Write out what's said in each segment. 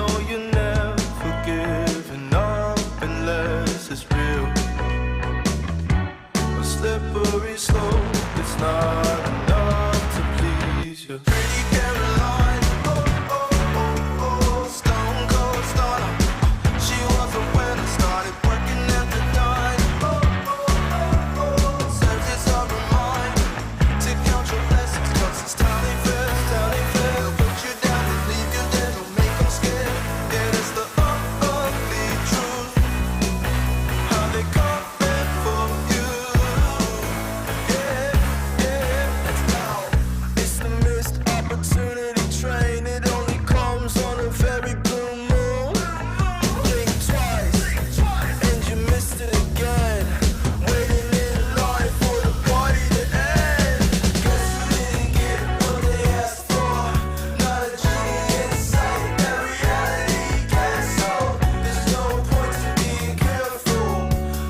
know you're never giving up unless it's real. A slippery slope, it's not enough to please you. Pretty Caroline, oh, oh, oh, oh, stone cold stunner. She was a winner, started working at the diner. Oh, oh, oh, oh, serves as a reminder to count your blessings, 'cause it's time they fail, time they fail. Put you down and leave you there, don't make them scared. Yeah, that's the ugly truth. How they coming for you. Yeah, yeah, let's go. It's the missed opportunity train. It only comes on a very blue moon. Blink twice, and you missed it again. Waiting in line for the party to end. Guess you didn't get what they asked for. Not a genie in sight, that reality gets so. There's no point to being careful.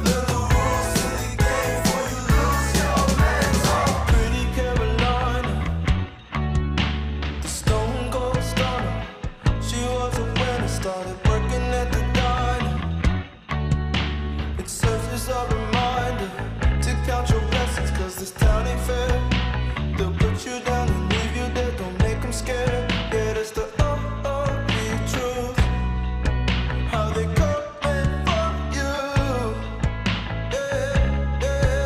Learn the rules to the game before you lose your mental. Pretty Carolina, the stone cold stunner. She was a winner, started working at the diner. It serves as a reminder to count your blessings, 'cause this town ain't fair. They'll put you down and leave you there, don't make them scared. Yeah, that's the ugly truth. How they coming for you. Yeah, yeah,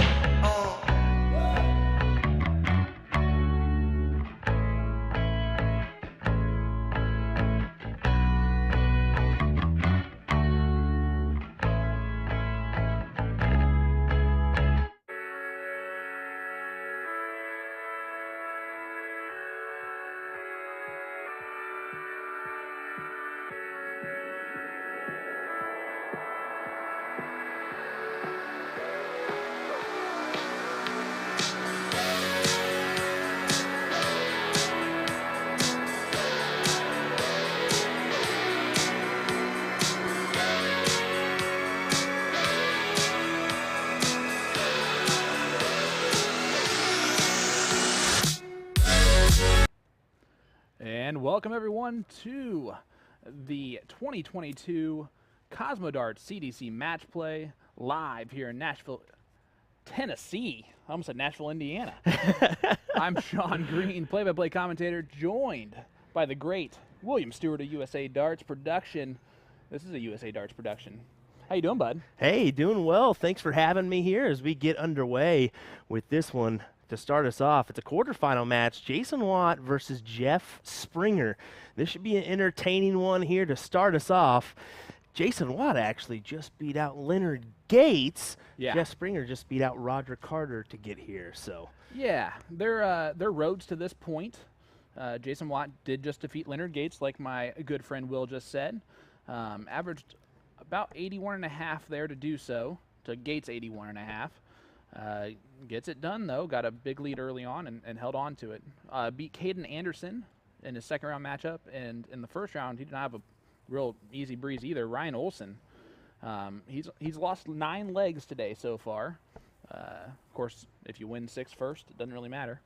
And welcome everyone to the 2022 Cosmodart CDC Matchplay live here in Nashville, Tennessee. I almost said Nashville, Indiana. I'm Sean Green, play-by-play commentator, joined by the great William Stuart of USA Darts Production. This is a USA Darts Production. How you doing, bud? Hey, doing well. Thanks for having me here as we get underway with this one. To start us off, it's a quarterfinal match, Jason Watt versus Jeff Springer. This should be an entertaining one here to start us off. Jason Watt actually just beat out Leonard Gates. Yeah. Jeff Springer just beat out Roger Carter to get here. So Yeah, their roads to this point. Jason Watt did just defeat Leonard Gates, like my good friend Will just said. Averaged about 81.5 there to do so, to Gates 81.5. Gets it done, though. Got a big lead early on and held on to it. Beat Caden Anderson in his second round matchup, and in the first round, he did not have a real easy breeze either. Ryan Olson, he's lost 9 legs today so far. Of course, if you win 6 first, it doesn't really matter.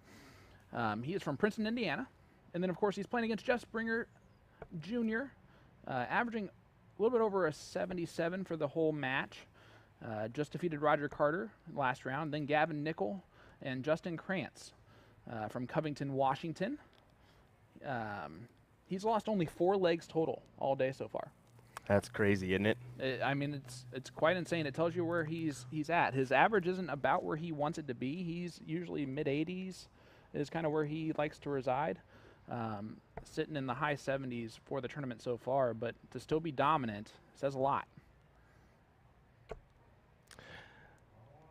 He is from Princeton, Indiana. And then, of course, he's playing against Jeff Springer Jr., averaging a little bit over a 77 for the whole match. Just defeated Roger Carter last round, then Gavin Nickel and Justin Krantz from Covington, Washington. He's lost only 4 legs total all day so far. that's crazy, isn't it? I mean, it's quite insane. It tells you where he's at. His average isn't about where he wants it to be. He's usually mid-80s is kind of where he likes to reside. Sitting in the high 70s for the tournament so far, but to still be dominant says a lot.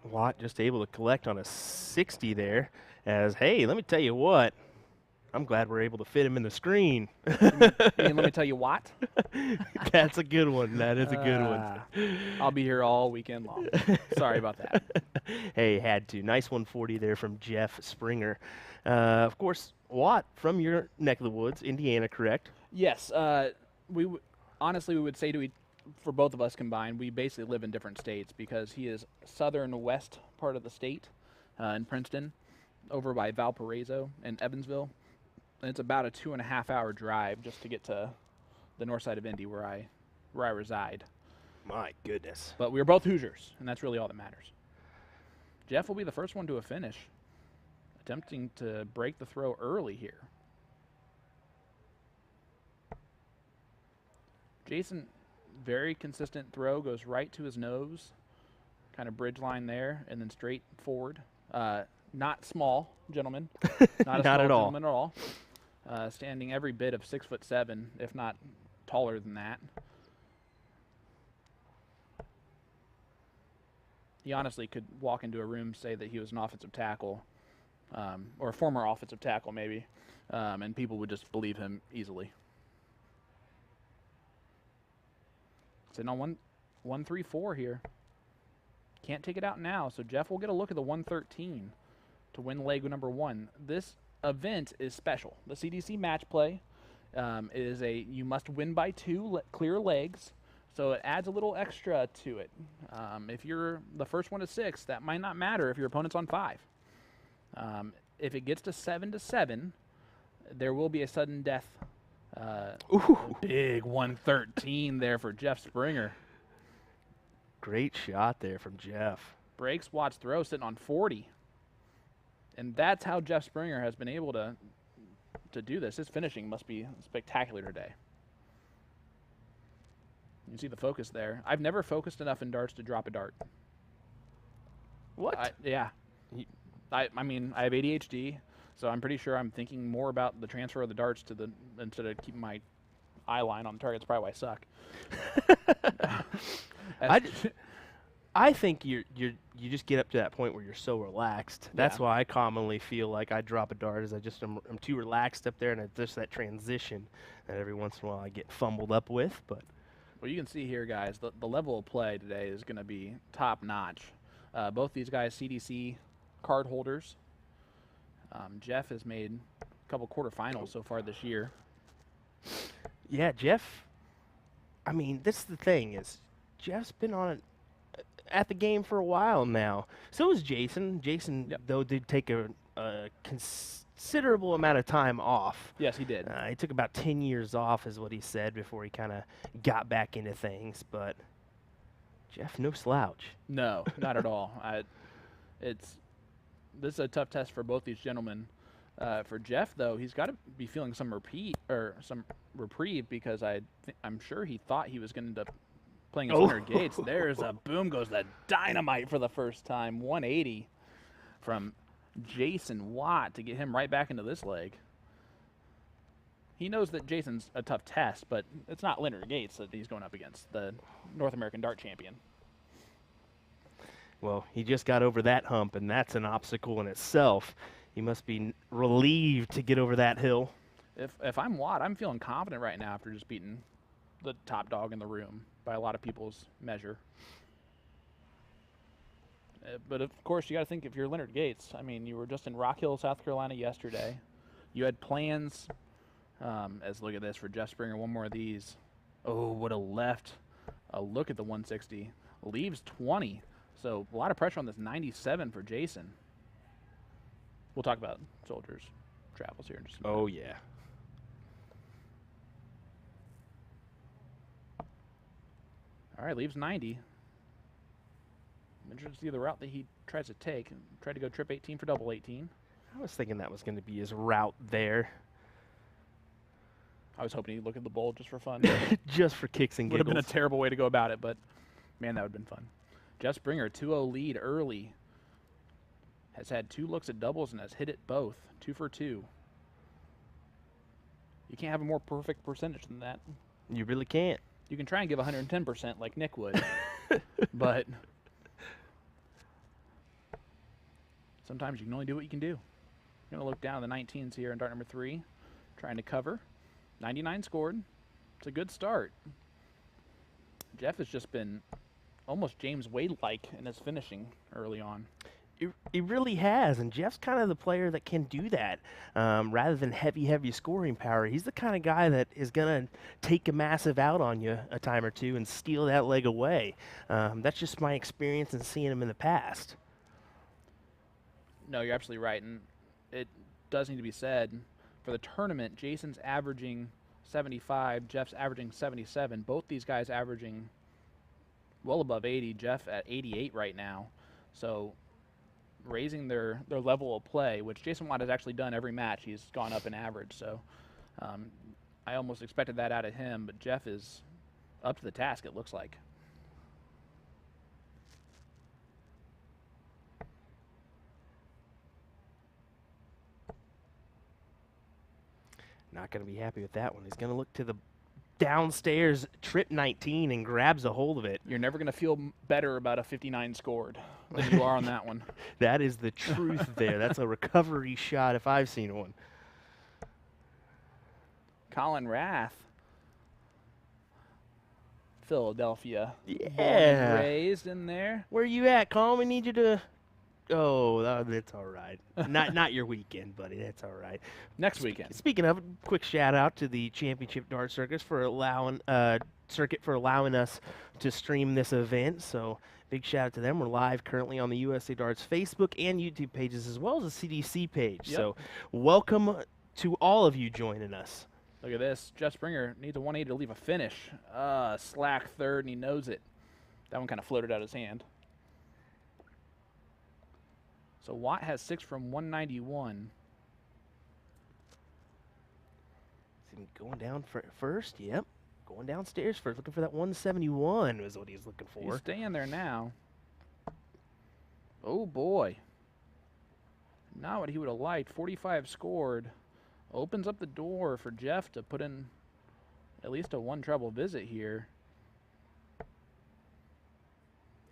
Watt just able to collect on a 60 there. As, hey, let me tell you what, I'm glad we're able to fit him in the screen. And let me tell you what. That's a good one. That is a good one. I'll be here all weekend long. Sorry about that. Hey, had to. Nice 140 there from Jeff Springer. Of course, Watt from your neck of the woods, Indiana, correct? Yes. Honestly, we would say for both of us combined, we basically live in different states because he is southern west part of the state in Princeton, over by Valparaiso and Evansville. And it's about a 2.5-hour drive just to get to the north side of Indy where I reside. My goodness. But we were both Hoosiers, and that's really all that matters. Jeff will be the first one to a finish, attempting to break the throw early here. Jason, very consistent throw, goes right to his nose, kind of bridge line there, and then straight forward. Not small, gentlemen. Not a small at all. gentleman at all. Standing every bit of 6'7", if not taller than that. He honestly could walk into a room, say that he was an offensive tackle, or a former offensive tackle maybe, and people would just believe him easily. Sitting on 134 here. Can't take it out now, so Jeff will get a look at the 113 to win leg number 1. This event is special. The CDC Matchplay is you must win by 2 clear legs, so it adds a little extra to it. If you're the first one to 6, that might not matter if your opponent's on 5. If it gets to 7-7, there will be a sudden death. Big 113 there for Jeff Springer. Great shot there from Jeff. Breaks Watt's throw sitting on 40. And that's how Jeff Springer has been able to do this. His finishing must be spectacular today. You see the focus there. I've never focused enough in darts to drop a dart. What? Yeah. I mean, I have ADHD, so I'm pretty sure I'm thinking more about the transfer of the darts to instead of keeping my eye line on the target. That's probably why I suck. I think you just get up to that point where you're so relaxed. That's why I commonly feel like I drop a dart, is I'm too relaxed up there, and it's just that transition that every once in a while I get fumbled up with. But well, you can see here, guys, the level of play today is going to be top notch. Both these guys, CDC card holders. Jeff has made a couple quarterfinals so far this year. Yeah, Jeff. I mean, this is the thing, is Jeff's been at the game for a while now. So is Jason. Jason, though, did take a considerable amount of time off. Yes, he did. He took about 10 years off, is what he said, before he kind of got back into things. But Jeff, no slouch. No, not at all. This is a tough test for both these gentlemen. For Jeff, though, he's got to be feeling some reprieve, because I'm sure he thought he was going to end up playing his Leonard Gates. There's a boom goes the dynamite for the first time. 180 from Jason Watt to get him right back into this leg. He knows that Jason's a tough test, but it's not Leonard Gates that he's going up against, the North American dart champion. Well, he just got over that hump, and that's an obstacle in itself. He must be relieved to get over that hill. If I'm Watt, I'm feeling confident right now after just beating the top dog in the room by a lot of people's measure. But of course, you got to think, if you're Leonard Gates, I mean, you were just in Rock Hill, South Carolina yesterday. You had plans, look at this for Jeff Springer, one more of these. Oh, would have left a look at the 160. Leaves 20. So a lot of pressure on this 97 for Jason. We'll talk about Soldiers' travels here in just a minute. Oh, yeah. All right, leaves 90. I'm interested to see the route that he tries to take. Tried to go trip 18 for double 18. I was thinking that was going to be his route there. I was hoping he'd look at the bowl just for fun. Just for kicks and giggles. Would have been a terrible way to go about it, but man, that would have been fun. Jeff Springer, 2-0 lead early. Has had 2 looks at doubles and has hit it both. 2 for 2. You can't have a more perfect percentage than that. You really can't. You can try and give 110% like Nick would, but sometimes you can only do what you can do. You're going to look down at the 19s here in dart number 3, trying to cover. 99 scored. It's a good start. Jeff has just been almost James Wade-like in his finishing early on. He really has, and Jeff's kind of the player that can do that. Rather than heavy scoring power, he's the kind of guy that is going to take a massive out on you a time or two and steal that leg away. That's just my experience in seeing him in the past. No, you're absolutely right, and it does need to be said, for the tournament, Jason's averaging 75. Jeff's averaging 77. Both these guys averaging well above 80. Jeff at 88 right now. So raising their level of play, which Jason Watt has actually done every match. He's gone up in average. So I almost expected that out of him, but Jeff is up to the task, it looks like. Not going to be happy with that one. He's going to look to the downstairs trip 19 and grabs a hold of it. You're never going to feel better about a 59 scored than you are on that one. That is the truth there. That's a recovery shot if I've seen one. Colin Rath, Philadelphia. Yeah. Born and raised in there. Where you at, Colin? We need you to... Oh, that's all right. Not your weekend, buddy. That's all right. Next weekend. Speaking of, quick shout out to the Championship Dart Circuit for allowing us to stream this event. So big shout out to them. We're live currently on the USA Darts Facebook and YouTube pages, as well as the CDC page. Yep. So welcome to all of you joining us. Look at this. Jeff Springer needs a 180 to leave a finish. Slack third, and he knows it. That one kind of floated out of his hand. So Watt has 6 from 191. Is he going down first? Yep. Going downstairs first, looking for that 171 is what he's looking for. He's staying there now. Oh, boy. Not what he would have liked. 45 scored. Opens up the door for Jeff to put in at least a one treble visit here.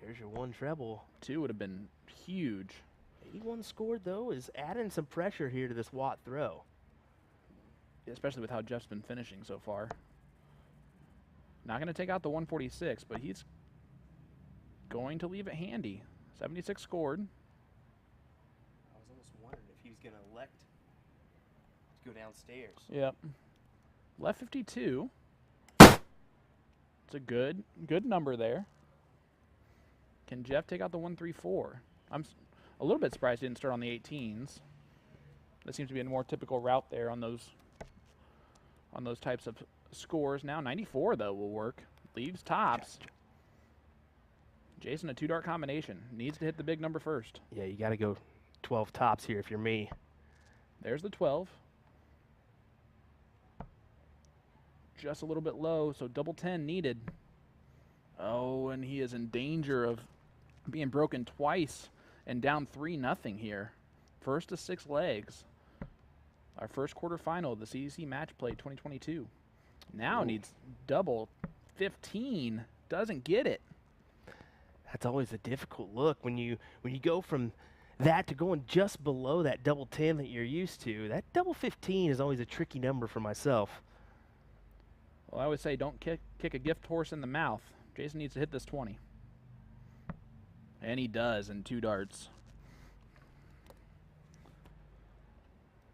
There's your one treble. 2 would have been huge. 81 scored, though, is adding some pressure here to this Watt throw. Especially with how Jeff's been finishing so far. Not going to take out the 146, but he's going to leave it handy. 76 scored. I was almost wondering if he was going to elect to go downstairs. Yep. Left 52. It's a good number there. Can Jeff take out the 134? I'm a little bit surprised he didn't start on the 18s. That seems to be a more typical route there on those types of scores. Now 94 though will work. Leaves tops. Jason, a 2-dart combination. Needs to hit the big number first. Yeah, you got to go 12 tops here if you're me. There's the 12. Just a little bit low, so double 10 needed. Oh, and he is in danger of being broken twice and down 3-0 here. First to 6 legs. Our first quarterfinal of the CDC Matchplay 2022. Now needs double 15. Doesn't get it. That's always a difficult look when you go from that to going just below that double 10 that you're used to. That double 15 is always a tricky number for myself. Well, I would say don't kick a gift horse in the mouth. Jason needs to hit this 20. And he does in 2 darts.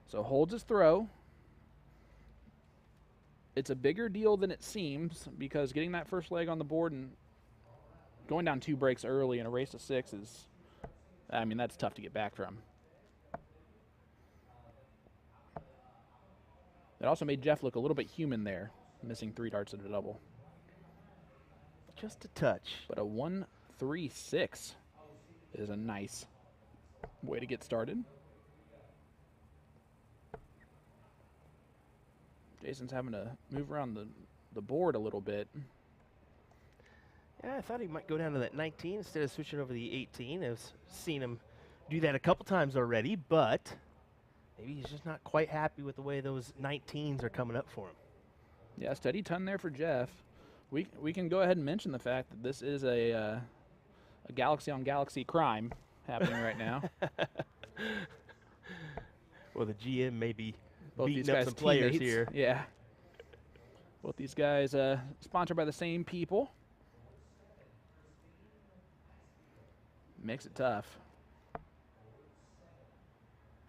So holds his throw. It's a bigger deal than it seems because getting that first leg on the board and going down 2 breaks early in a race to 6 is, I mean, that's tough to get back from. It also made Jeff look a little bit human there, missing 3 darts at a double. Just a touch. But a 1-3-6 is a nice way to get started. Jason's having to move around the board a little bit. Yeah, I thought he might go down to that 19 instead of switching over to the 18. I've seen him do that a couple times already, but maybe he's just not quite happy with the way those 19s are coming up for him. Yeah, steady ton there for Jeff. We can go ahead and mention the fact that this is a galaxy on galaxy crime happening right now. Well, the GM may be Both beating these up guys some players teammates. here. Yeah. Both these guys sponsored by the same people. Makes it tough.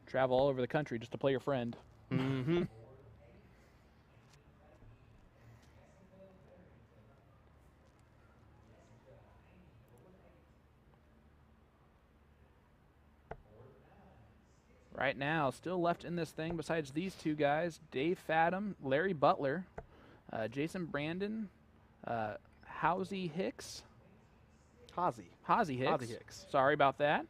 Travel all over the country just to play your friend. Mm-hmm. Right now, still left in this thing besides these two guys, Dave Fadum, Larry Butler, Jason Brandon, Hosey Hicks. Hosey Hicks. Sorry about that.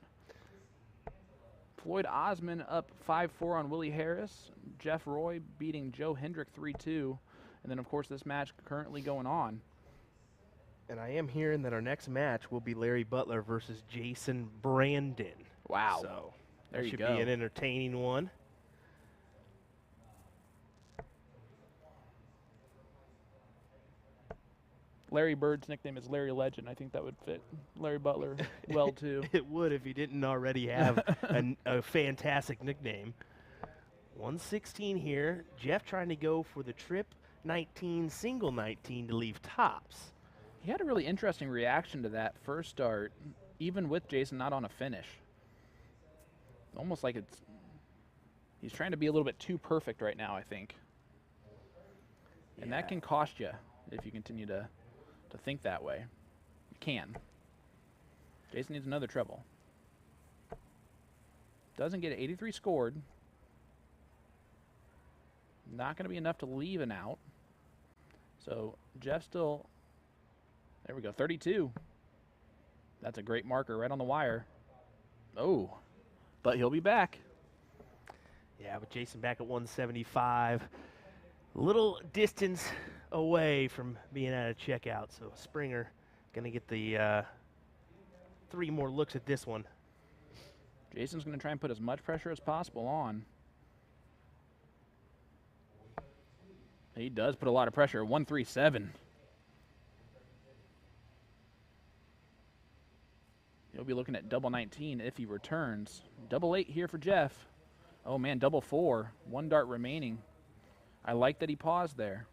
Floyd Osman up 5-4 on Willie Harris. Jeff Roy beating Joe Hendrick 3-2. And then, of course, this match currently going on. And I am hearing that our next match will be Larry Butler versus Jason Brandon. Wow. So there that you should go. be an entertaining one. Larry Bird's nickname is Larry Legend. I think that would fit Larry Butler well, too. It would if he didn't already have a fantastic nickname. 116 here. Jeff trying to go for the trip 19, single 19 to leave tops. He had a really interesting reaction to that first start, even with Jason not on a finish. Almost like he's trying to be a little bit too perfect right now, I think. And that can cost you if you continue to think that way. It can. Jason needs another treble. Doesn't get 83 scored. Not going to be enough to leave an out. So Jeff still, there we go, 32. That's a great marker right on the wire. Oh, but he'll be back. Yeah, with Jason back at 175. Little distance away from being at a checkout. So Springer going to get the 3 more looks at this one. Jason's going to try and put as much pressure as possible on. He does put a lot of pressure. 137. He'll be looking at double 19 if he returns. Double 8 here for Jeff. Oh man, double 4. 1 dart remaining. I like that he paused there.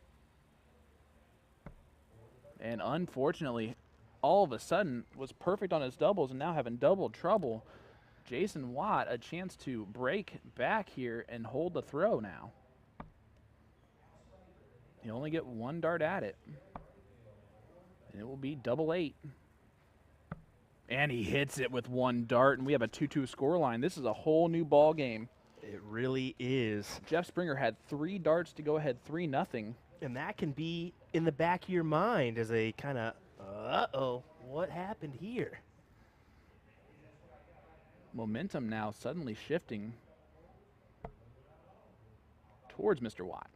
And unfortunately, all of a sudden was perfect on his doubles and now having double trouble. Jason Watt a chance to break back here and hold the throw now. You only get 1 dart at it. And it will be double 8. And he hits it with 1 dart, and we have a 2-2 scoreline. This is a whole new ball game. It really is. Jeff Springer had 3 darts to go ahead 3-0. And that can be in the back of your mind as a kind of, uh-oh, what happened here? Momentum now suddenly shifting towards Mr. Watt.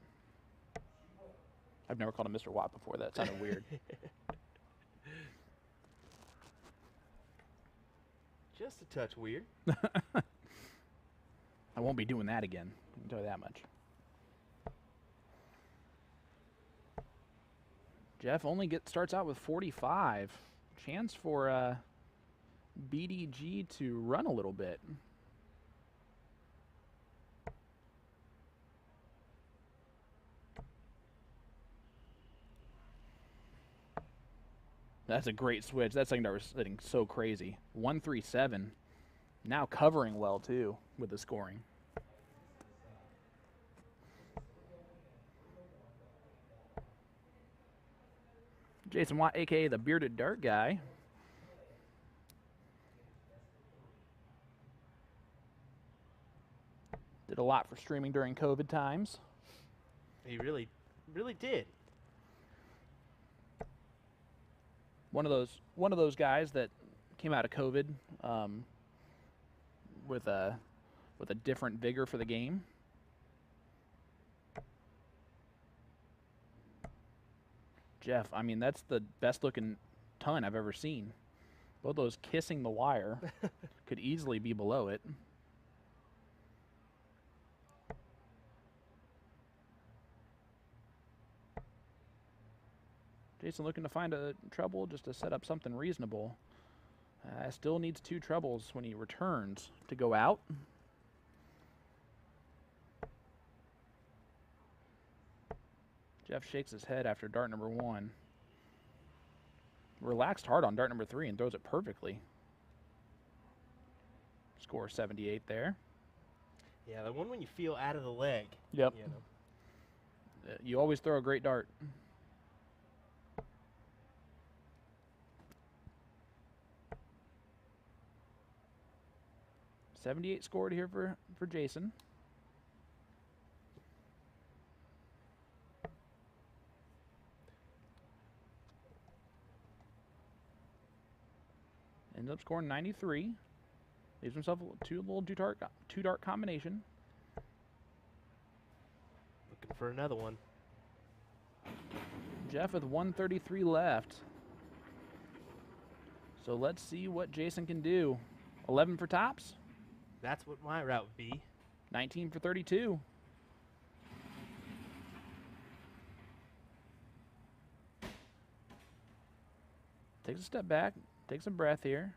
I've never called him Mr. Watt before. That sounded weird. Just a touch weird. I won't be doing that again. I can tell you that much. Jeff only starts out with 45. Chance for BDG to run a little bit. That's a great switch. That second dart was hitting so crazy. 137. Now covering well, too, with the scoring. Jason Watt, a.k.a. the bearded dart guy. Did a lot for streaming during COVID times. He really did. One of those guys that came out of COVID with a different vigor for the game. Jeff, I mean, that's the best looking ton I've ever seen. Both those kissing the wire could easily be below it. Jason looking to find a treble just to set up something reasonable. Still needs 2 trebles when he returns to go out. Jeff shakes his head after dart number 1. Relaxed hard on dart number 3 and throws it perfectly. Score 78 there. Yeah, the one when you feel out of the leg. Yep. You know. You always throw a great dart. 78 scored here for Jason. Ends up scoring 93. Leaves himself a two dart combination. Looking for another one. Jeff with 133 left. So let's see what Jason can do. 11 for tops. That's what my route would be. 19 for 32. Takes a step back, takes a breath here.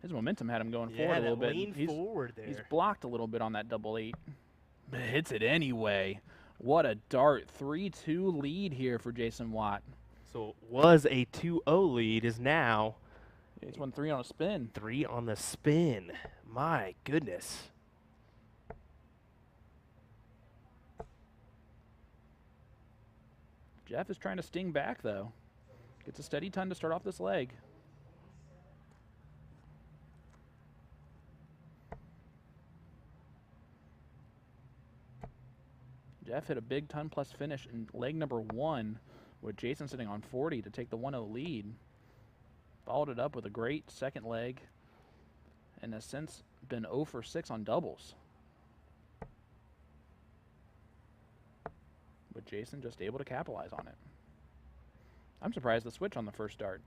His momentum had him going forward a little bit. Lean forward there. He's blocked a little bit on that double 8. But hits it anyway. What a dart. 3-2 lead here for Jason Watt. So it was a 2-0 lead, is now He's won 3 on a spin. 3 on the spin. My goodness. Jeff is trying to sting back, though. Gets a steady ton to start off this leg. Jeff hit a big ton plus finish in leg number 1 with Jason sitting on 40 to take the 1-0 lead. Followed it up with a great second leg and has since been 0 for 6 on doubles. But Jason just able to capitalize on it. I'm surprised the switch on the first dart.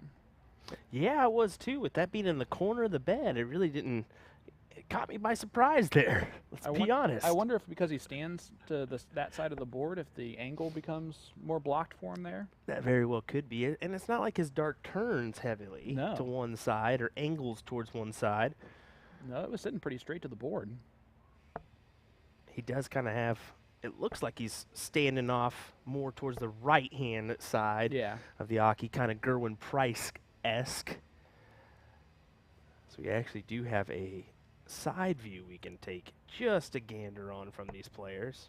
Yeah, I was too. With that being in the corner of the bed, it really didn't. It caught me by surprise there. Let's be honest. I wonder if because he stands to that side of the board, if the angle becomes more blocked for him there. That very well could be. And it's not like his dart turns heavily to one side or angles towards one side. No, it was sitting pretty straight to the board. He does kind of have. It looks like he's standing off more towards the right-hand side of the Aki, kind of Gerwin Price-esque. So we actually do have a side view we can take just a gander on from these players.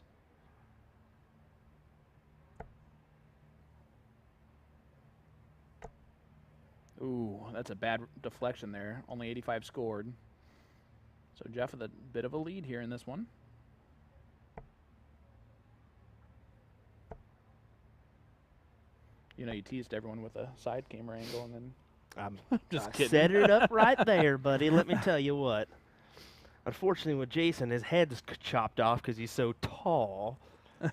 Ooh, that's a bad deflection there. Only 85 scored. So Jeff with a bit of a lead here in this one. You know, you teased everyone with a side camera angle, and then I'm just kidding. Set it up right there, buddy. Let me tell you what. Unfortunately, with Jason, his head's chopped off because he's so tall. A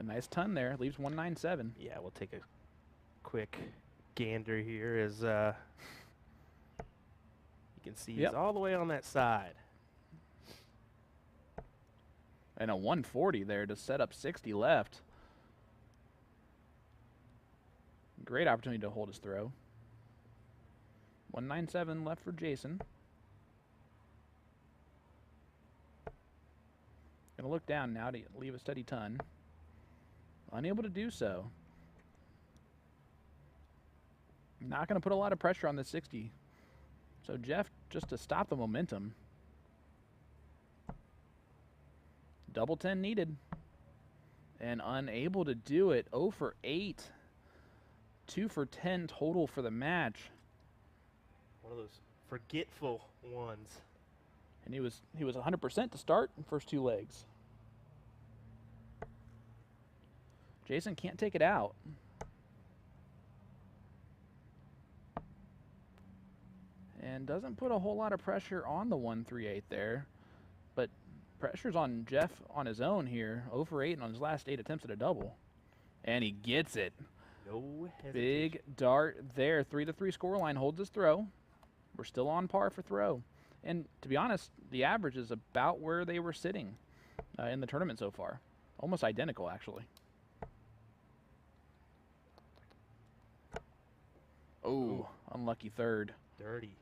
nice ton there. Leaves 197. Yeah, we'll take a quick gander here as you can see he's all the way on that side. And a 140 there to set up 60 left. Great opportunity to hold his throw. 197 left for Jason. Gonna look down now to leave a steady ton. Unable to do so. Not gonna put a lot of pressure on the 60. So Jeff, just to stop the momentum. Double 10 needed. And unable to do it. 0 for 8. 2 for 10 total for the match. One of those forgetful ones. And he was 100% to start in first 2 legs. Jason can't take it out. And doesn't put a whole lot of pressure on the 138 there. But pressure's on Jeff on his own here. 0 for 8 on his last 8 attempts at a double. And he gets it. No hesitation. Big dart there. 3-3 scoreline holds his throw. We're still on par for throw. And to be honest, the average is about where they were sitting in the tournament so far. Almost identical, actually. Oh, unlucky third. Dirty.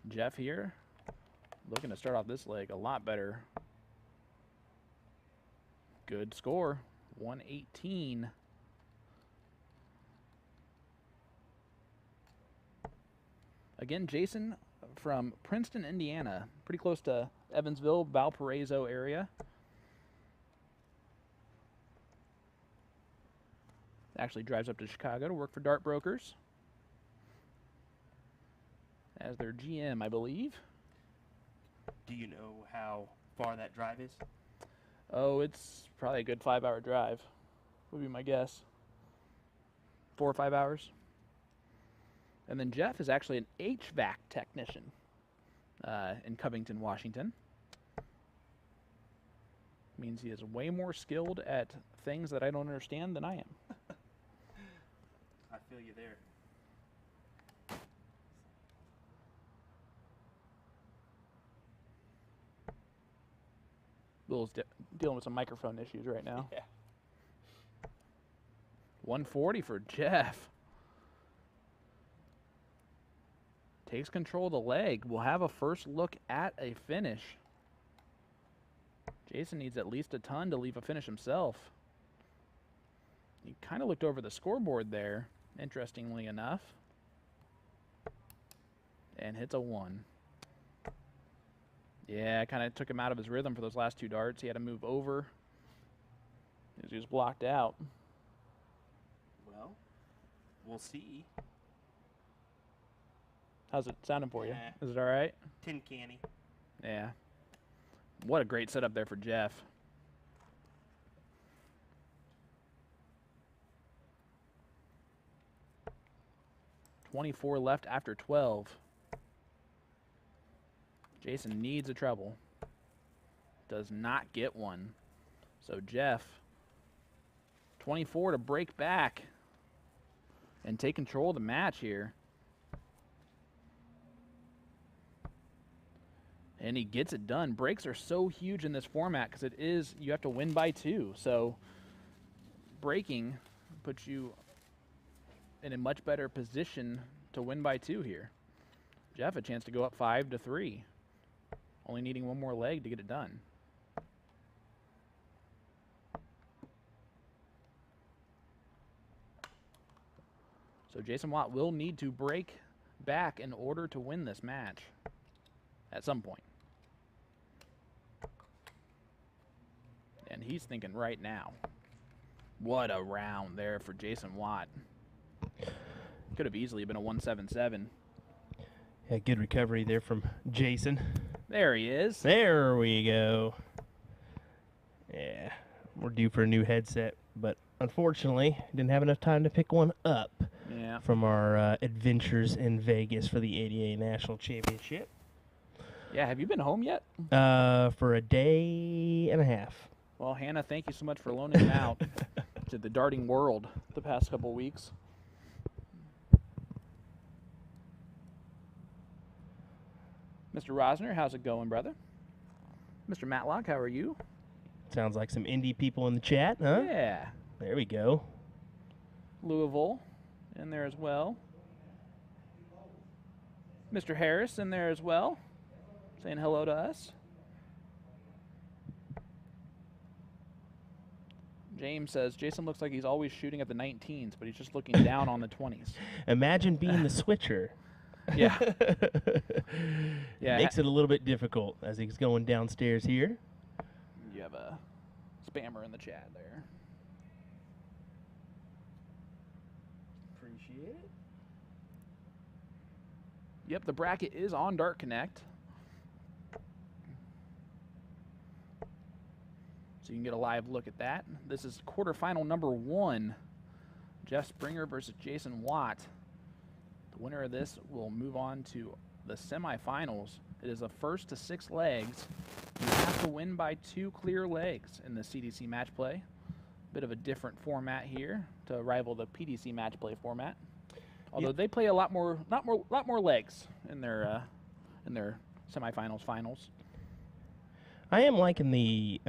Jeff here, looking to start off this leg a lot better. Good score. 118. Again, Jason from Princeton, Indiana, pretty close to Evansville, Valparaiso area. Actually drives up to Chicago to work for Dart Brokers as their GM, I believe. Do you know how far that drive is? Oh, it's probably a good 5-hour drive, would be my guess. 4 or 5 hours. And then Jeff is actually an HVAC technician in Covington, Washington. Means he is way more skilled at things that I don't understand than I am. I feel you there. Bill's dealing with some microphone issues right now. Yeah. 140 for Jeff. Takes control of the leg. We'll have a first look at a finish. Jason needs at least a ton to leave a finish himself. He kind of looked over the scoreboard there, interestingly enough, and hits a 1. Yeah, kind of took him out of his rhythm for those last 2 darts. He had to move over as he was blocked out. Well, we'll see. How's it sounding for you? Yeah. Is it all right? Tin canny. Yeah. What a great setup there for Jeff. .24 left after 12. Jason needs a treble. Does not get one. So Jeff, 24 to break back and take control of the match here. And he gets it done. Breaks are so huge in this format because you have to win by 2. So breaking puts you in a much better position to win by 2 here. Jeff a chance to go up 5-3. Only needing one more leg to get it done. So Jason Watt will need to break back in order to win this match at some point. And he's thinking right now. What a round there for Jason Watt. Could have easily been a 177. Yeah, good recovery there from Jason. There he is. There we go. Yeah, we're due for a new headset, but unfortunately, didn't have enough time to pick one up from our adventures in Vegas for the ADA National Championship. Yeah, have you been home yet? For a day and a half. Well, Hannah, thank you so much for loaning him out to the darting world the past couple weeks. Mr. Rosner, how's it going, brother? Mr. Matlock, how are you? Sounds like some indie people in the chat, huh? Yeah. There we go. Louisville in there as well. Mr. Harris in there as well, saying hello to us. James says, Jason looks like he's always shooting at the 19s, but he's just looking down on the 20s. Imagine being the switcher. Yeah. Yeah. Makes it a little bit difficult as he's going downstairs here. You have a spammer in the chat there. Appreciate it. Yep, the bracket is on Dart Connect. So you can get a live look at that. This is quarterfinal number 1. Jeff Springer versus Jason Watt. The winner of this will move on to the semifinals. It is a first to 6 legs. You have to win by 2 clear legs in the CDC Matchplay. Bit of a different format here to rival the PDC Matchplay format. Although they play a lot more legs in their semifinals, finals. I am liking the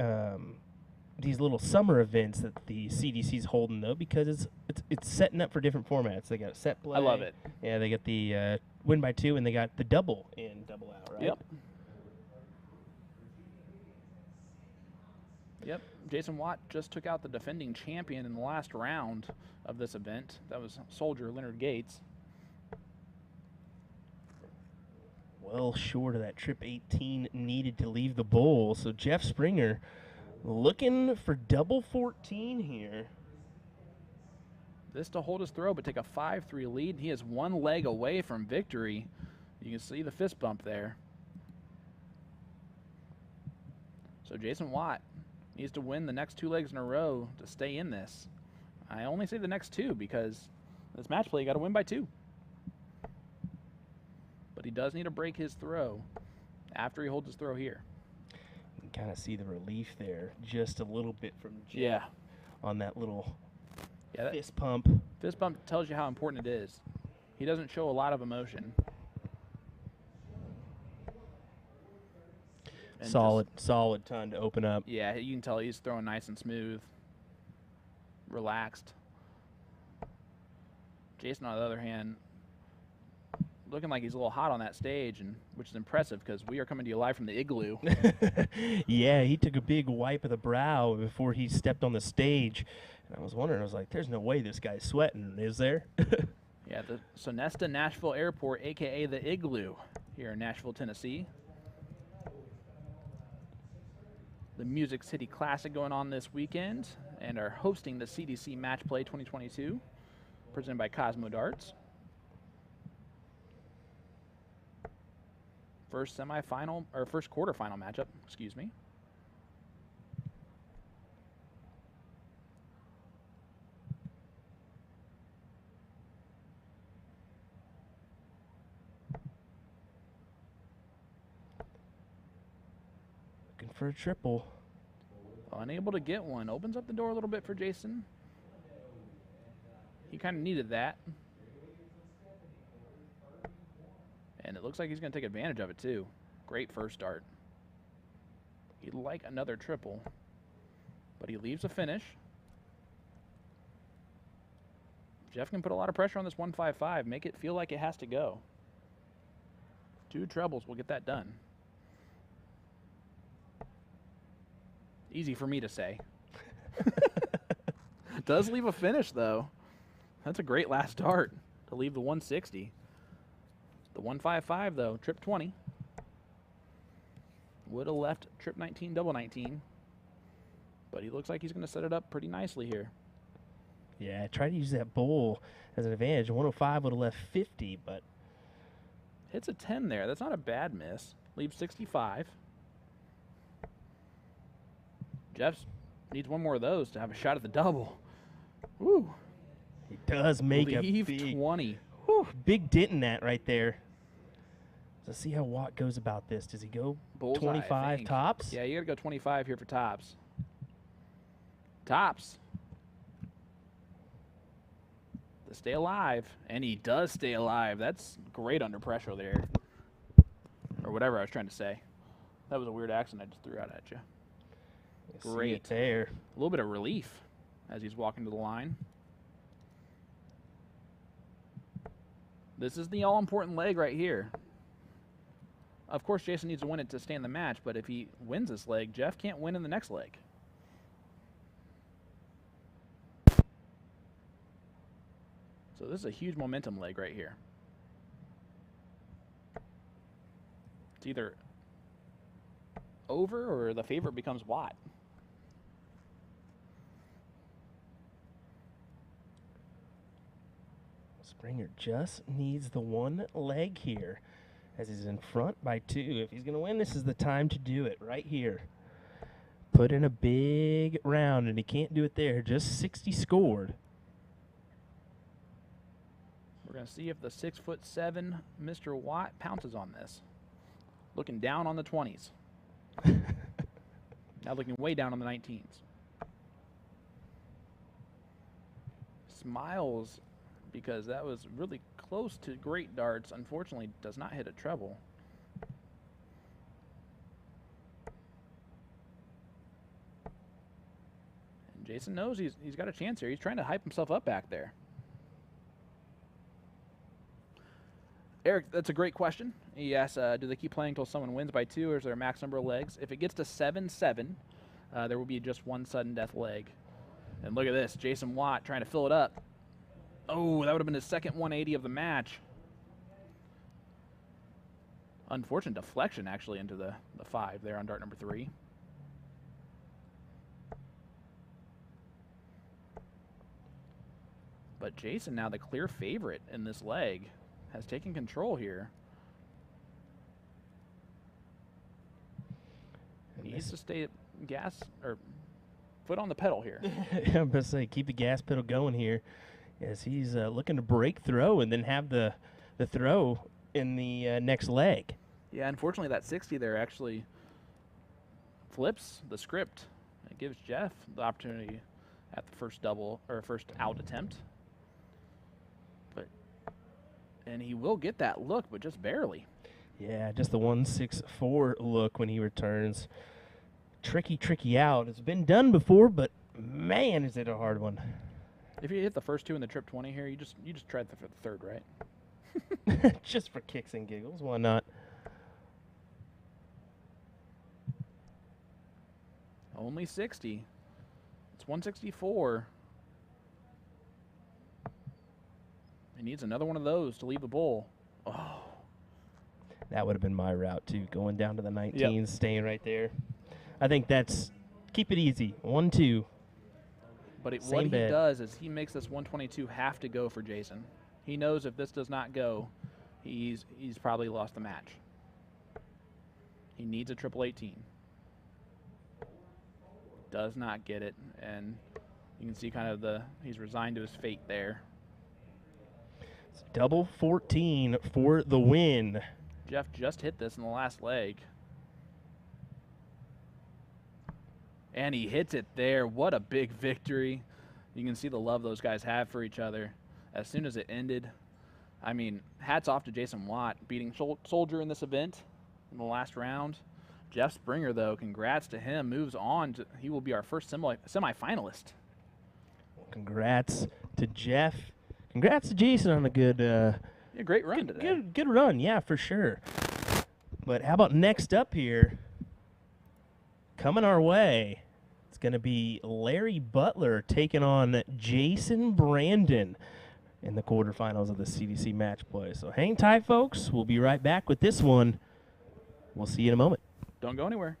these little summer events that the CDC's holding though, because it's setting up for different formats. They got set play. I love it. Yeah, they got the win by 2, and they got the double in double out, right? Yep. Yep, Jason Watt just took out the defending champion in the last round of this event. That was soldier Leonard Gates. Well short of that trip 18 needed to leave the bowl. So Jeff Springer looking for double 14 here. This to hold his throw, but take a 5-3 lead. He is one leg away from victory. You can see the fist bump there. So Jason Watt needs to win the next 2 legs in a row to stay in this. I only say the next 2 because this match play, you got to win by 2. But he does need to break his throw after he holds his throw here. You can kind of see the relief there just a little bit from Jeff. Yeah. On that little that fist pump. Fist bump tells you how important it is. He doesn't show a lot of emotion. And solid ton to open up. Yeah, you can tell he's throwing nice and smooth, relaxed. Jason, on the other hand, looking like he's a little hot on that stage, and which is impressive because we are coming to you live from the igloo. Yeah, he took a big wipe of the brow before he stepped on the stage. And I was wondering, I was like, there's no way this guy's sweating, is there? Yeah, the Sonesta Nashville Airport, a.k.a. the Igloo, here in Nashville, Tennessee. The Music City Classic going on this weekend, and are hosting the CDC Matchplay 2022, presented by Cosmo Darts. First semifinal, or first quarterfinal matchup, excuse me. Looking for a triple. Unable to get one. Opens up the door a little bit for Jason. He kind of needed that. And it looks like he's going to take advantage of it, too. Great first start. He'd like another triple, but he leaves a finish. Jeff can put a lot of pressure on this 155, make it feel like it has to go. 2 trebles will get that done. Easy for me to say. Does leave a finish, though. That's a great last start to leave the 160. The 155, though, trip 20. Would have left trip 19, double 19. But he looks like he's going to set it up pretty nicely here. Yeah, try to use that bowl as an advantage. 105 would have left 50, but... Hits a 10 there. That's not a bad miss. Leaves 65. Jeff needs one more of those to have a shot at the double. Woo. He does make Leave a big... 20. Whew, big dent in that right there. Let's see how Watt goes about this. Does he go Bullseye, 25 tops? Yeah, you got to go 25 here for tops. Tops. To stay alive. And he does stay alive. That's great under pressure there. Or whatever I was trying to say. That was a weird accent I just threw out at you. Great. See it there. A little bit of relief as he's walking to the line. This is the all-important leg right here. Of course, Jason needs to win it to stay in the match, but if he wins this leg, Jeff can't win in the next leg. So this is a huge momentum leg right here. It's either over or the favorite becomes Watt. Springer just needs the one leg here as he's in front by 2. If he's going to win, this is the time to do it right here. Put in a big round, and he can't do it there. Just 60 scored. We're going to see if the 6'7" Mr. Watt pounces on this. Looking down on the 20s. Now looking way down on the 19s. Smiles because that was really close to great darts. Unfortunately, does not hit a treble. And Jason knows he's got a chance here. He's trying to hype himself up back there. Eric, that's a great question. He asks, do they keep playing until someone wins by 2, or is there a max number of legs? If it gets to 7-7, there will be just one sudden death leg. And look at this, Jason Watt trying to fill it up. Oh, that would have been his second 180 of the match. Unfortunate deflection, actually, into the 5 there on dart number 3. But Jason, now the clear favorite in this leg, has taken control here. He needs to stay gas or foot on the pedal here. I'm about to say, keep the gas pedal going here, as he's looking to break throw and then have the throw in the next leg. Yeah, unfortunately, that 60 there actually flips the script. It gives Jeff the opportunity at the first double or first out attempt. And he will get that look, but just barely. Yeah, just the 164 look when he returns. Tricky out. It's been done before, but man, is it a hard one. If you hit the first 2 in the trip 20 here, you just tried for the third, right? Just for kicks and giggles, why not? Only 60. It's 164. He needs another one of those to leave the bowl. Oh. That would have been my route, too, going down to the 19s, staying right there. I think that's keep it easy. 1-2. But what he does is he makes this 122 have to go for Jason. He knows if this does not go, he's probably lost the match. He needs a triple 18. Does not get it, and you can see kind of he's resigned to his fate there. Double 14 for the win. Jeff just hit this in the last leg. And he hits it there. What a big victory. You can see the love those guys have for each other. As soon as it ended, I mean, hats off to Jason Watt beating Soldier in this event in the last round. Jeff Springer, though, congrats to him. Moves on. He will be our first semifinalist. Congrats to Jeff. Congrats to Jason on a good great run today. Good run, yeah, for sure. But how about next up here? Coming our way, it's going to be Larry Butler taking on Jason Brandon in the quarterfinals of the CDC Matchplay. So hang tight, folks. We'll be right back with this one. We'll see you in a moment. Don't go anywhere.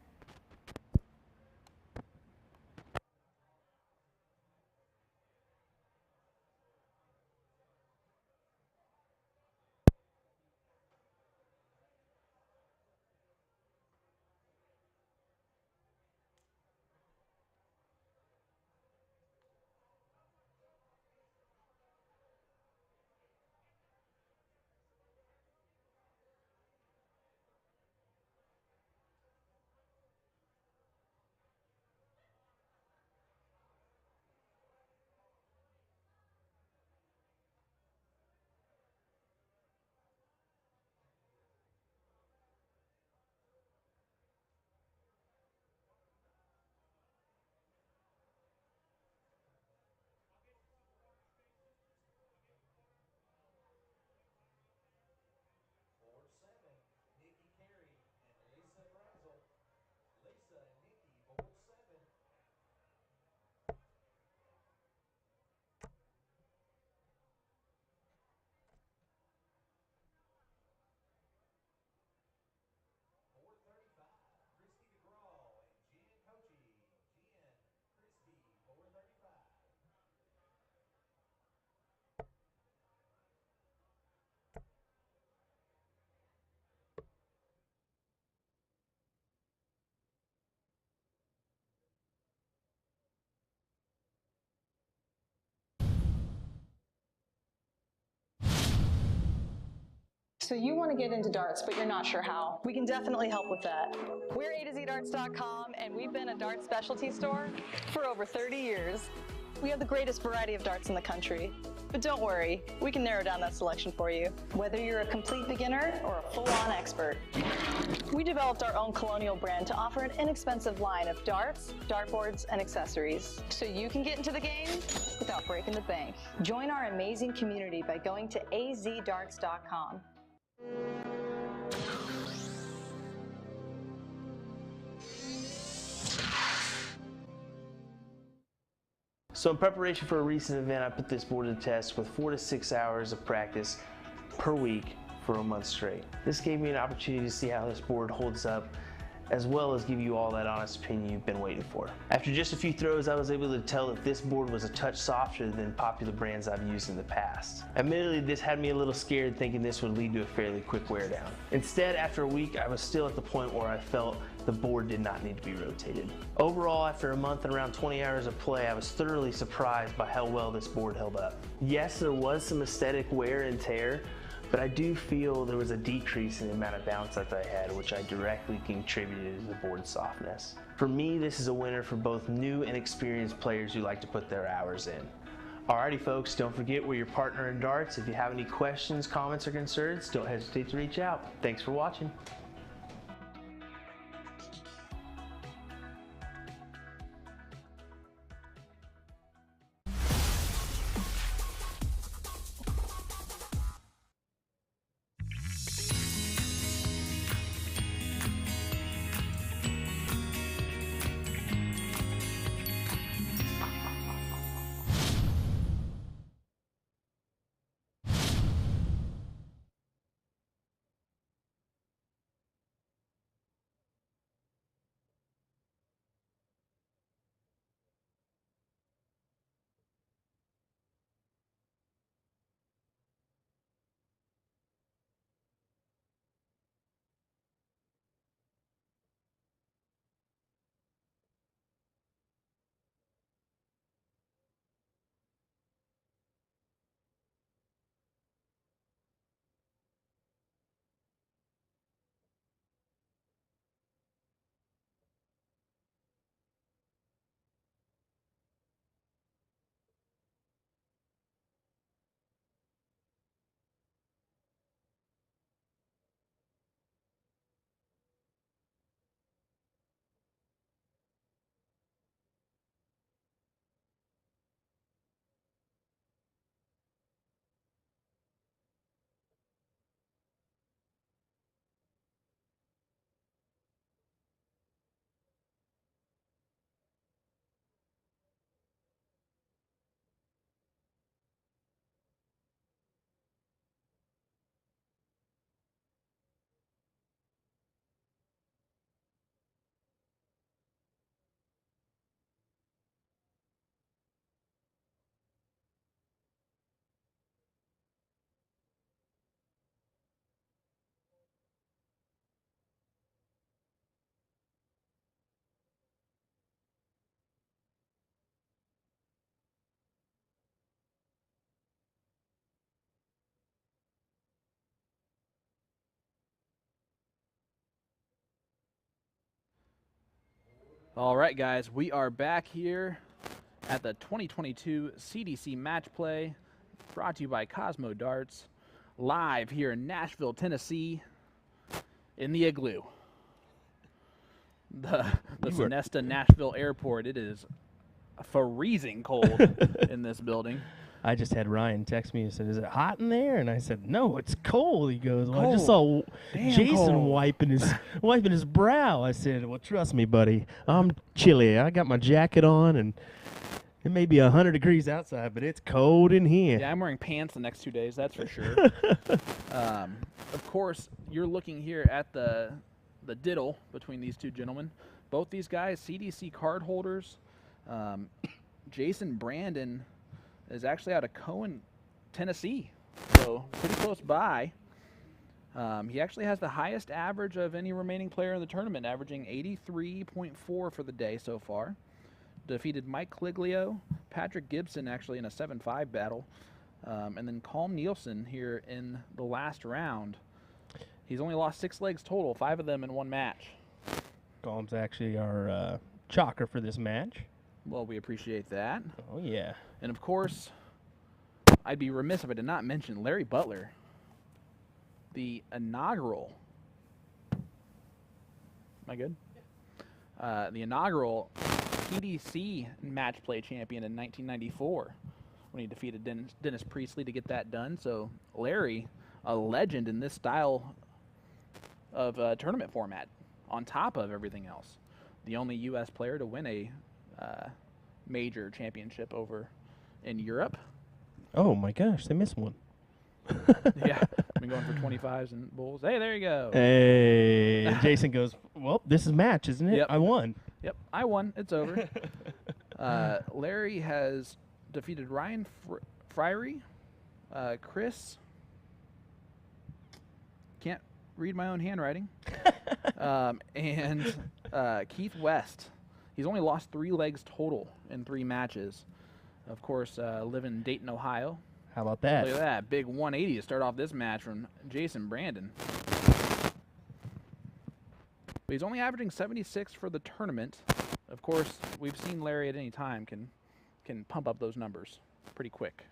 So you want to get into darts, but you're not sure how. We can definitely help with that. We're usadartsproduction, and we've been a dart specialty store for over 30 years. We have the greatest variety of darts in the country. But don't worry, we can narrow down that selection for you, whether you're a complete beginner or a full-on expert. We developed our own Colonial brand to offer an inexpensive line of darts, dartboards, and accessories, so you can get into the game without breaking the bank. Join our amazing community by going to azdarts.com. So in preparation for a recent event, I put this board to the test with 4 to 6 hours of practice per week for a month straight. This gave me an opportunity to see how this board holds up, as well as give you all that honest opinion you've been waiting for. After just a few throws, I was able to tell that this board was a touch softer than popular brands I've used in the past. Admittedly, this had me a little scared, thinking this would lead to a fairly quick wear down. Instead, after a week, I was still at the point where I felt the board did not need to be rotated. Overall, after a month and around 20 hours of play, I was thoroughly surprised by how well this board held up. Yes, there was some aesthetic wear and tear, but I do feel there was a decrease in the amount of bounce that I had, which I directly contributed to the board's softness. For me, this is a winner for both new and experienced players who like to put their hours in. Alrighty folks, don't forget we're your partner in darts. If you have any questions, comments, or concerns, don't hesitate to reach out. Thanks for watching. All right, guys, we are back here at the 2022 CDC Matchplay, brought to you by Cosmo Darts, live here in Nashville, Tennessee, in the Igloo. The Sonesta Nashville Airport. It is freezing cold in this building. I just had Ryan text me and said, "Is it hot in there?" And I said, "No, it's cold." He goes, "Well, I just saw Jason cold. wiping his brow." I said, "Well, trust me, buddy. I'm chilly. I got my jacket on, and it may be 100 degrees outside, but it's cold in here." Yeah, I'm wearing pants the next 2 days, that's for sure. Of course, you're looking here at the diddle between these two gentlemen. Both these guys, CDC card holders. Jason Brandon is actually out of Cohen, Tennessee, so pretty close by. He actually has the highest average of any remaining player in the tournament, averaging 83.4 for the day so far. Defeated Mike Cliglio, Patrick Gibson actually in a 7-5 battle, and then Colm Nielsen here in the last round. He's only lost 6 legs total, 5 of them in one match. Colm's actually our chalker for this match. Well, we appreciate that. Oh, yeah. And, of course, I'd be remiss if I did not mention Larry Butler, the inaugural – am I good? The inaugural CDC Matchplay champion in 1994 when he defeated Dennis Priestley to get that done. So, Larry, a legend in this style of tournament format on top of everything else. The only U.S. player to win a major championship over in Europe. Oh my gosh, they missed one. Yeah, I've been going for 25s and bulls. Hey, there you go. Hey, and Jason goes, well, this is match, isn't it? Yep. I won. Yep, I won. It's over. Larry has defeated Ryan Friery, Chris. Can't read my own handwriting. And Keith West. He's only lost 3 legs total in 3 matches. Of course, living in Dayton, Ohio. How about that? Look at that. Big 180 to start off this match from Jason Brandon. But he's only averaging 76 for the tournament. Of course, we've seen Larry at any time can pump up those numbers pretty quick.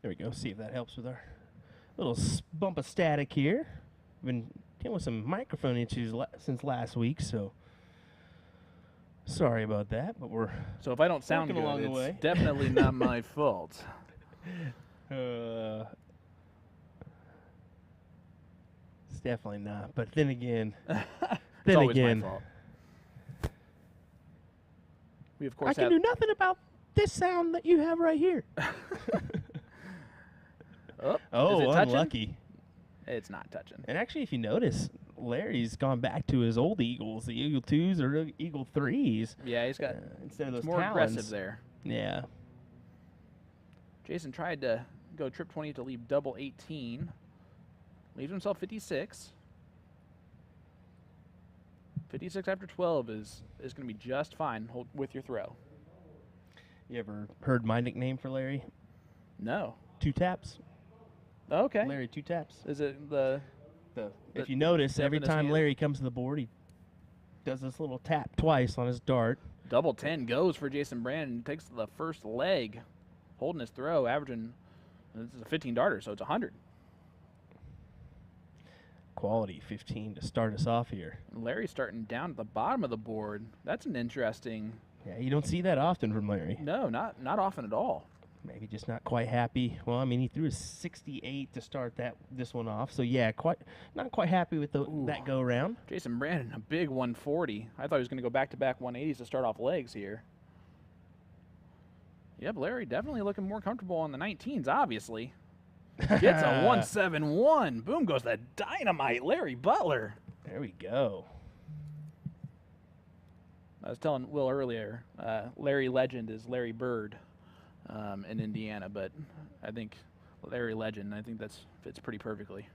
There we go. See if that helps with our little bump of static here. Been dealing with some microphone issues since last week, so sorry about that. But we're So if I don't sound working good, along the it's way. definitely not my fault. It's definitely not. But then again, It's always my fault. We of course I can do nothing about this sound that you have right here. Oh, is it touching? Unlucky. It's not touching. And actually, if you notice, Larry's gone back to his old Eagles, the Eagle 2s or Eagle 3s. Yeah, he's got instead of those more Talons. aggressive there. Yeah. Jason tried to go trip 20 to leave double 18. Leaves himself 56. 56 after 12 is going to be just fine with your throw. You ever heard my nickname for Larry? No. 2 taps. Okay. Larry 2 taps. Is it the If you notice, every in his time hand? Larry comes to the board, he does this little tap twice on his dart. double 10 goes for Jason Brandon? Takes the first leg, holding his throw, averaging. This is a 15 darter, so it's 100. Quality 15 to start us off here. Larry's starting down at the bottom of the board. That's an interesting. Yeah, you don't see that often from Larry. No, not often at all. Maybe just not quite happy. Well, I mean, he threw a 68 to start this one off. So yeah, not quite happy with that go round. Jason Brandon, a big 140. I thought he was going to go back-to-back 180s to start off legs here. Yep, Larry definitely looking more comfortable on the 19s, obviously. Gets a 171. Boom goes that dynamite, Larry Butler. There we go. I was telling Will earlier, Larry Legend is Larry Bird in Indiana, but I think Larry Legend, I think that fits pretty perfectly.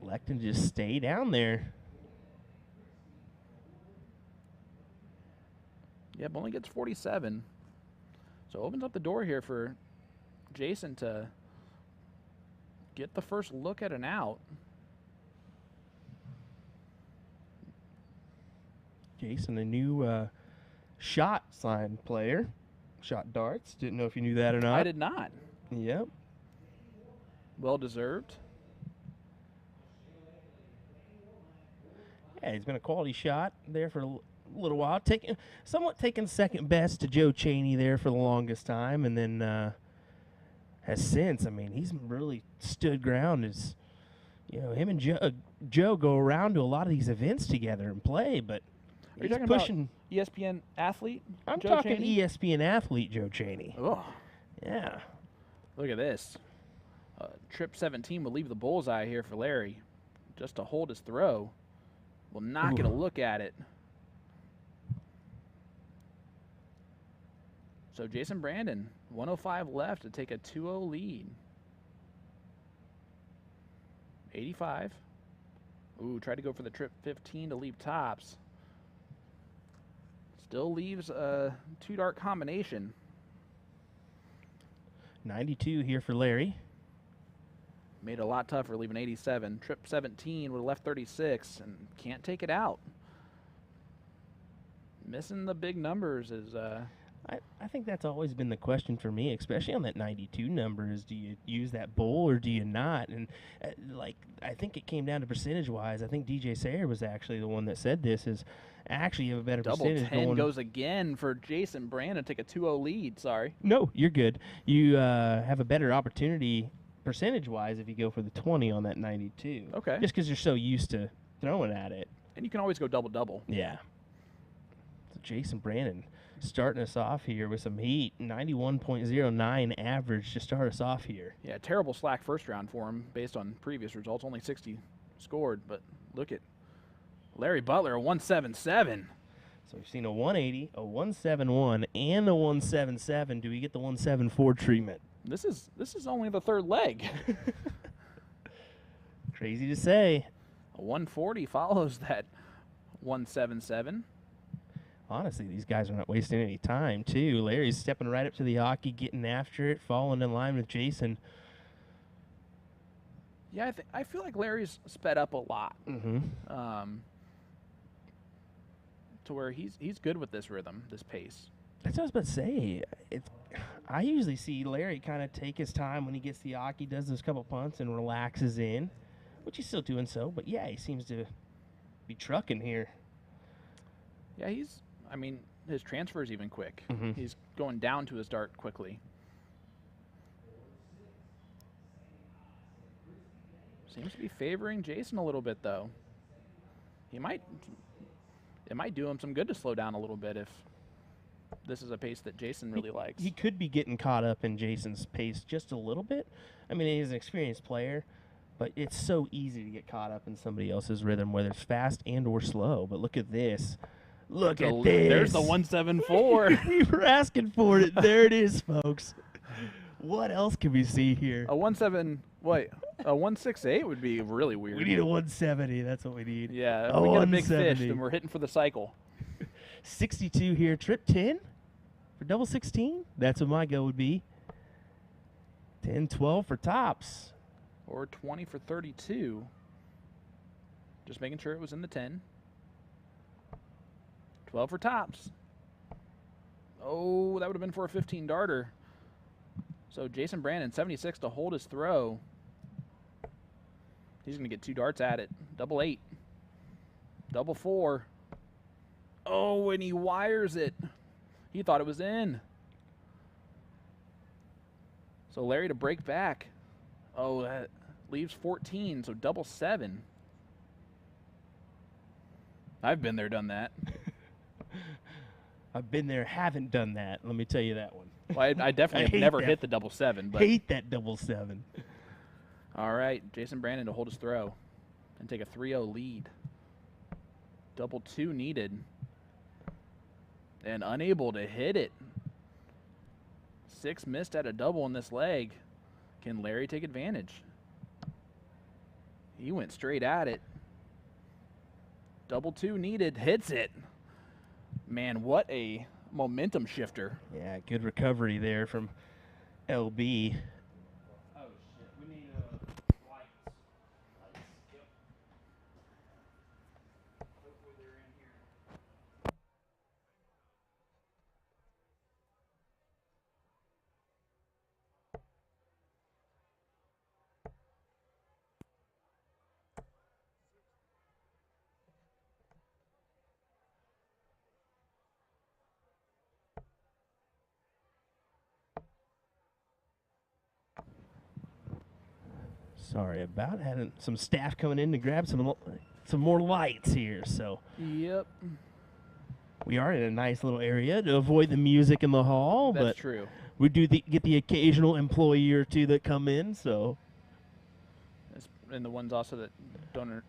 Electing to just stay down there. Yep, only gets 47. So opens up the door here for Jason to get the first look at an out. Jason, a new shot sign player. Shot darts. Didn't know if you knew that or not. I did not. Yep. Well deserved. Yeah, he's been a quality shot there for a little while. Somewhat taking second best to Joe Cheney there for the longest time, and then has since. I mean, he's really stood ground. As you know, him and Joe go around to a lot of these events together and play, but Are you he's talking pushing. about ESPN athlete? I'm Joe talking Cheney? ESPN athlete Joe Cheney. Oh, Yeah. look at this. Trip 17 will leave the bullseye here for Larry. Just to hold his throw. Will not get a look at it. So Jason Brandon, 105 left to take a 2-0 lead. 85. Ooh, tried to go for the trip 15 to leave tops. Still leaves a 2-dart combination. 92 here for Larry. Made it a lot tougher, leaving 87. Trip 17 would have left 36 and can't take it out. Missing the big numbers is I think that's always been the question for me, especially on that 92 number, is do you use that bowl or do you not? And I think it came down to percentage-wise. I think DJ Sayer was actually the one that said this, is actually you have a better Double percentage 10 going. goes again for Jason Brandon. Take a 2-0 lead. Sorry. No, you're good. You have a better opportunity percentage-wise if you go for the 20 on that 92. Okay. Just because you're so used to throwing at it. And you can always go double-double. Yeah. So Jason Brandon starting us off here with some heat. 91.09 average to start us off here. Yeah, terrible slack first round for him based on previous results. Only 60 scored, but look at Larry Butler, a 177. So we've seen a 180, a 171, and a 177. Do we get the 174 treatment? This is only the third leg. Crazy to say. A 140 follows that 177. Honestly, these guys are not wasting any time, too. Larry's stepping right up to the hockey, getting after it, falling in line with Jason. Yeah, I feel like Larry's sped up a lot. Mm-hmm. To where he's good with this rhythm, this pace. That's what I was about to say. I usually see Larry kind of take his time when he gets the hockey, does those couple punts, and relaxes in, which he's still doing so. But, yeah, he seems to be trucking here. Yeah, his transfer is even quick. Mm-hmm. He's going down to his dart quickly. Seems to be favoring Jason a little bit, though. It might do him some good to slow down a little bit if this is a pace that Jason really likes. He could be getting caught up in Jason's pace just a little bit. I mean, he's an experienced player, but it's so easy to get caught up in somebody else's rhythm, whether it's fast and or slow. But look at this. Look at this. There's the 174. We were asking for it. There it is, folks. What else can we see here? A 168 would be really weird. We need a 170. That's what we need. Yeah, if A we get a big fish, 170. then we're hitting for the cycle. 62 here. Trip 10 for double 16. That's what my go would be. 10, 12 for tops. Or 20 for 32. Just making sure it was in the 10. 12 for tops. Oh, that would have been for a 15 darter. So Jason Brandon, 76 to hold his throw. He's going to get 2 darts at it. Double 8. Double 4. Oh, and he wires it. He thought it was in. So Larry to break back. Oh, that leaves 14, so double 7. I've been there, done that. I've been there, haven't done that. Let me tell you that one. Well, I definitely have never hit the double 7. But Hate that double 7. all right, Jason Brandon to hold his throw and take a 3-0 lead. Double 2 needed. And unable to hit it. 6 missed at a double in this leg. Can Larry take advantage? He went straight at it. Double 2 needed. Hits it. Man, what a momentum shifter. Yeah, good recovery there from LB. Oh, shit. We need lights. Yep. Hopefully they're in here. Sorry about having some staff coming in to grab some more lights here. So Yep. we are in a nice little area to avoid the music in the hall. That's but true. we do get the occasional employee or two that come in. So And the ones also that don't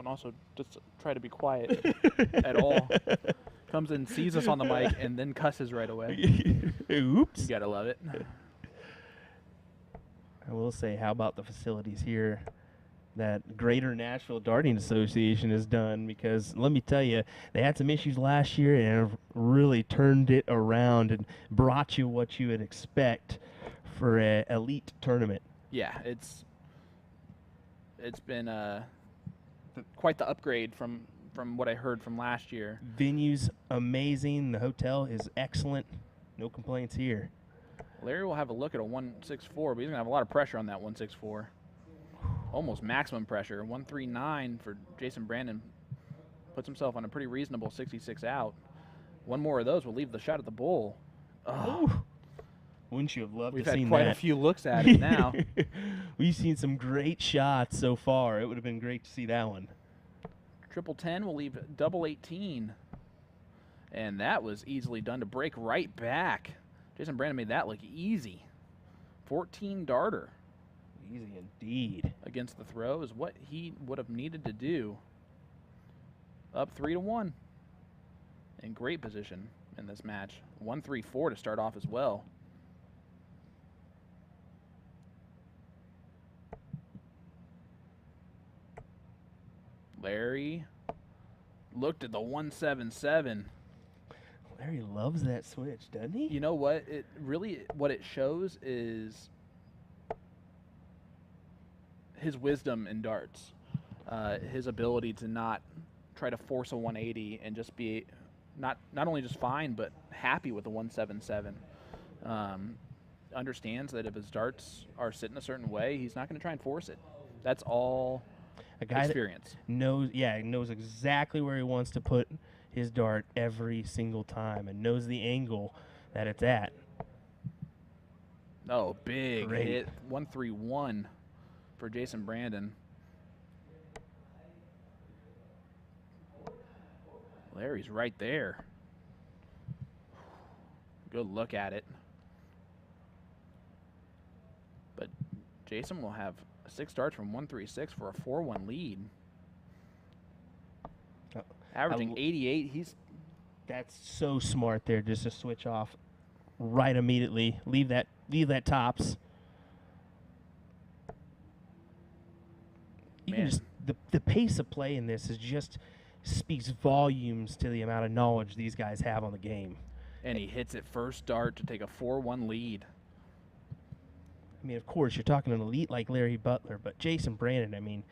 also just try to be quiet at all. Comes in, sees us on the mic, and then cusses right away. Oops. You gotta love it. I will say, how about the facilities here that Greater Nashville Darting Association has done? Because let me tell you, they had some issues last year and have really turned it around and brought you what you would expect for an elite tournament. Yeah, it's been quite the upgrade from what I heard from last year. Venue's amazing. The hotel is excellent. No complaints here. Larry will have a look at a 164, but he's going to have a lot of pressure on that 164. Almost maximum pressure. 139 for Jason Brandon. Puts himself on a pretty reasonable 66 out. One more of those will leave the shot at the bull. Oh. Wouldn't you have loved We've to see had that? quite a few looks at it now. We've seen some great shots so far. It would have been great to see that one. Triple 10 will leave double 18. And that was easily done to break right back. Jason Brandon made that look easy. 14 darter. Easy indeed. Against the throw is what he would have needed to do. Up 3-1. In great position in this match. 1-3-4 to start off as well. Larry looked at the 177. Larry loves that switch, doesn't he? You know what? What it shows is his wisdom in darts. His ability to not try to force a 180 and just be not only just fine, but happy with the 177. Understands that if his darts are sitting a certain way, he's not going to try and force it. That's all a guy experience. That knows exactly where he wants to put his dart every single time and knows the angle that it's at. Oh, big Great. hit. 131 for Jason Brandon. Larry's right there. Good look at it. But Jason will have 6 darts from 136 for a 4-1 lead. Averaging 88. That's so smart there, just to switch off right immediately. Leave that tops. Even just the pace of play in this is just speaks volumes to the amount of knowledge these guys have on the game. And he hits it first dart to take a 4-1 lead. I mean, of course, you're talking an elite like Larry Butler, but Jason Brandon, I mean,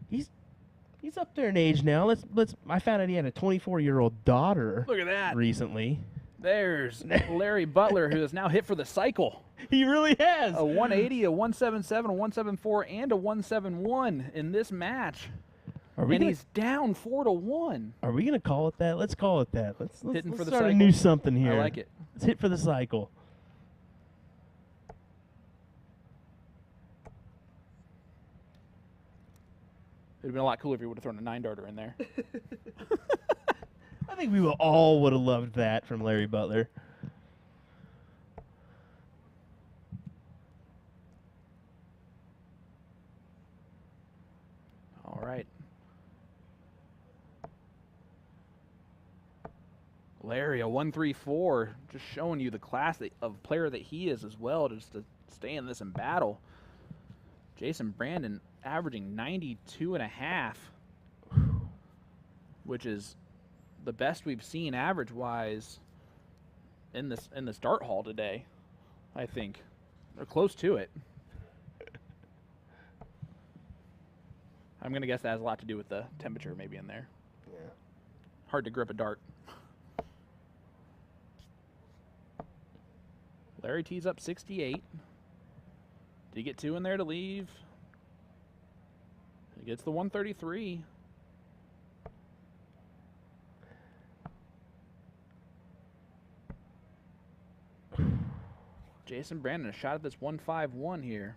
he's up there in age now. I found out he had a 24-year-old daughter. Look at that. Recently. There's Larry Butler, who has now hit for the cycle. He really has. A 180, a 177, a 174, and a 171 in this match. He's down 4-1. Are we gonna call it that? Let's call it that. Let's Hitting for the start a cycle. new something here. I like it. Let's hit for the cycle. It would have been a lot cooler if you would have thrown a 9-darter in there. I think we all would have loved that from Larry Butler. All right. Larry, a 134, just showing you the class of player that he is as well, just to stay in this in battle. Jason Brandon averaging 92.5, which is the best we've seen average-wise in this dart hall today, I think. They're close to it. I'm going to guess that has a lot to do with the temperature maybe in there. Yeah. Hard to grip a dart. Larry tees up 68. Did he get 2 in there to leave? He gets the 133. Jason Brandon, a shot at this 151 here.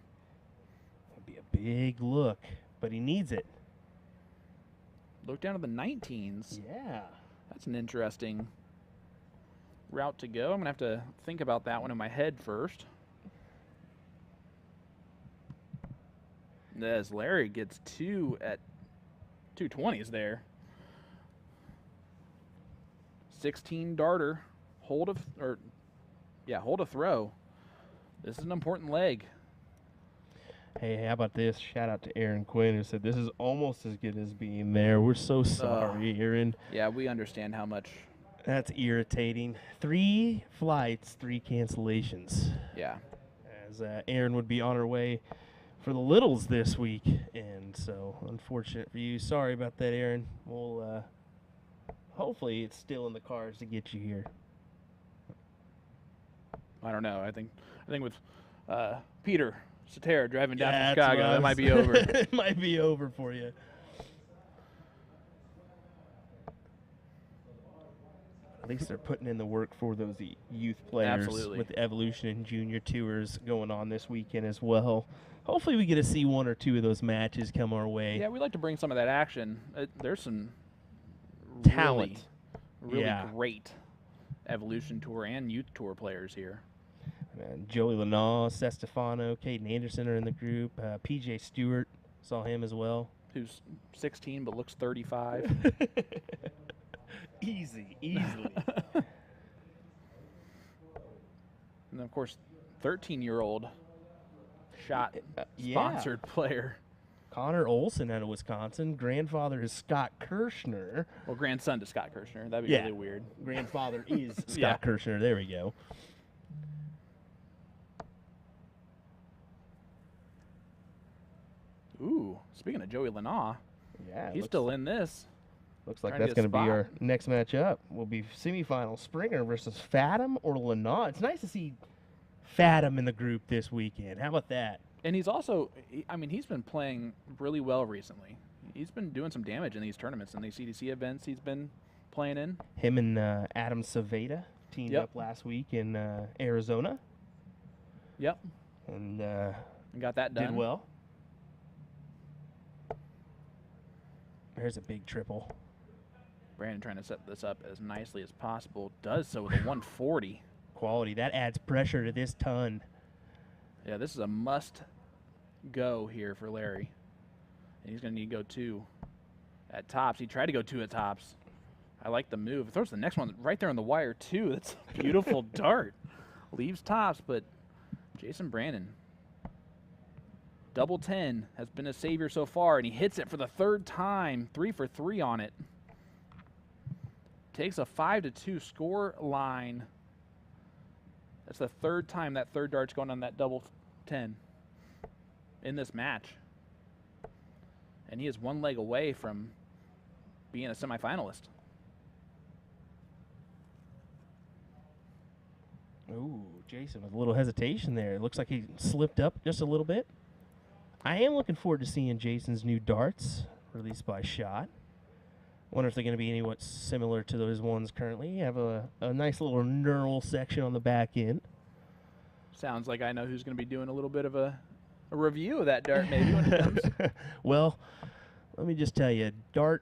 That'd be a big look, but he needs it. Look down to the 19s. Yeah. That's an interesting route to go. I'm going to have to think about that one in my head first. As Larry gets 2 at 220s there. 16 darter. Hold a throw. This is an important leg. Hey, how about this? Shout out to Aaron Quinn, who said this is almost as good as being there. We're so sorry, Aaron. Yeah, we understand how much. That's irritating. 3 flights, 3 cancellations. Yeah. As Aaron would be on her way for the littles this week, and so unfortunate for you. Sorry about that, Aaron. We'll hopefully it's still in the cars to get you here. I don't know. I think with Peter Cetera driving down Yeah, from that's Chicago, what I that might was- be over. It might be over for you. At least they're putting in the work for those youth players Absolutely. with the Evolution and Junior Tours going on this weekend as well. Hopefully we get to see one or two of those matches come our way. Yeah, we like to bring some of that action. There's some Talent. really Yeah. great Evolution Tour and Youth Tour players here. And Joey Lena, Stefano, Caden Anderson are in the group. PJ Stuart, saw him as well. Who's 16 but looks 35. Easily. And then, of course, 13-year-old shot Yeah. sponsored player. Connor Olson out of Wisconsin. Grandfather is Scott Kirshner. Well, grandson to Scott Kirshner. That'd be Yeah. really weird. Grandfather is Scott Yeah. Kirshner. There we go. Ooh, speaking of Joey Lena, Yeah, he's still in this. Looks like trying to that's get a going to be our spot. next matchup. Will be semifinal Springer versus Fathom or Lena. It's nice to see Fathom in the group this weekend. How about that? And he's also, I mean, he's been playing really well recently. He's been doing some damage in these tournaments and these CDC events he's been playing in. Him and Adam Saveda teamed Yep. up last week in Arizona Yep, and and got that done. did well. There's a big triple. Brandon trying to set this up as nicely as possible. Does so with a 140. Quality. That adds pressure to this ton. Yeah, this is a must go here for Larry. And he's going to need to go 2 at tops. He tried to go 2 at tops. I like the move. Throws the next one right there on the wire, too. That's a beautiful dart. Leaves tops, but Jason Brandon, double 10, has been a savior so far, and he hits it for the 3rd time. 3 for 3 on it. Takes a 5-2 score line. That's the 3rd time that 3rd dart's going on that double 10 in this match. And he is 1 leg away from being a semifinalist. Ooh, Jason with a little hesitation there. It looks like he slipped up just a little bit. I am looking forward to seeing Jason's new darts released by Shot. Wonder if they're going to be anywhat similar to those ones currently. You have a nice little knurl section on the back end. Sounds like I know who's going to be doing a little bit of a review of that dart maybe when it comes. Well, let me just tell you, dart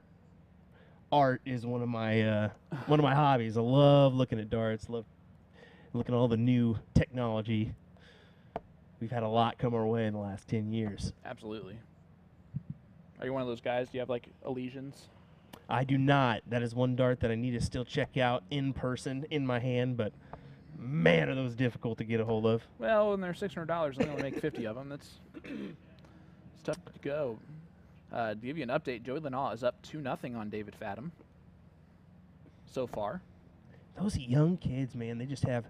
art is one of my hobbies. I love looking at darts, love looking at all the new technology. We've had a lot come our way in the last 10 years. Absolutely. Are you one of those guys? Do you have like Elysians? I do not. That is one dart that I need to still check out in person, in my hand, but man, are those difficult to get a hold of. Well, when they're $600, they only make 50 of them. That's it's tough to go. To give you an update, Joey Lena is up 2-0 on David Fathom so far. Those young kids, man, they just have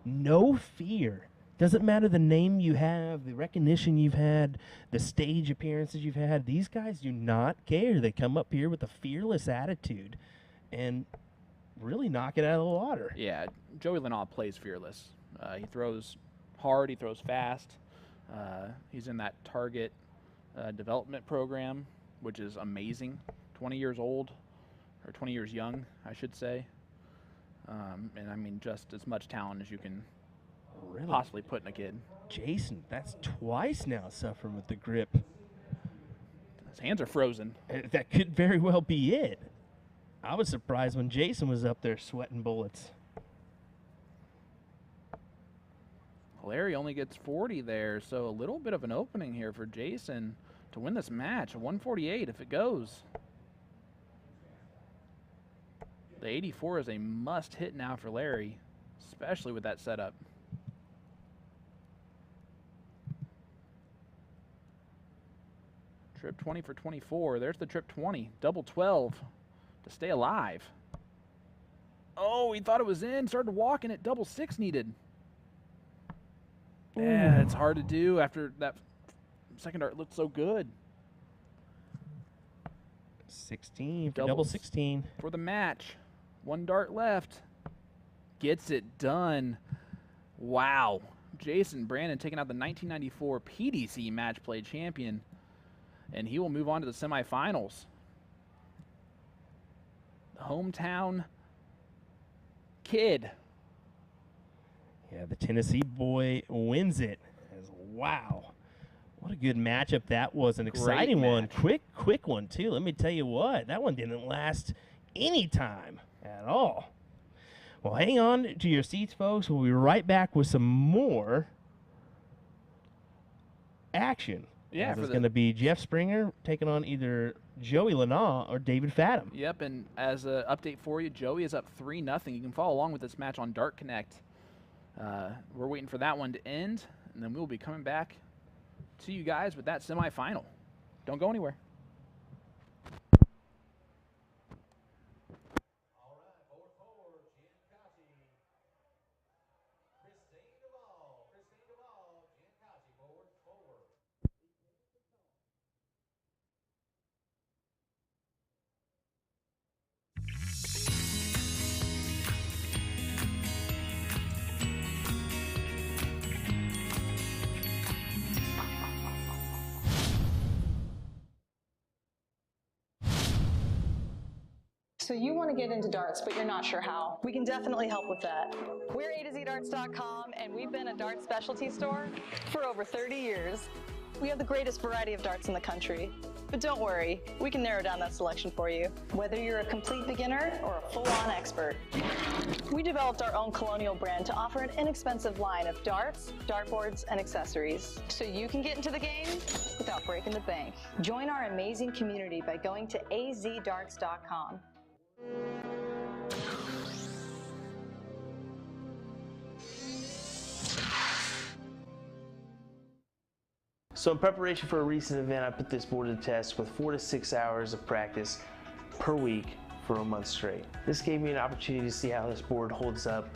no fear. Doesn't matter the name you have, the recognition you've had, the stage appearances you've had. These guys do not care. They come up here with a fearless attitude and really knock it out of the water. Yeah, Joey Lena plays fearless. He throws hard. He throws fast. He's in that target development program, which is amazing. 20 years old, or 20 years young, I should say. And I mean, just as much talent as you can Really? possibly put in a kid. Jason, that's twice now suffering with the grip. His hands are frozen. That could very well be it. I was surprised when Jason was up there sweating bullets. Larry only gets 40 there, so a little bit of an opening here for Jason to win this match. 148 if it goes. The 84 is a must hit now for Larry, especially with that setup. Trip 20 for 24. There's the trip 20. Double 12 to stay alive. Oh, he thought it was in. Started walking it. Double 6 needed. Yeah, it's hard to do after that second dart looked so good. 16 for Doubles. double 16. For the match. 1 dart left. Gets it done. Wow. Jason Brandon taking out the 1994 PDC Matchplay champion, and he will move on to the semifinals. The hometown kid. Yeah, the Tennessee boy wins it. Wow. What a good matchup that was. An exciting one. Quick one, too. Let me tell you what. That one didn't last any time at all. Well, hang on to your seats, folks. We'll be right back with some more action. Yeah, it's going to be Jeff Springer taking on either Joey Lena or David Fathom. Yep, and as an update for you, Joey is up 3-0. You can follow along with this match on Dart Connect. We're waiting for that one to end, and then we'll be coming back to you guys with that semifinal. Don't go anywhere. So you want to get into darts, but you're not sure how. We can definitely help with that. We're usadartsproduction, and we've been a dart specialty store for over 30 years. We have the greatest variety of darts in the country. But don't worry, we can narrow down that selection for you, whether you're a complete beginner or a full-on expert. We developed our own Colonial brand to offer an inexpensive line of darts, dartboards, and accessories, so you can get into the game without breaking the bank. Join our amazing community by going to azdarts.com. So in preparation for a recent event, I put this board to the test with 4 to 6 hours of practice per week for a month straight. This gave me an opportunity to see how this board holds up,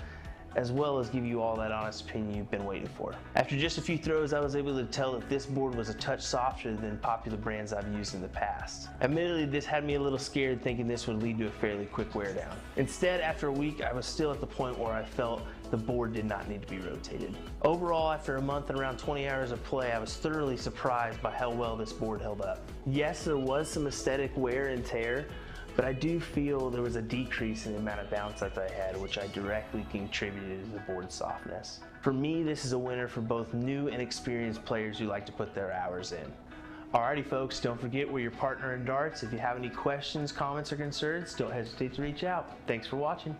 as well as give you all that honest opinion you've been waiting for. After just a few throws, I was able to tell that this board was a touch softer than popular brands I've used in the past. Admittedly, this had me a little scared, thinking this would lead to a fairly quick wear down. Instead, after a week, I was still at the point where I felt the board did not need to be rotated. Overall, after a month and around 20 hours of play, I was thoroughly surprised by how well this board held up. Yes, there was some aesthetic wear and tear, but I do feel there was a decrease in the amount of bounce that I had, which I directly contributed to the board's softness. For me, this is a winner for both new and experienced players who like to put their hours in. Alrighty folks, don't forget we're your partner in darts. If you have any questions, comments, or concerns, don't hesitate to reach out. Thanks for watching.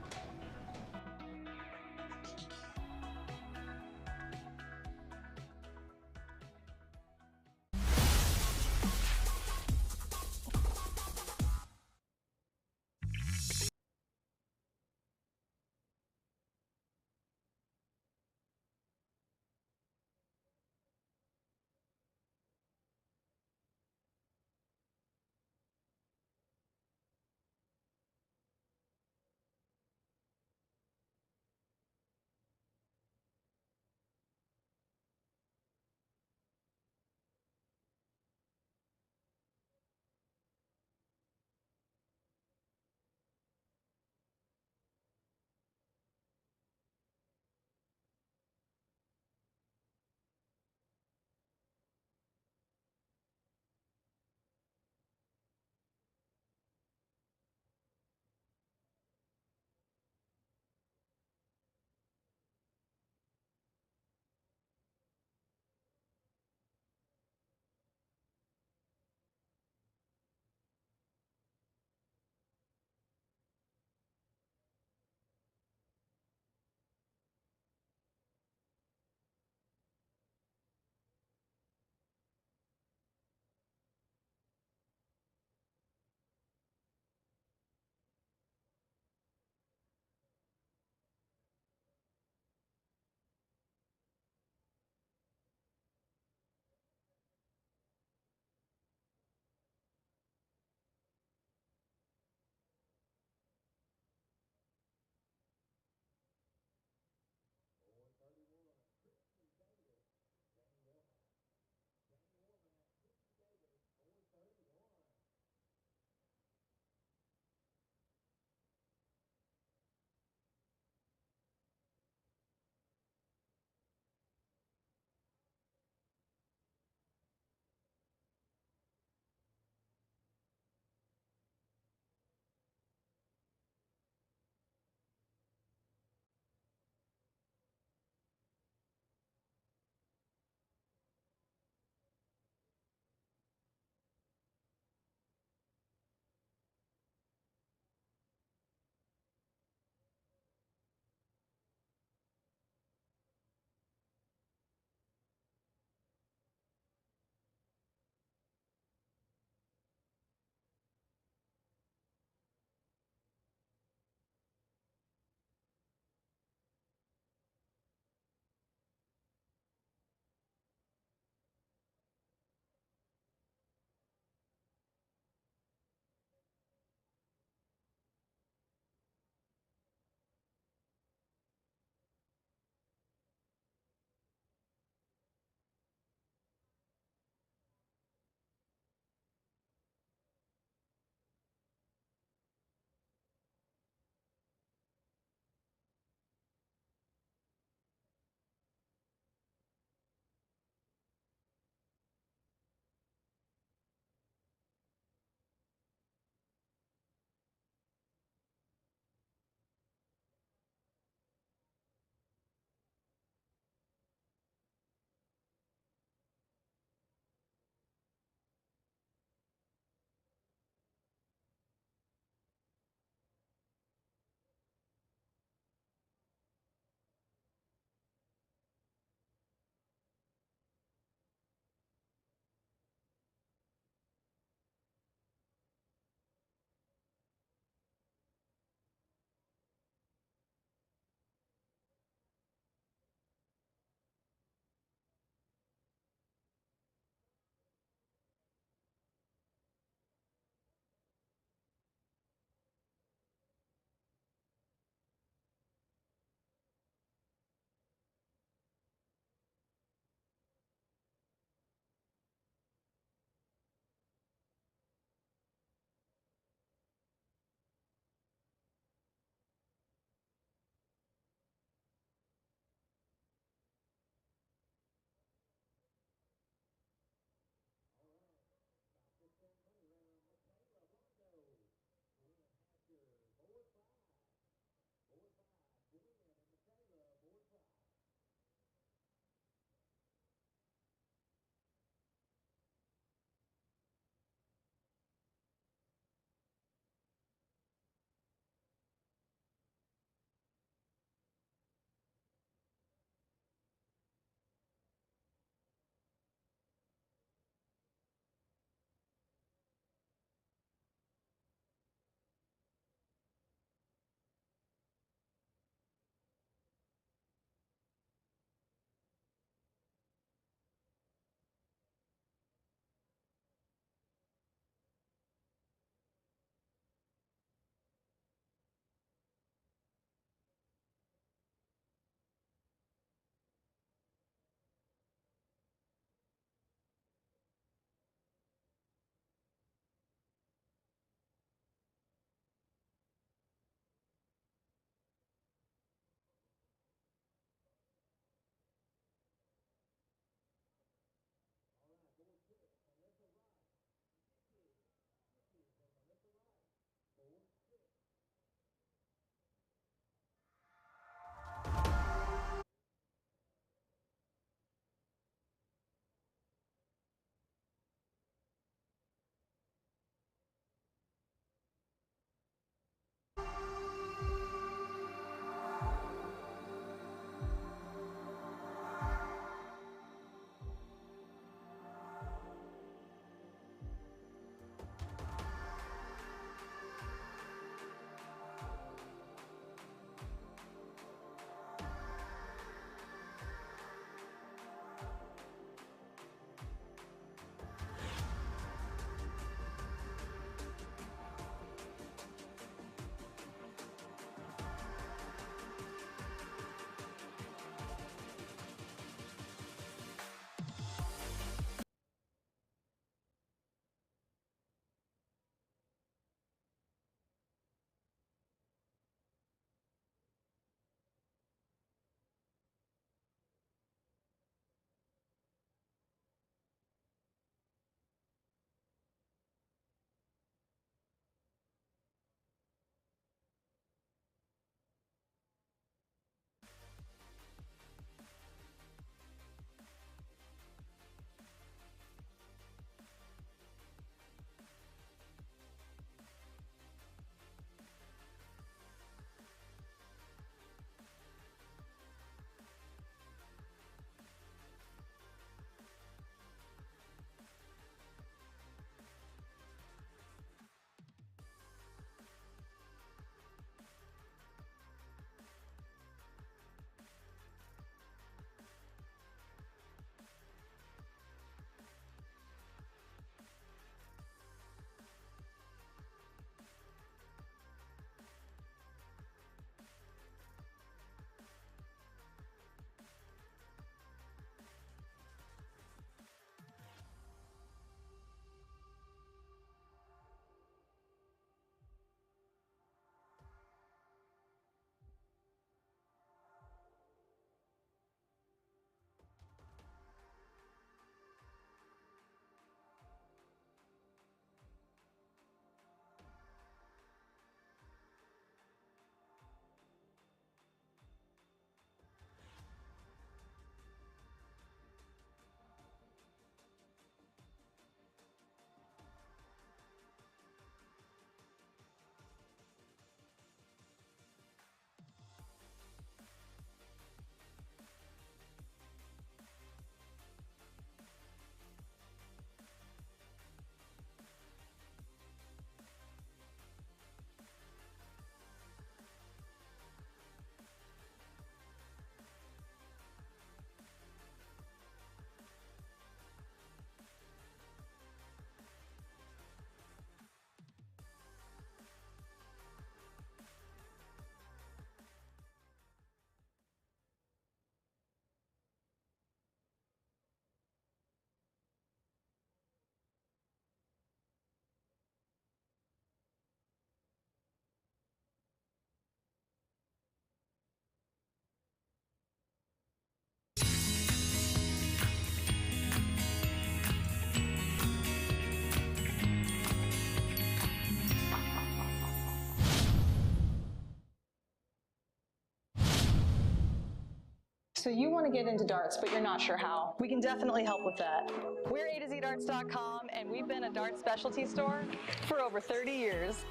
So you want to get into darts, but you're not sure how. We can definitely help with that. We're usadartsproduction, and we've been a dart specialty store for over 30 years.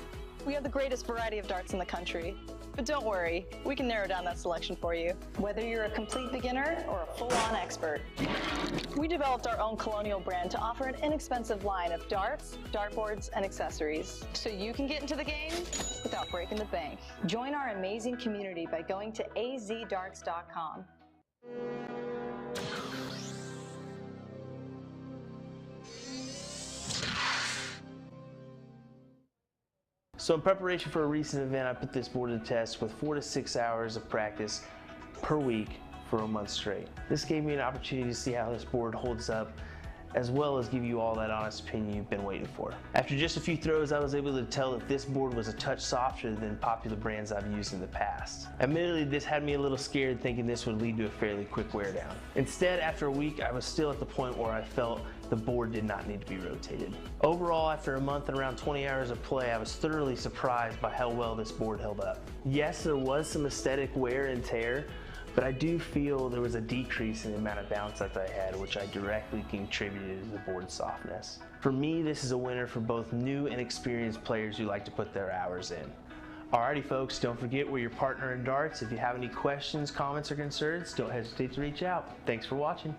We have the greatest variety of darts in the country. But don't worry, we can narrow down that selection for you, whether you're a complete beginner or a full-on expert. We developed our own Colonial brand to offer an inexpensive line of darts, dartboards, and accessories, so you can get into the game without breaking the bank. Join our amazing community by going to azdarts.com. So in preparation for a recent event, I put this board to the test with 4 to 6 hours of practice per week for a month straight. This gave me an opportunity to see how this board holds up, as well as give you all that honest opinion you've been waiting for. After just a few throws, I was able to tell that this board was a touch softer than popular brands I've used in the past. Admittedly, this had me a little scared, thinking this would lead to a fairly quick wear down. Instead, after a week, I was still at the point where I felt the board did not need to be rotated. Overall, after a month and around 20 hours of play, I was thoroughly surprised by how well this board held up. Yes, there was some aesthetic wear and tear, but I do feel there was a decrease in the amount of bounce that I had, which I directly contributed to the board's softness. For me, this is a winner for both new and experienced players who like to put their hours in. Alrighty folks, don't forget we're your partner in darts. If you have any questions, comments, or concerns, don't hesitate to reach out. Thanks for watching.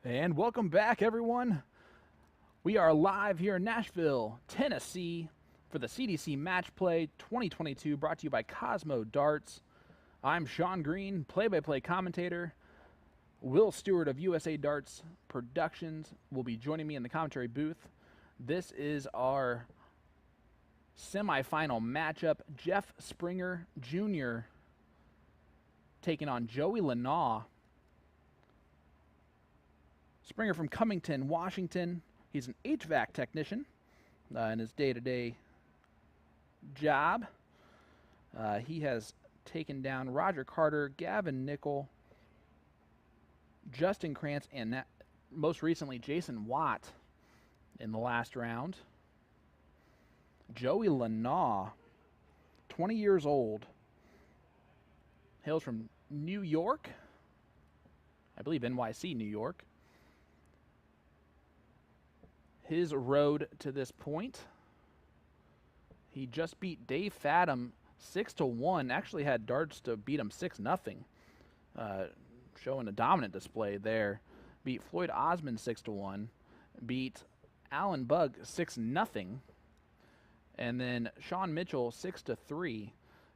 And welcome back, everyone. We are live here in Nashville, Tennessee for the CDC Matchplay 2022, brought to you by Cosmo Darts. I'm Sean Green, play-by-play commentator. Will Stuart of USA Darts Productions will be joining me in the commentary booth. This is our semifinal matchup. Jeff Springer Jr. taking on Joey Lena. Springer from Cummington, Washington. He's an HVAC technician in his day-to-day job. He has taken down Roger Carter, Gavin Nickel, Justin Krantz, and most recently Jason Watt in the last round. Joey Lena, 20 years old, hails from New York, I believe NYC, New York. His road to this point, he just beat Dave Fadum 6-1. Actually had darts to beat him 6-0, showing a dominant display there. Beat Floyd Osmond 6-1. Beat Alan Bugg 6-0. And then Sean Mitchell 6-3.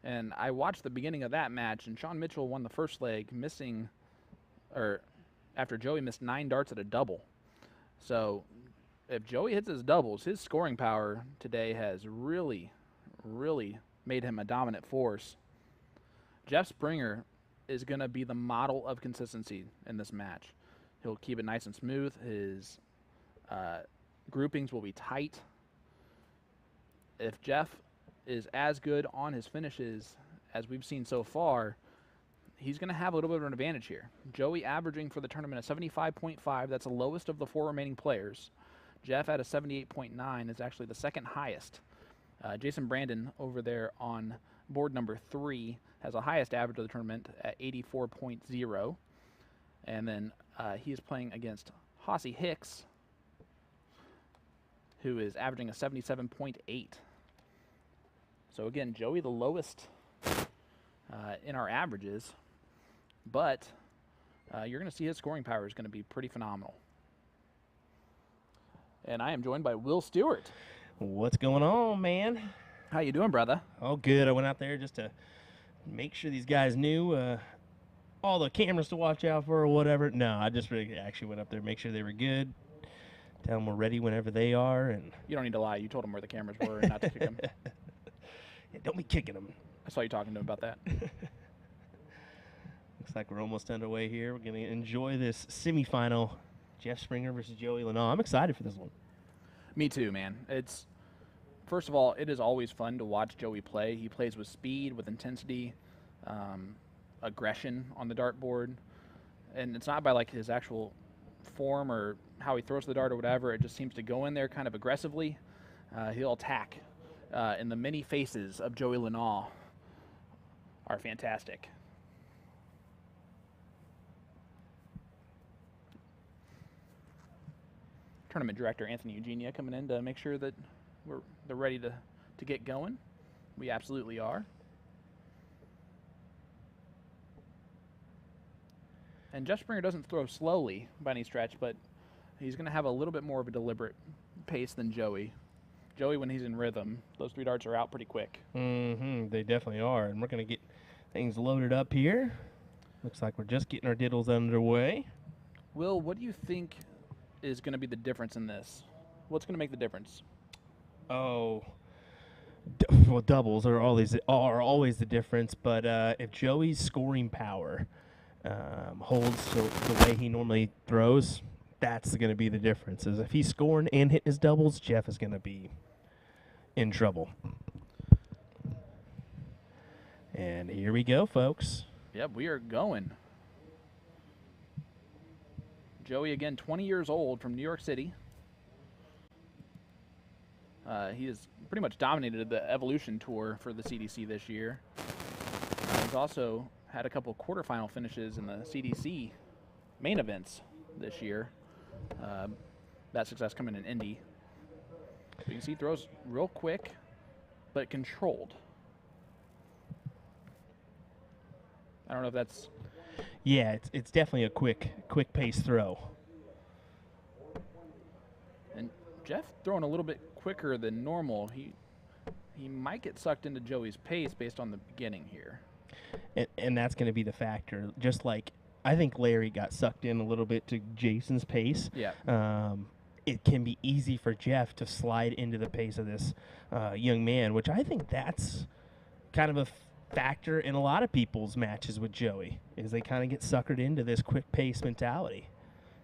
And I watched the beginning of that match, and Sean Mitchell won the first leg, after Joey missed 9 darts at a double. So if Joey hits his doubles, his scoring power today has really, really made him a dominant force. Jeff Springer is going to be the model of consistency in this match. He'll keep it nice and smooth. His groupings will be tight. If Jeff is as good on his finishes as we've seen so far, he's going to have a little bit of an advantage here. Joey averaging for the tournament a 75.5. That's the lowest of the 4 remaining players. Jeff at a 78.9 is actually the second highest. Jason Brandon over there on board number 3 has the highest average of the tournament at 84.0. And then he is playing against Hossie Hicks, who is averaging a 77.8. So again, Joey the lowest in our averages, but you're going to see his scoring power is going to be pretty phenomenal. And I am joined by Will Stewart. What's going on, man? How you doing, brother? Oh, good. I went out there just to make sure these guys knew all the cameras to watch out for or whatever. No, I just really actually went up there to make sure they were good, tell them we're ready whenever they are. And You don't need to lie. You told them where the cameras were and not to kick them. Yeah, don't be kicking them. I saw you talking to him about that. Looks like we're almost underway here. We're going to enjoy this semifinal, Jeff Springer versus Joey Lena. I'm excited for this one. Me too, man. First of all, it is always fun to watch Joey play. He plays with speed, with intensity, aggression on the dartboard. And it's not by like his actual form or how he throws the dart or whatever. It just seems to go in there kind of aggressively. He'll attack. And the many faces of Joey Lena are fantastic. Tournament director Anthony Eugenia coming in to make sure that they're ready to get going. We absolutely are. And Jeff Springer doesn't throw slowly by any stretch, but he's going to have a little bit more of a deliberate pace than Joey. Joey, when he's in rhythm, those 3 darts are out pretty quick. They definitely are. And we're going to get things loaded up here. Looks like we're just getting our diddles underway. Will, what do you think is going to be the difference in this? What's going to make the difference? Oh, well, doubles are always the difference. But if Joey's scoring power holds the way he normally throws, that's going to be the difference. Is if he's scoring and hitting his doubles, Jeff is going to be in trouble. And here we go, folks. Yep, we are going. Joey, again, 20 years old from New York City. He has pretty much dominated the Evolution Tour for the CDC this year. He's also had a couple quarterfinal finishes in the CDC main events this year. That success coming in Indy. So you can see he throws real quick, but controlled. I don't know if that's... Yeah, it's definitely a quick pace throw. Jeff throwing a little bit quicker than normal. He might get sucked into Joey's pace based on the beginning here. And that's going to be the factor. Just like I think Larry got sucked in a little bit to Jason's pace. Yeah. It can be easy for Jeff to slide into the pace of this young man, which I think that's kind of a factor in a lot of people's matches with Joey, is they kind of get suckered into this quick pace mentality.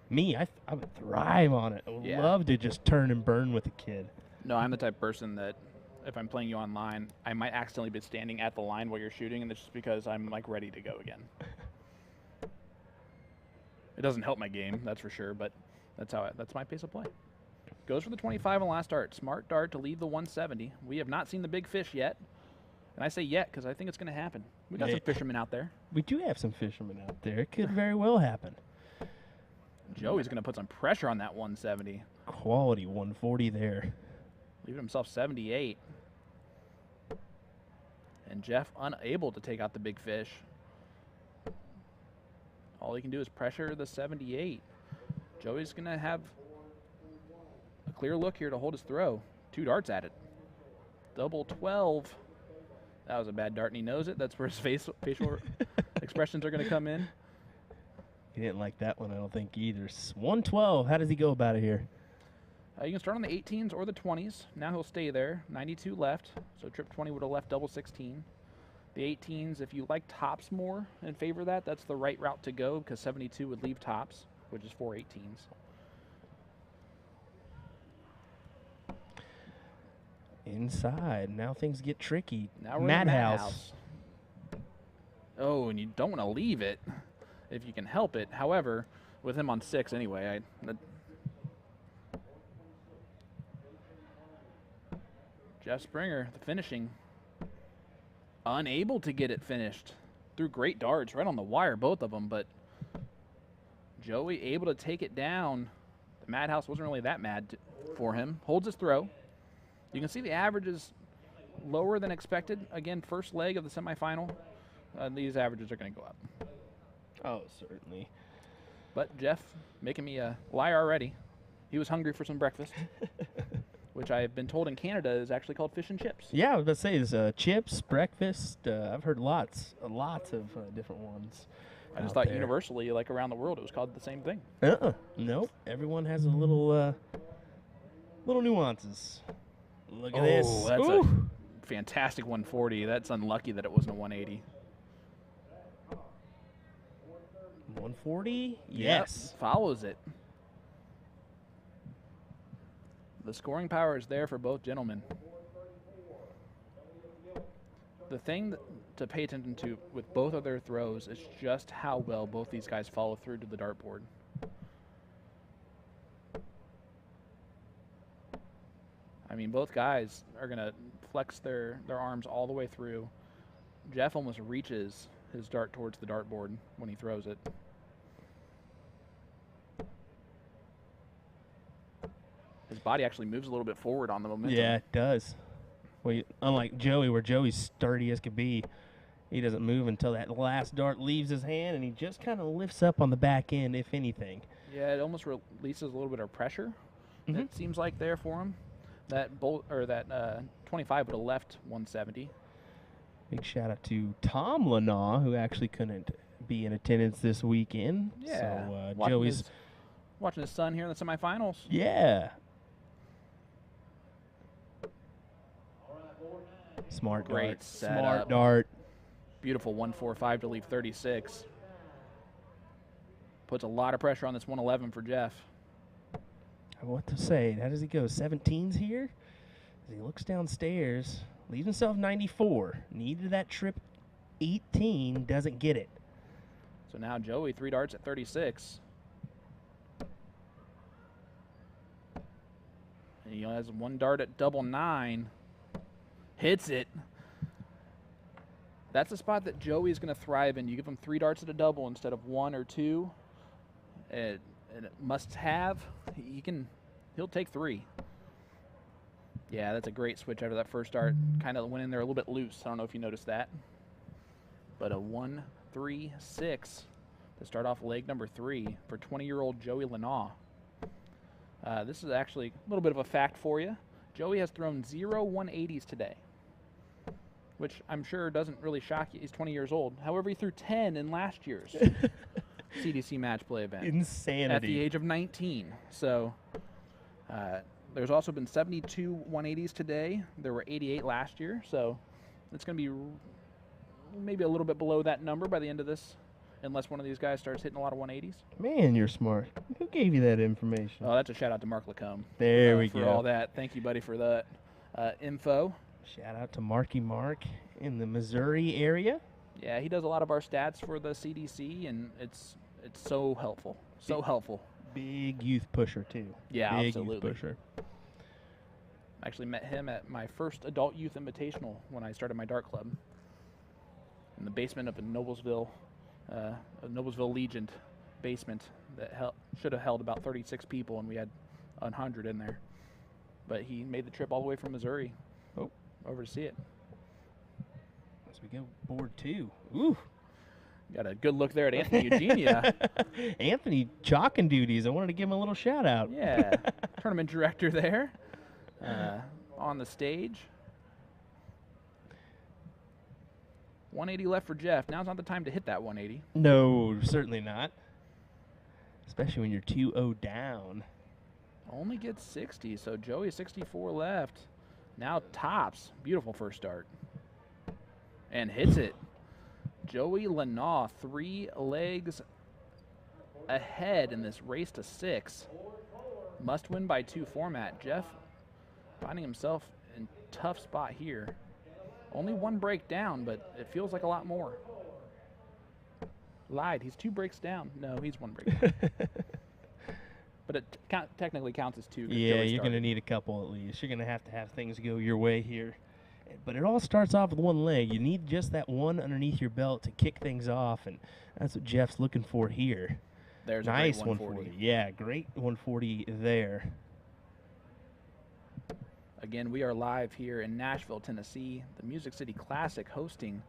Me, I would thrive on it. I would love to just turn and burn with a kid. No, I'm the type of person that if I'm playing you online, I might accidentally be standing at the line while you're shooting, and it's just because I'm like ready to go again. It doesn't help my game, that's for sure, but that's my pace of play. Goes for the 25 on last dart. Smart dart to leave the 170. We have not seen the big fish yet. And I say yet because I think it's going to happen. We got some fishermen out there. We do have some fishermen out there. It could very well happen. Joey's going to put some pressure on that 170. Quality 140 there. Leaving himself 78. And Jeff unable to take out the big fish. All he can do is pressure the 78. Joey's going to have a clear look here to hold his throw. 2 darts at it. Double 12. That was a bad dart, and he knows it. That's where his facial expressions are going to come in. He didn't like that one, I don't think, either. 112. How does he go about it here? You can start on the 18s or the 20s. Now he'll stay there. 92 left, so trip 20 would have left double 16. The 18s, if you like tops more and favor that, that's the right route to go because 72 would leave tops, which is 4 18s. Inside. Now things get tricky. Now we're Madhouse. Oh, and you don't want to leave it if you can help it. However, with him on 6 anyway, Jeff Springer, the finishing, unable to get it finished. Threw great darts right on the wire, both of them, but Joey able to take it down. The Madhouse wasn't really that mad for him. Holds his throw. You can see the average is lower than expected. Again, first leg of the semifinal. These averages are going to go up. Oh, certainly. But Jeff making me a liar already. He was hungry for some breakfast, which I've been told in Canada is actually called fish and chips. Yeah, I was about to say, there's chips, breakfast. I've heard lots of different ones. I just thought universally, like around the world, it was called the same thing. Nope. Everyone has a little nuances. Look at this. That's a fantastic 140. That's unlucky that it wasn't a 180. 140? Yes. Yep, follows it. The scoring power is there for both gentlemen. The thing to pay attention to with both of their throws is just how well both these guys follow through to the dartboard. I mean, both guys are going to flex their arms all the way through. Jeff almost reaches his dart towards the dartboard when he throws it. His body actually moves a little bit forward on the momentum. Yeah, it does. Well, unlike Joey, where Joey's sturdy as could be, he doesn't move until that last dart leaves his hand, and he just kind of lifts up on the back end, if anything. Yeah, it almost releases a little bit of pressure. It seems like there for him. That 25 would have left 170. Big shout out to Tom Lena, who actually couldn't be in attendance this weekend. Yeah, so Joey's watching his son here in the semifinals. Yeah. Smart Great dart. setup. Smart dart. Beautiful 145 to leave 36. Puts a lot of pressure on this 111 for Jeff. What to say? How does he go? 17s here? As he looks downstairs, leaves himself 94. Needed that trip 18, doesn't get it. So now Joey, 3 darts at 36. And he has 1 dart at double 9. Hits it. That's a spot that Joey's going to thrive in. You give him 3 darts at a double instead of 1 or 2. And must have. He'll take 3. Yeah, that's a great switch after that first dart. Kind of went in there a little bit loose. I don't know if you noticed that. But a 1-3-6 to start off leg number 3 for 20-year-old Joey Lena. This is actually a little bit of a fact for you. Joey has thrown 0 180s today, which I'm sure doesn't really shock you. He's 20 years old. However, he threw 10 in last year's CDC Matchplay event. Insanity. At the age of 19. So there's also been 72 180s today. There were 88 last year. So it's going to be maybe a little bit below that number by the end of this, unless one of these guys starts hitting a lot of 180s. Man, you're smart. Who gave you that information? Oh, that's a shout out to Mark Lacombe. There we for go. For all that. Thank you, buddy, for that info. Shout out to Marky Mark in the Missouri area. Yeah, he does a lot of our stats for the CDC, and it's so helpful. So helpful. Big youth pusher, too. Yeah, Big absolutely. Youth pusher. Actually met him at my first adult youth invitational when I started my dart club in the basement of a Noblesville Legion basement that should have held about 36 people, and we had 100 in there. But he made the trip all the way from Missouri over to see it. As we go, board 2. Ooh. Got a good look there at Anthony Eugenia. Anthony chalking duties. I wanted to give him a little shout out. Yeah, tournament director there on the stage. 180 left for Jeff. Now's not the time to hit that 180. No, certainly not. Especially when you're 2-0 down. Only gets 60, so Joey 64 left. Now tops. Beautiful first start. And hits it. Joey Lena, 3 legs ahead in this race to 6. Must win by 2 format. Jeff finding himself in tough spot here. Only 1 break down, but it feels like a lot more. Lied. He's 2 breaks down. No, he's 1 break down. But it technically counts as 2. Yeah, you're going to need a couple at least. You're going to have things go your way here. But it all starts off with 1 leg. You need just that one underneath your belt to kick things off, and that's what Jeff's looking for here. There's nice a great 140. Yeah, great 140 there. Again, we are live here in Nashville, Tennessee. The Music City Classic hosting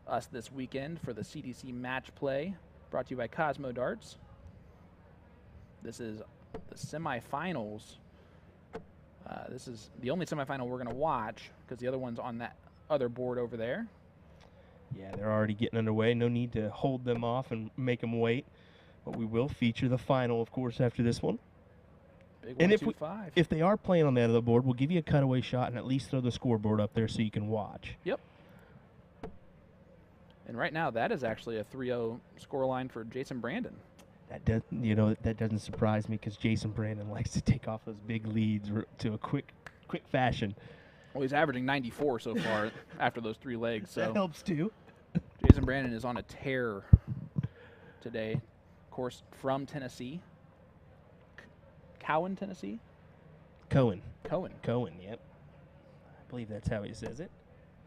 us this weekend for the CDC Matchplay, brought to you by Cosmo Darts. This is the semifinals. This is the only semifinal we're going to watch because the other one's on that other board over there. Yeah, they're already getting underway. No need to hold them off and make them wait. But we will feature the final, of course, after this one. Big And 1, 2, 5. if they are playing on the other board, we'll give you a cutaway shot and at least throw the scoreboard up there so you can watch. Yep. And right now, that is actually a 3-0 scoreline for Jason Brandon. That doesn't surprise me because Jason Brandon likes to take off those big leads to a quick fashion. Well, he's averaging 94 so far after those 3 legs. So that helps too. Jason Brandon is on a tear today. Of course, from Tennessee. Cowan, Tennessee? Cohen, yep. I believe that's how he says it.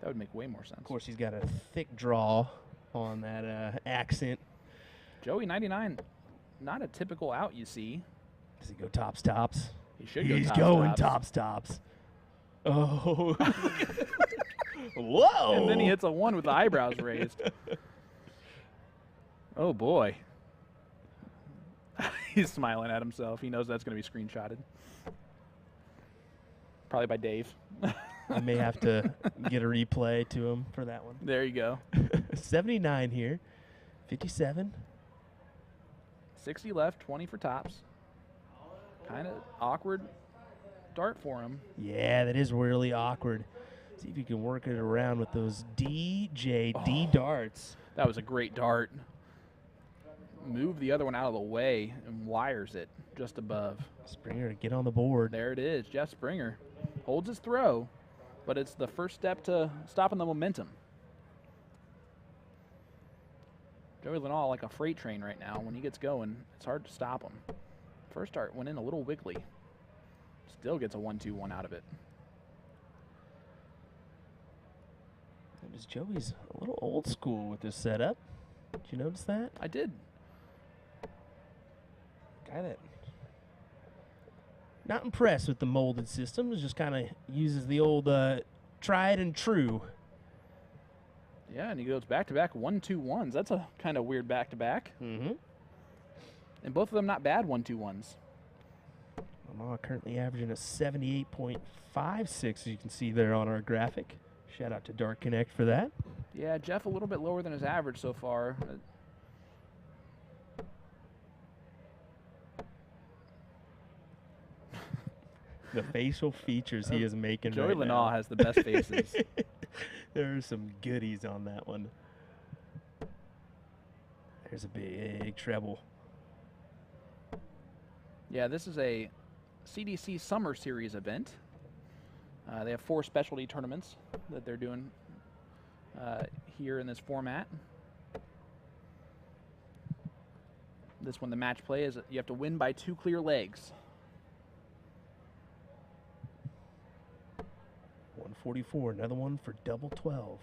That would make way more sense. Of course, he's got a thick draw on that accent. Joey, 99, not a typical out, you see. Does he go tops? He should go He's tops. going tops. Oh. Whoa. And then he hits a 1 with the eyebrows raised. Oh, boy. He's smiling at himself. He knows that's going to be screenshotted. Probably by Dave. I may have to get a replay to him for that one. There you go. 79 here. 57. 60 left, 20 for tops. Kind of awkward dart for him. Yeah, that is really awkward. See if you can work it around with those D darts. That was a great dart. Move the other one out of the way and wires it just above. Springer to get on the board. There it is. Jeff Springer holds his throw, but it's the first step to stopping the momentum. Joey Lena like a freight train right now. When he gets going, it's hard to stop him. First dart went in a little wiggly. Still gets a 1-2-1 out of it. Joey's a little old school with this setup. Did you notice that? I did. Guy that not impressed with the molded systems, just kind of uses the old tried and true. Yeah, and he goes back-to-back 1-2-1s. That's a kind of weird back-to-back. Mm-hmm. And both of them not bad 1-2-1s. Omaha currently averaging a 78.56, as you can see there on our graphic. Shout out to Dart Connect for that. Yeah, Jeff a little bit lower than his average so far. The facial features he is making Joey right Lena now. has the best faces. There are some goodies on that one. There's a big treble. Yeah, this is a CDC Summer Series event. They have 4 specialty tournaments that they're doing here in this format. This one, the match play, is you have to win by 2 clear legs. 144, another one for double 12.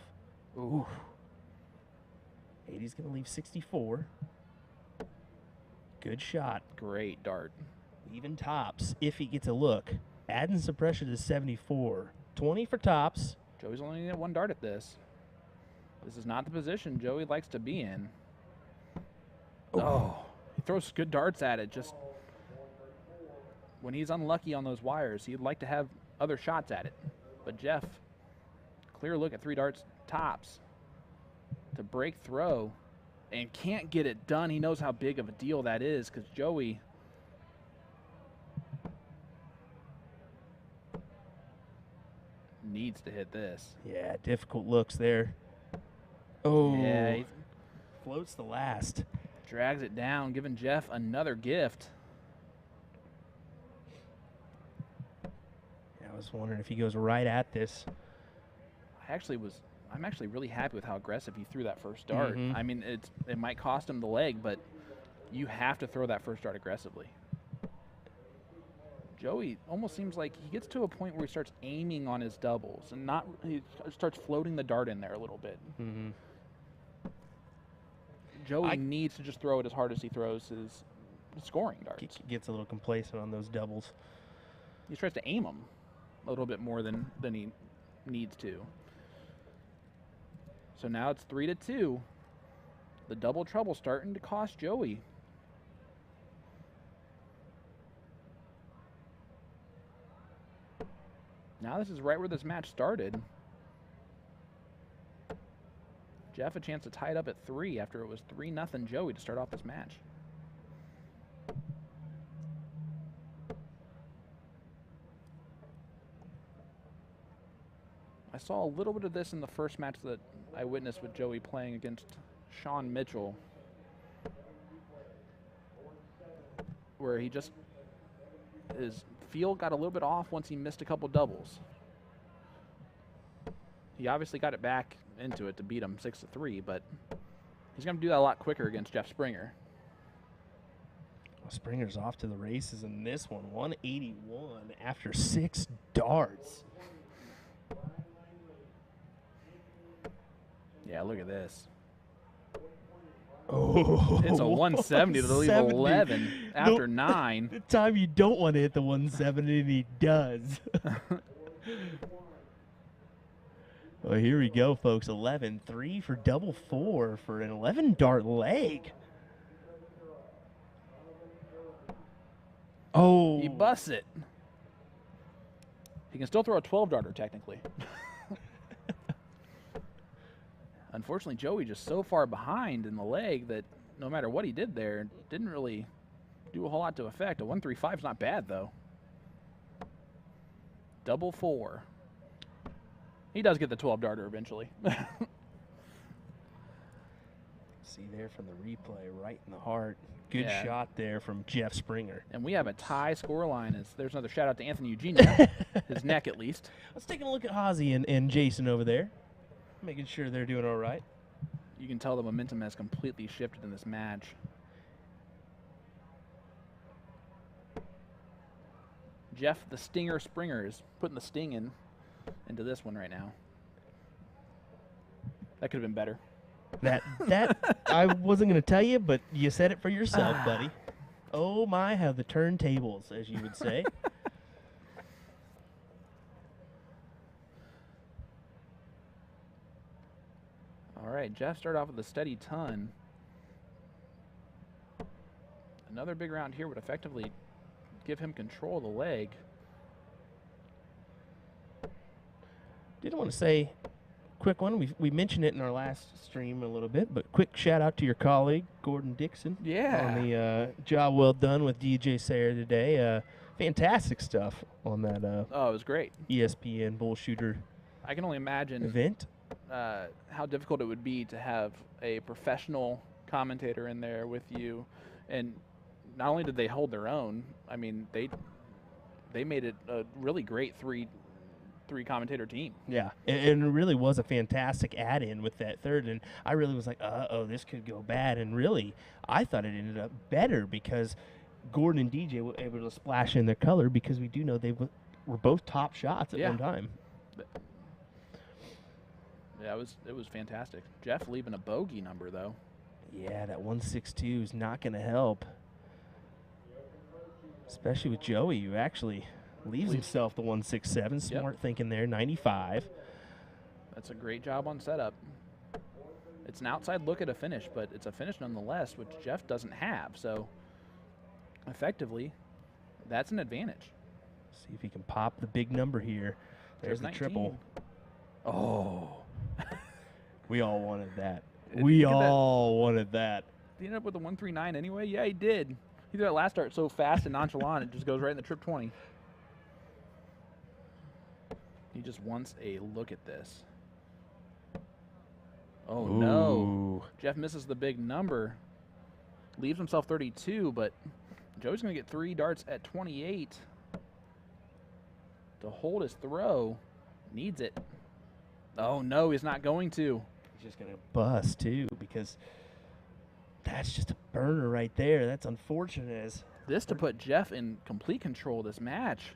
Ooh. 80's going to leave 64. Good shot. Great dart. Even tops if he gets a look. Adding some pressure to 74. 20 for tops. Joey's only going to get 1 dart at this. This is not the position Joey likes to be in. Oh. He throws good darts at it. Just when he's unlucky on those wires, he'd like to have other shots at it. But Jeff, clear look at 3 darts tops to break throw and can't get it done. He knows how big of a deal that is because Joey needs to hit this. Yeah, difficult looks there. Oh, Yeah, he floats the last. drags it down, giving Jeff another gift. I was wondering if he goes right at this. I'm actually really happy with how aggressive he threw that first dart. Mhm. I mean, it might cost him the leg, but you have to throw that first dart aggressively. Joey almost seems like he gets to a point where he starts aiming on his doubles and he starts floating the dart in there a little bit. Mm-hmm. Joey needs to just throw it as hard as he throws his scoring darts. Gets a little complacent on those doubles. He tries to aim them a little bit more than he needs to. So now it's 3-2. The double trouble starting to cost Joey. Now this is right where this match started. Jeff a chance to tie it up at 3 after it was 3-0 Joey to start off this match. I saw a little bit of this in the first match that I witnessed with Joey playing against Sean Mitchell, where his feel got a little bit off once he missed a couple doubles. He obviously got it back into it to beat him 6-3, but he's going to do that a lot quicker against Jeff Springer. Well, Springer's off to the races in this one. 181 after 6 darts. Yeah, look at this. Oh, It's a 170 to leave 11 after 9. The time you don't want to hit the 170, and he does. Well, here we go, folks. 11-3 for double 4 for an 11-dart leg. Oh. He busts it. He can still throw a 12-darter, technically. Unfortunately, Joey just so far behind in the leg that no matter what he did there, didn't really do a whole lot to affect. A 135 is not bad, though. Double 4. He does get the 12-darter eventually. See there from the replay, right in the heart. Good Yeah. shot there from Jeff Springer. And we have a tie scoreline. There's another shout-out to Anthony Eugenia, his neck at least. Let's take a look at Hazy and Jason over there, making sure they're doing all right. You can tell the momentum has completely shifted in this match. Jeff the Stinger Springer is putting the sting into this one right now. That could have been better. That I wasn't going to tell you, but you said it for yourself, buddy. Oh my, how the turntables, as you would say. All right, Jeff started off with a steady ton. Another big round here would effectively give him control of the leg. Did want to say, quick one. We mentioned it in our last stream a little bit, but quick shout out to your colleague Gordon Dixon. Yeah. On the job well done with DJ Sayer today. Fantastic stuff on that. Oh, it was great. ESPN Bull Shooter I can only imagine event. how difficult it would be to have a professional commentator in there with you, and not only did they hold their own, I mean they made it a really great three commentator team. Yeah, and it really was a fantastic add-in with that third, and I really was like, oh, this could go bad, and really, I thought it ended up better because Gordon and DJ were able to splash in their color because we do know they were both top shots at one time. Yeah, it was fantastic. Jeff leaving a bogey number though. Yeah, that 162 is not going to help, especially with Joey, who actually leaves himself the 167. Smart thinking there, 95. That's a great job on setup. It's an outside look at a finish, but it's a finish nonetheless, which Jeff doesn't have. So effectively, that's an advantage. See if he can pop the big number here. There's the 19. triple. Oh. We all wanted that. Did We you get that? all wanted that. Did he end up with a 139 anyway? Yeah, he did. He threw that last dart so fast and nonchalant, it just goes right in the trip 20. He just wants a look at this. Oh, no. Ooh. Jeff misses the big number. Leaves himself 32, but Joey's going to get 3 darts at 28 to hold his throw. Needs it. Oh, no, he's not going to. He's just going to bust, too, because that's just a burner right there. That's unfortunate. As This to put Jeff in complete control of this match.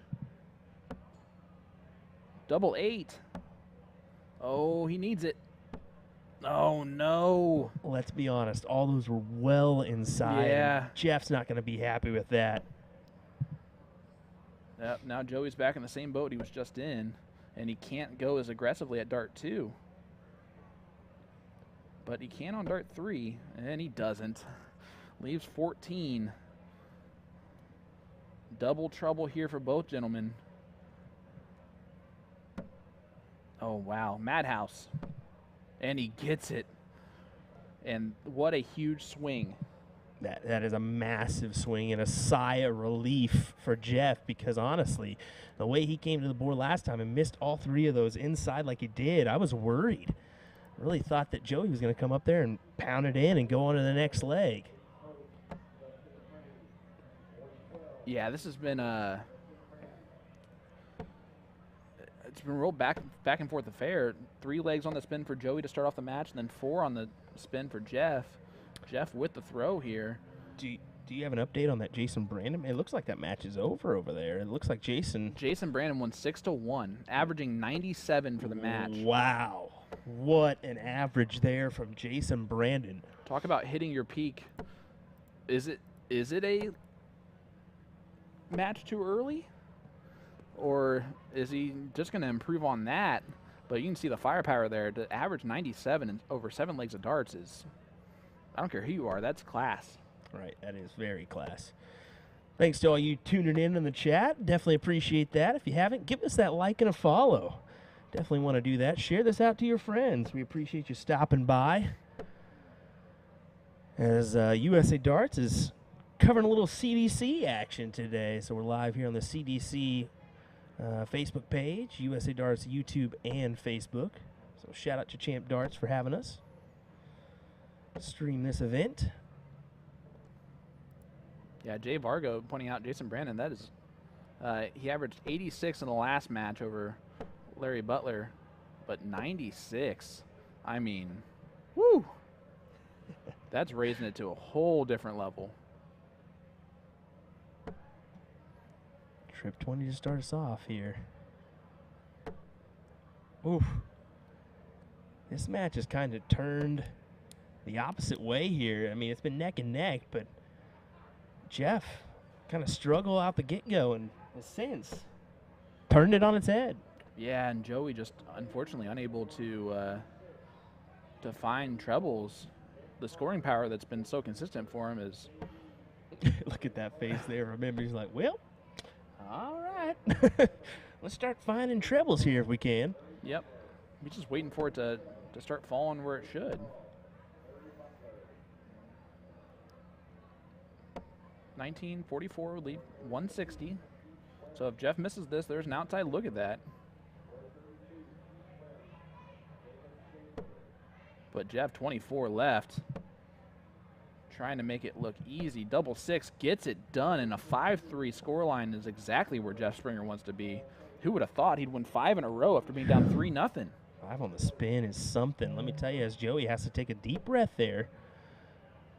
Double 8. Oh, he needs it. Oh, no. Let's be honest, all those were well inside. Yeah. Jeff's not going to be happy with that. Yep, now Joey's back in the same boat he was just in, and he can't go as aggressively at dart 2. But he can on dart 3, and he doesn't. Leaves 14. Double trouble here for both gentlemen. Oh, wow. Madhouse. And he gets it. And what a huge swing. That is a massive swing and a sigh of relief for Jeff because, honestly, the way he came to the board last time and missed all 3 of those inside like he did, I was worried. I really thought that Joey was going to come up there and pound it in and go on to the next leg. Yeah, this has been it's been a real back and forth affair. 3 legs on the spin for Joey to start off the match, and then 4 on the spin for Jeff. Jeff with the throw here. Do you have an update on that Jason Brandon? It looks like that match is over there. It looks like Jason Brandon won 6-1, averaging 97 for the match. Wow. What an average there from Jason Brandon. Talk about hitting your peak. Is it a match too early? Or is he just going to improve on that? But you can see the firepower there. To average 97 and over 7 legs of darts is, I don't care who you are, that's class. Right, that is very class. Thanks to all you tuning in the chat. Definitely appreciate that. If you haven't, give us that like and a follow. Definitely want to do that. Share this out to your friends. We appreciate you stopping by. As USA Darts is covering a little CDC action today. So we're live here on the CDC Facebook page, USA Darts YouTube and Facebook. So shout out to Champ Darts for having us stream this event. Yeah, Jay Vargo pointing out Jason Brandon. That is, he averaged 86 in the last match over Larry Butler, but 96. I mean, woo! That's raising it to a whole different level. Trip 20 to start us off here. Oof. This match has kind of turned the opposite way here. I mean, it's been neck and neck, but Jeff kind of struggled out the get-go and has since turned it on its head. Yeah, and Joey just unfortunately unable to find trebles. The scoring power that's been so consistent for him is. Look at that face there. Remember, he's like, well, All right. Let's start finding trebles here if we can. Yep. We're just waiting for it to start falling where it should. 1944 would leave 160. So if Jeff misses this, there's an outside look at that. But Jeff, 24 left. Trying to make it look easy. Double six gets it done, and a 5-3 scoreline is exactly where Jeff Springer wants to be. Who would have thought he'd win 5 in a row after being down 3-0? 5 on the spin is something. Let me tell you, as Joey has to take a deep breath there.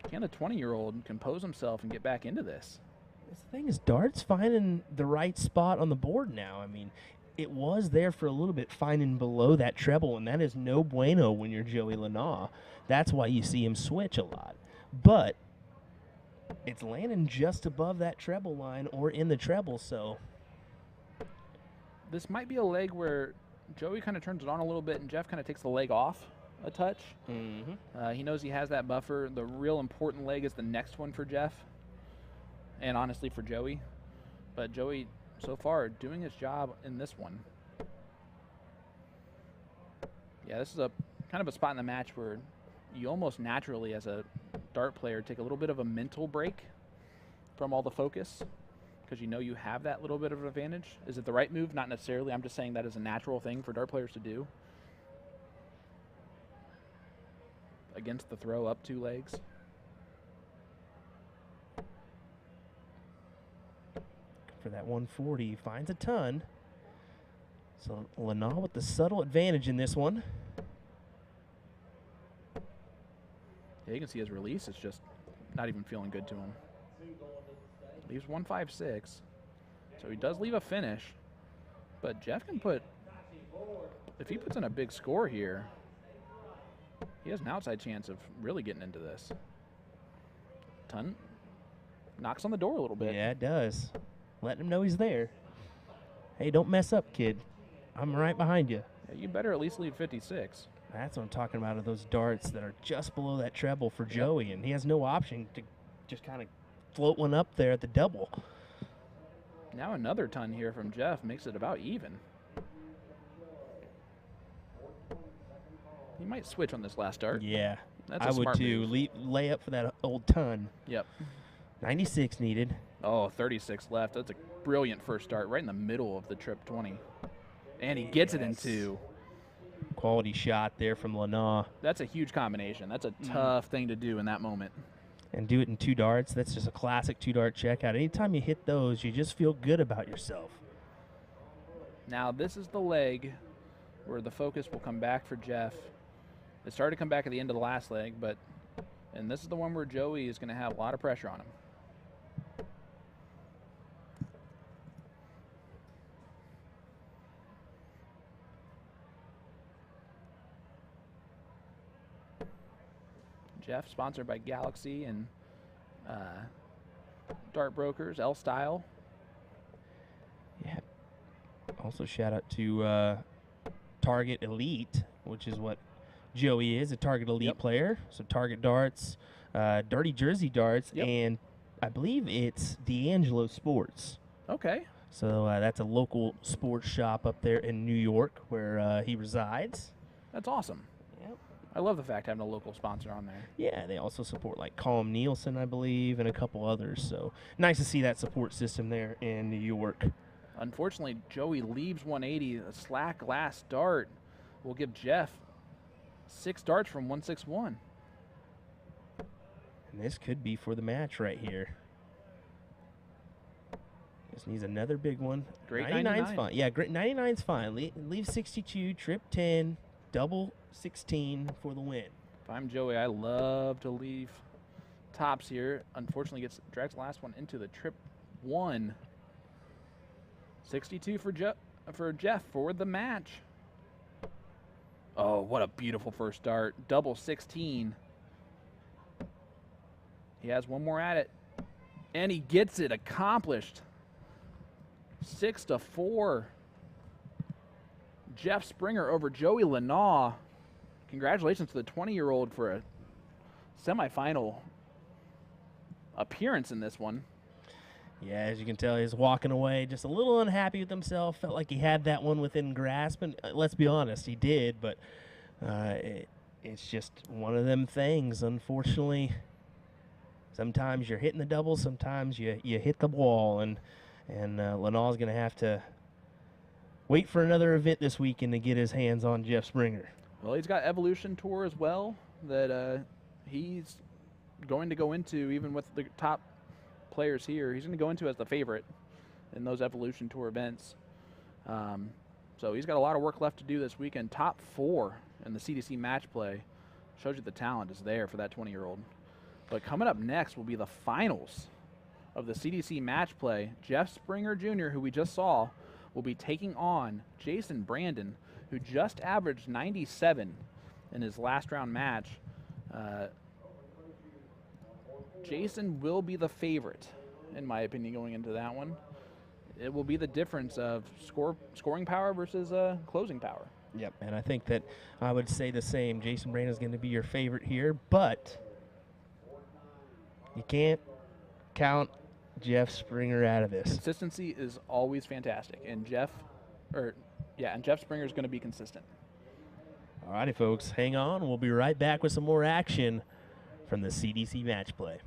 Can a 20-year-old compose himself and get back into this? The thing is, dart's finding the right spot on the board now. I mean, it was there for a little bit, finding below that treble, and that is no bueno when you're Joey Lena. That's why you see him switch a lot. But it's landing just above that treble line or in the treble, so. This might be a leg where Joey kind of turns it on a little bit and Jeff kind of takes the leg off a touch. He knows he has that buffer. The real important leg is the next one for Jeff and honestly for Joey. But Joey, so far, doing his job in this one. Yeah, this is a kind of a spot in the match where you almost naturally, as a dart player, take a little bit of a mental break from all the focus because you know you have that little bit of an advantage. Is it the right move? Not necessarily. I'm just saying that is a natural thing for dart players to do. Against the throw up 2 legs. For that 140, he finds a ton. So Lena with the subtle advantage in this one. Yeah, you can see his release. It's just not even feeling good to him. Leaves 156. So he does leave a finish. But Jeff can put, if he puts in a big score here, he has an outside chance of really getting into this. Ton knocks on the door a little bit. Yeah, it does. Letting him know he's there. Hey, don't mess up, kid. I'm right behind you. Yeah, you better at least leave 56. That's what I'm talking about, are those darts that are just below that treble for Joey, and he has no option to just kind of float one up there at the double. Now another ton here from Jeff makes it about even. He might switch on this last dart. Yeah, That's a I would smart too. move. Lay up for that old ton. Yep. 96 needed. Oh, 36 left. That's a brilliant first start right in the middle of the trip 20. And he gets it in 2. Quality shot there from Lena. That's a huge combination. That's a tough thing to do in that moment. And do it in 2 darts. That's just a classic 2-dart checkout. Anytime you hit those, you just feel good about yourself. Now, this is the leg where the focus will come back for Jeff. It started to come back at the end of the last leg, and this is the one where Joey is going to have a lot of pressure on him. Jeff, sponsored by Galaxy and Dart Brokers, L Style. Yeah. Also, shout out to Target Elite, which is what Joey is, a Target Elite player. So Target Darts, Dirty Jersey Darts, and I believe it's D'Angelo Sports. Okay. So that's a local sports shop up there in New York where he resides. That's awesome. Yep. I love the fact having a local sponsor on there. Yeah, they also support like Colm Nielsen, I believe, and a couple others. So nice to see that support system there in New York. Unfortunately, Joey leaves 180. A slack last dart will give Jeff 6 darts from 161. And this could be for the match right here. Just needs another big one. Great 99's 99. fine. Yeah, great 99's fine. Leave 62, trip 10, double 16 for the win. If I'm Joey, I love to leave tops here. Unfortunately, drags the last one into the trip 1. 62 for Jeff for the match. Oh, what a beautiful first dart. Double 16. He has one more at it. And he gets it accomplished. 6-4. Jeff Springer over Joey Lena. Congratulations to the 20-year-old for a semifinal appearance in this one. Yeah, as you can tell, he's walking away just a little unhappy with himself. Felt like he had that one within grasp, and let's be honest, he did, but it's just one of them things. Unfortunately, sometimes you're hitting the double, sometimes you hit the wall, and Lenaw's going to have to wait for another event this weekend to get his hands on Jeff Springer. Well, he's got Evolution Tour as well that he's going to go into, even with the top players here. He's going to go into as the favorite in those Evolution Tour events. So he's got a lot of work left to do this weekend. Top 4 in the CDC Matchplay. Shows you the talent is there for that 20-year-old. But coming up next will be the finals of the CDC Matchplay. Jeff Springer Jr., who we just saw, will be taking on Jason Brandon, who just averaged 97 in his last round match. Jason will be the favorite, in my opinion, going into that one. It will be the difference of scoring power versus closing power. Yep, and I think that I would say the same. Jason Brandon is going to be your favorite here, but you can't count Jeff Springer out of this. Consistency is always fantastic, and Jeff Springer is going to be consistent. All righty, folks, hang on. We'll be right back with some more action from the CDC Matchplay.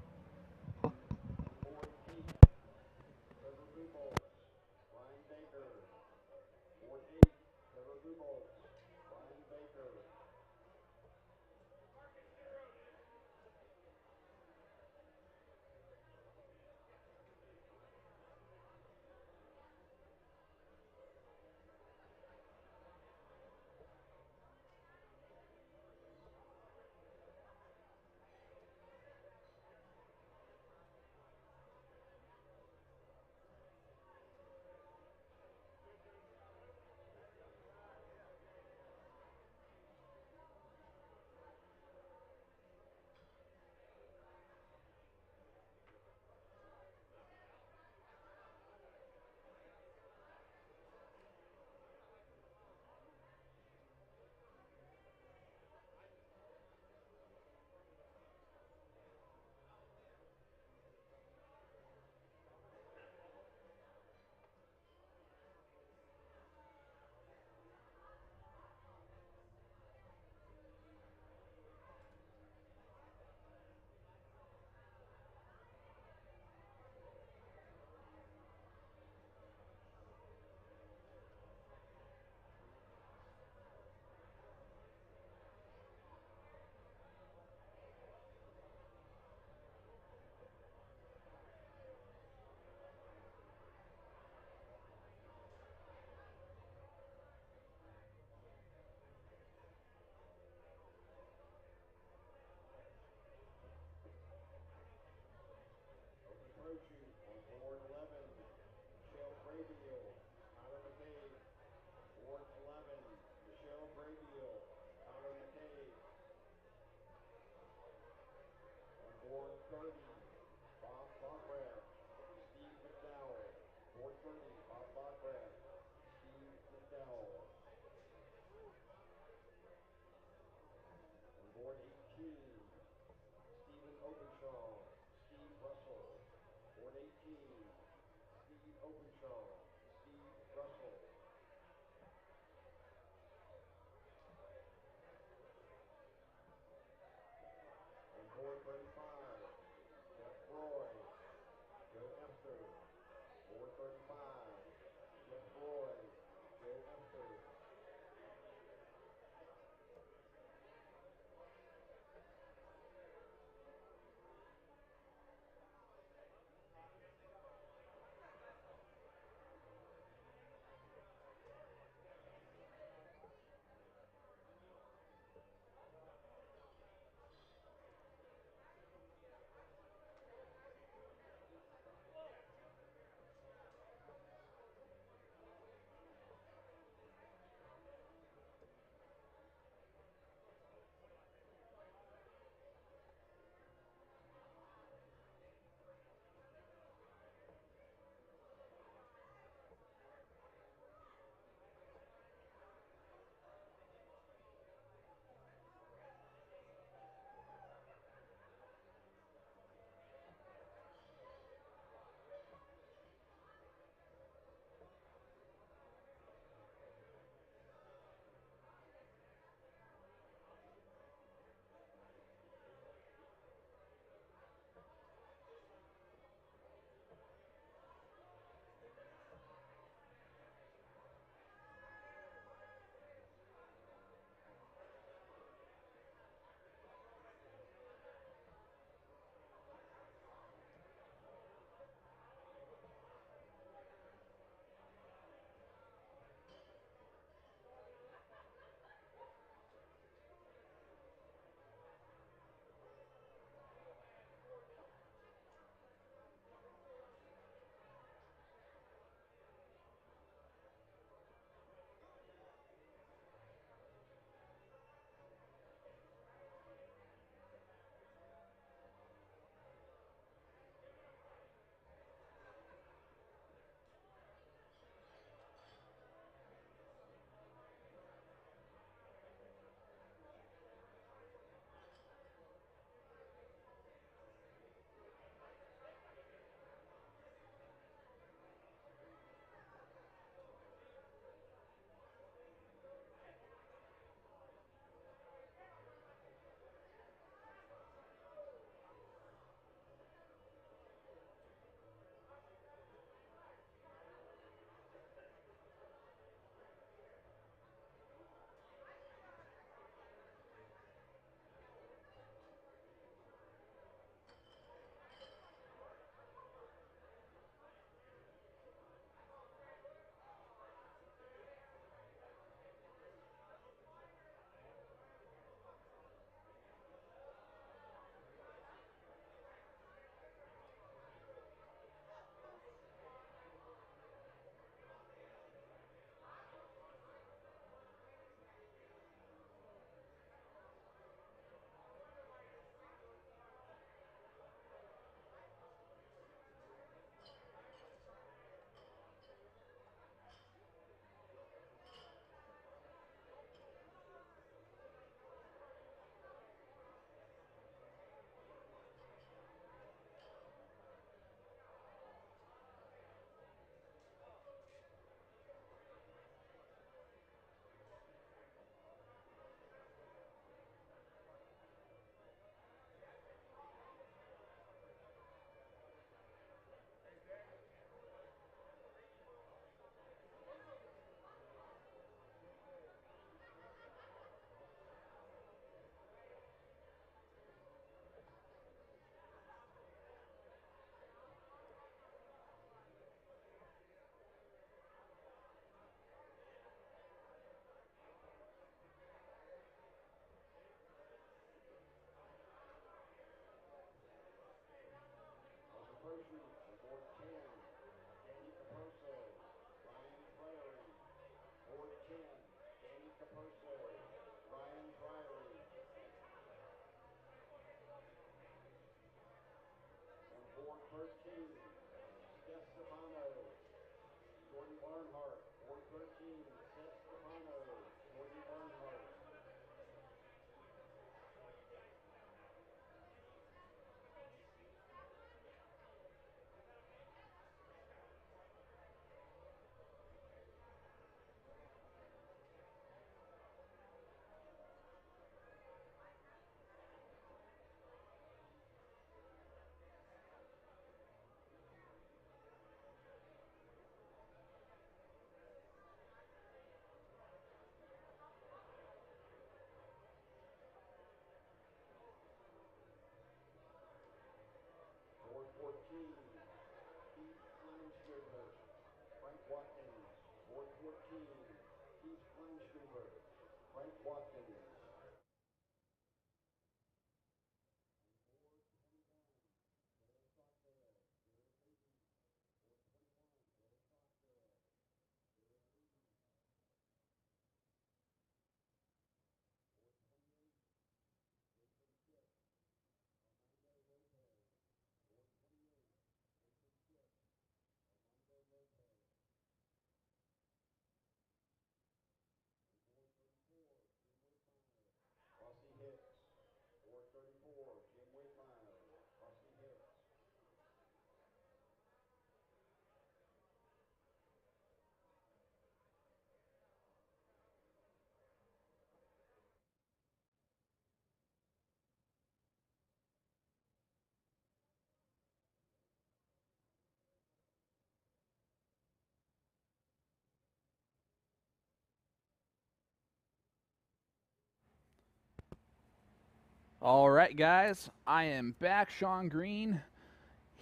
All right, guys, I am back, Sean Green,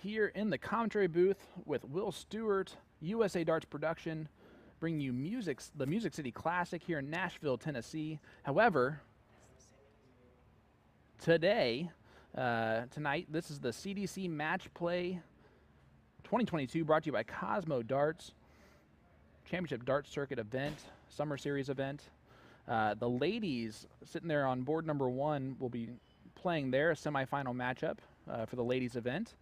here in the commentary booth with Will Stewart, USA Darts Production, bringing you the Music City Classic here in Nashville, Tennessee. However, tonight, this is the CDC Matchplay 2022, brought to you by Cosmo Darts, Championship Darts Circuit event, Summer Series event. The ladies sitting there on board number 1 will be playing their semifinal matchup for the ladies event.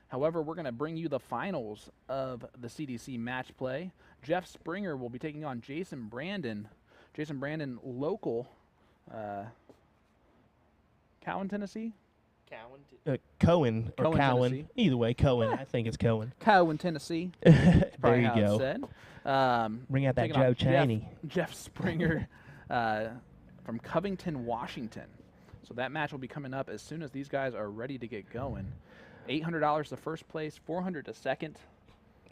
However, we're going to bring you the finals of the CDC match play. Jeff Springer will be taking on Jason Brandon. Jason Brandon, local, Cowan, Tennessee? Cohen or Cohen, Cowan. Tennessee. Either way, Cohen. I think it's Cohen. Cowan, Tennessee. There Probably you how it's go. said. Bring out that Taking on Joe Cheney. Jeff Springer from Covington, Washington. So that match will be coming up as soon as these guys are ready to get going. $800 to first place, $400 to second.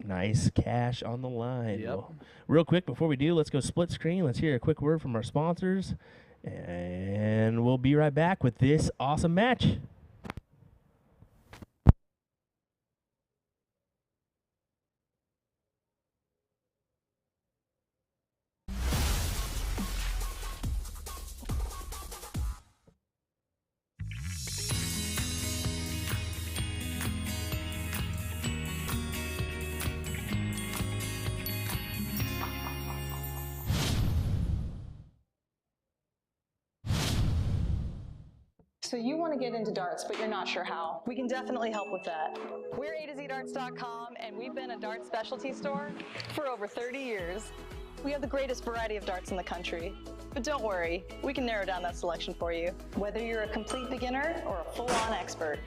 Nice cash on the line. Yep. Well, real quick, before we do, let's go split screen. Let's hear a quick word from our sponsors. And we'll be right back with this awesome match. So you want to get into darts, but you're not sure how. We can definitely help with that. We're usadartsproduction, and we've been a darts specialty store for over 30 years. We have the greatest variety of darts in the country. But don't worry, we can narrow down that selection for you, whether you're a complete beginner or a full-on expert.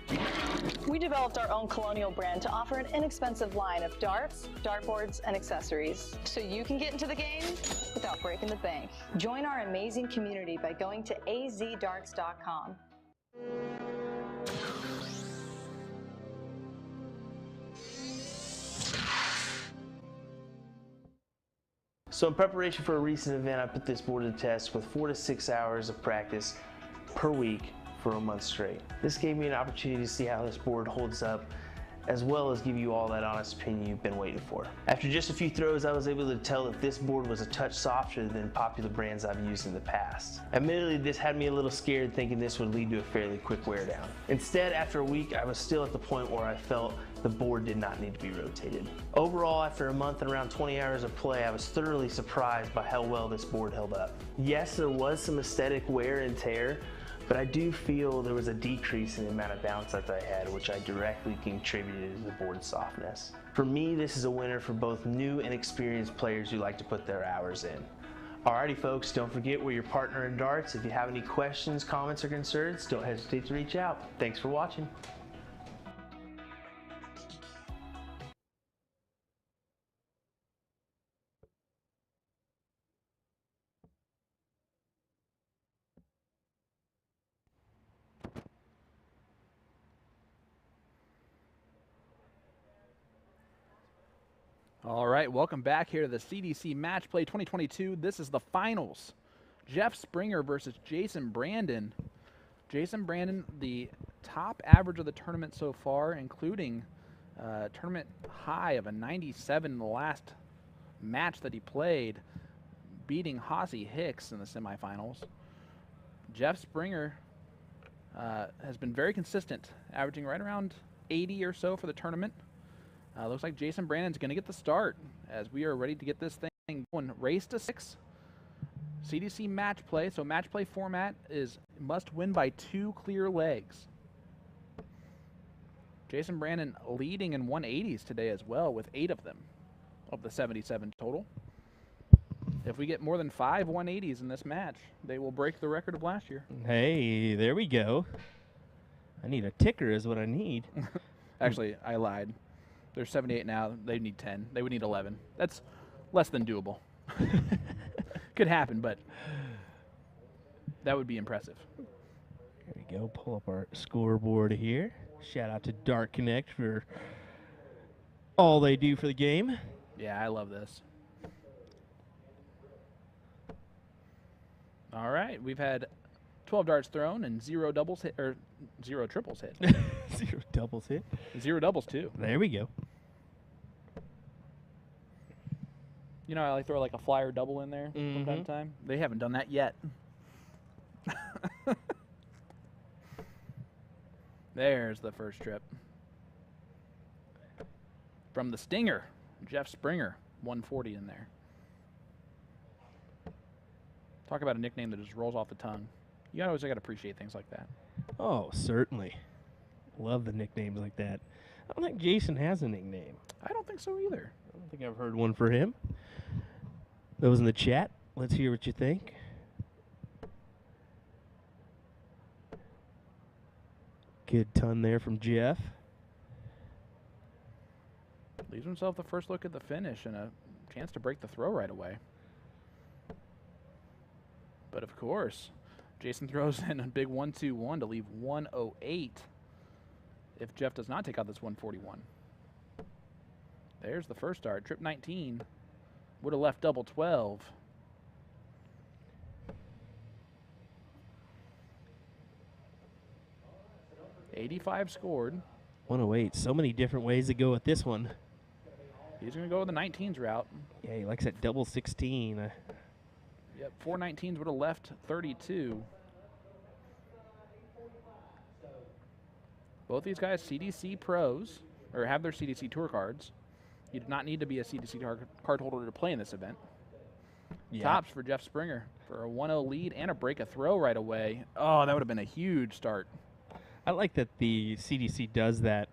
We developed our own Colonial brand to offer an inexpensive line of darts, dartboards, and accessories, so you can get into the game without breaking the bank. Join our amazing community by going to azdarts.com. So in preparation for a recent event, I put this board to the test with 4 to 6 hours of practice per week for a month straight. This gave me an opportunity to see how this board holds up, as well as give you all that honest opinion you've been waiting for. After just a few throws, I was able to tell that this board was a touch softer than popular brands I've used in the past. Admittedly, this had me a little scared, thinking this would lead to a fairly quick wear down. Instead, after a week, I was still at the point where I felt the board did not need to be rotated. Overall, after a month and around 20 hours of play, I was thoroughly surprised by how well this board held up. Yes, there was some aesthetic wear and tear, but I do feel there was a decrease in the amount of bounce that I had, which I directly contributed to the board's softness. For me, this is a winner for both new and experienced players who like to put their hours in. Alrighty folks, don't forget we're your partner in darts. If you have any questions, comments, or concerns, don't hesitate to reach out. Thanks for watching. All right, welcome back here to the CDC Matchplay 2022. This is the finals. Jeff Springer versus Jason Brandon. Jason Brandon, the top average of the tournament so far, including tournament high of a 97 in the last match that he played, beating Hossie Hicks in the semifinals. Jeff Springer has been very consistent, averaging right around 80 or so for the tournament. Looks like Jason Brandon's going to get the start as we are ready to get this thing going. Race to 6. CDC Matchplay. So Matchplay format is must win by 2 clear legs. Jason Brandon leading in 180s today as well with 8 of them of the 77 total. If we get more than 5 180s in this match, they will break the record of last year. Hey, there we go. I need a ticker is what I need. Actually, I lied. They're 78 now. They need 10. They would need 11. That's less than doable. Could happen, but that would be impressive. There we go. Pull up our scoreboard here. Shout out to Dart Connect for all they do for the game. Yeah, I love this. All right, we've had 12 darts thrown and 0 doubles hit, or 0 triples hit. 0 doubles hit. 0 doubles too. There we go. You know, I like throw like a flyer double in there from time to time. They haven't done that yet. There's the first trip. From the Stinger, Jeff Springer, 140 in there. Talk about a nickname that just rolls off the tongue. You always got to appreciate things like that. Oh, certainly. Love the nicknames like that. I don't think Jason has a nickname. I don't think so either. I don't think I've heard one for him. Those in the chat, let's hear what you think. Good ton there from Jeff. Leaves himself the first look at the finish and a chance to break the throw right away. But of course, Jason throws in a big 1-2-1 to leave 108 if Jeff does not take out this 141. There's the first dart. Trip 19 would have left double 12. $85 scored. 108. So many different ways to go with this one. He's going to go with the 19s route. Yeah, he likes that double 16. Yep, 4 19s would have left 32. Both these guys CDC pros, or have their CDC tour cards. You do not need to be a CDC card holder to play in this event. Yeah. Tops for Jeff Springer for a 1-0 lead and a break a throw right away. Oh, that would have been a huge start. I like that the CDC does that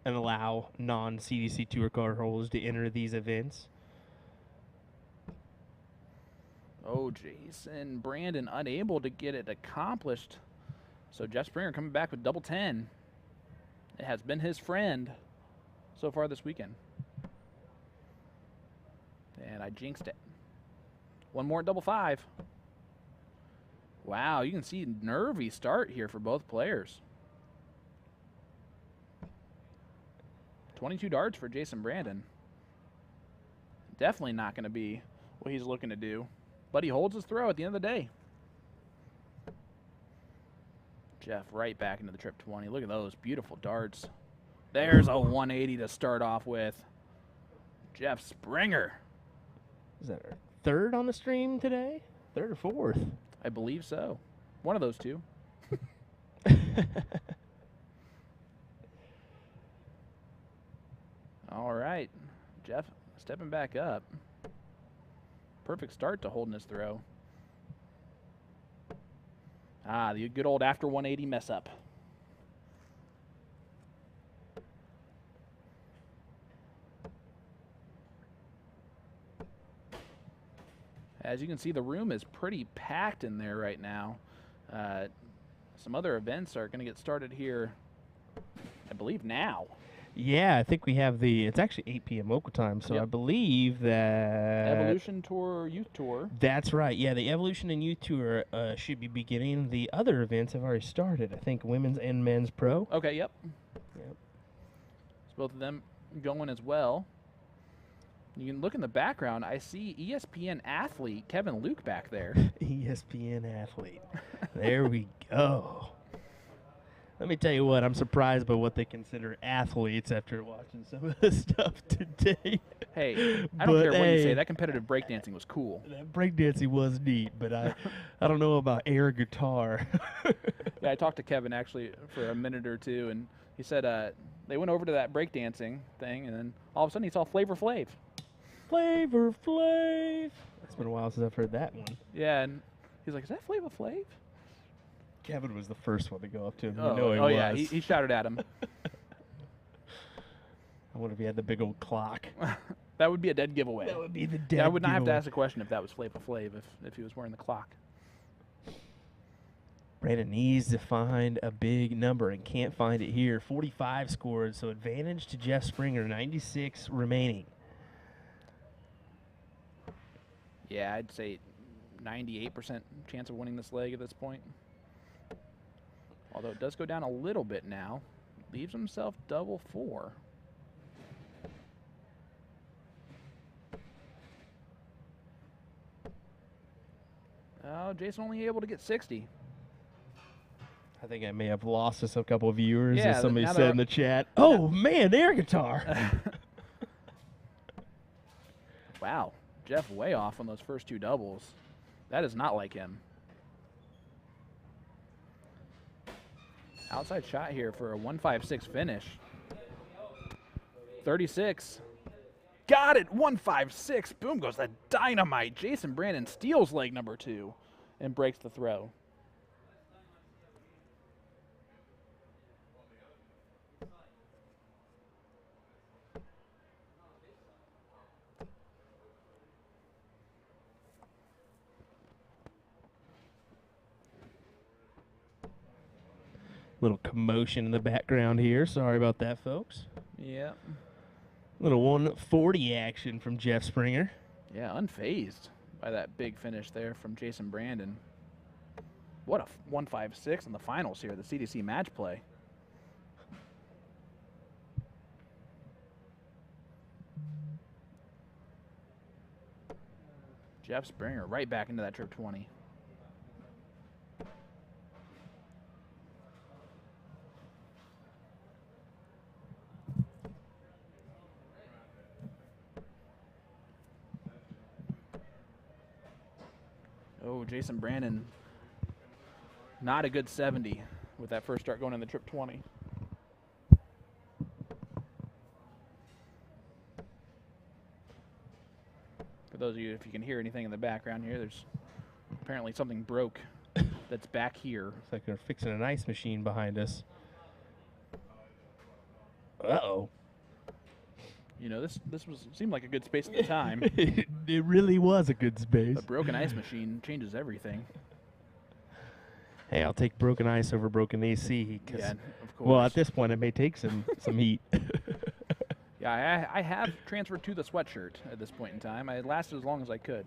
and allow non-CDC tour card holders to enter these events. Oh, Jason Brandon unable to get it accomplished. So Jeff Springer coming back with double 10. It has been his friend so far this weekend. And I jinxed it. One more at double 5. Wow, you can see nervy start here for both players. 22 darts for Jason Brandon. Definitely not going to be what he's looking to do. But he holds his throw at the end of the day. Jeff right back into the trip 20. Look at those beautiful darts. There's a 180 to start off with. Jeff Springer. Is that our third on the stream today? Third or fourth? I believe so. One of those two. All right. Jeff stepping back up. Perfect start to holding his throw. Ah, the good old after 180 mess up. As you can see, the room is pretty packed in there right now. Some other events are going to get started here, I believe, now. Yeah, I think we have it's actually 8 p.m. local time, so Yep. I believe that... Evolution Tour, Youth Tour. That's right. Yeah, the Evolution and Youth Tour should be beginning. The other events have already started. I think women's and men's pro. Okay, yep. Yep. So both of them going as well. You can look in the background. I see ESPN athlete Kevin Luke back there. ESPN athlete. There we go. Let me tell you what, I'm surprised by what they consider athletes after watching some of the stuff today. Hey, I don't care what you say. That competitive breakdancing was cool. That breakdancing was neat, but I don't know about air guitar. Yeah, I talked to Kevin actually for a minute or two, and he said they went over to that breakdancing thing, and then all of a sudden he saw Flavor Flav. Flavor Flav. It's been a while since I've heard that one. Yeah, and he's like, "Is that Flavor Flav?" Kevin was the first one to go up to him. Oh, You know he was. Yeah, he shouted at him. I wonder if he had the big old clock. That would be a dead giveaway. That would be the dead Yeah, I would not have to giveaway. ask a question if that was Flavor Flav if he was wearing the clock. Brandon needs to find a big number and can't find it here. 45 scored, so advantage to Jeff Springer, 96 remaining. Yeah, I'd say 98% chance of winning this leg at this point. Although it does go down a little bit now. Leaves himself double 4. Oh, Jason only able to get 60. I think I may have lost us a couple of viewers, Yeah, as somebody now said they're- in the chat. Oh, man, air guitar. Wow, Jeff way off on those first 2 doubles. That is not like him. Outside shot here for a 156 finish. 36. Got it, 156. Boom goes that dynamite. Jason Brandon steals leg number 2 and breaks the throw. Little commotion in the background here. Sorry about that, folks. Yep. Little 140 action from Jeff Springer. Yeah, unfazed by that big finish there from Jason Brandon. What a 156 in the finals here, the CDC Matchplay. Jeff Springer right back into that trip 20. Oh, Jason Brandon, not a good 70 with that first start going in the trip 20. For those of you, if you can hear anything in the background here, there's apparently something broke that's back here. Looks like they're fixing an ice machine behind us. Uh-oh. You know, this seemed like a good space at the time. It really was a good space. A broken ice machine changes everything. Hey, I'll take broken ice over broken AC. Yeah, of course. Well, at this point, it may take some heat. Yeah, I have transferred to the sweatshirt at this point in time. I lasted as long as I could.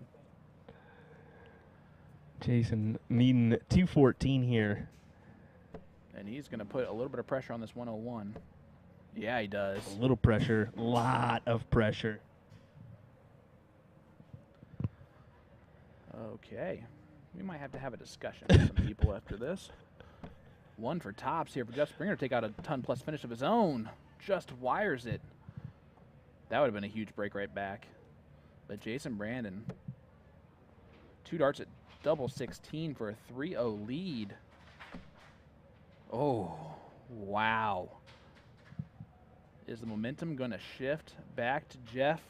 Jason needing 214 here. And he's going to put a little bit of pressure on this 101. Yeah, he does. A little pressure, lot of pressure. Okay. We might have to have a discussion with some people after this. 1 for tops here for Jeff Springer to take out a ton-plus finish of his own. Just wires it. That would have been a huge break right back. But Jason Brandon, 2 darts at double 16 for a 3-0 lead. Oh, wow. Is the momentum going to shift back to Jeff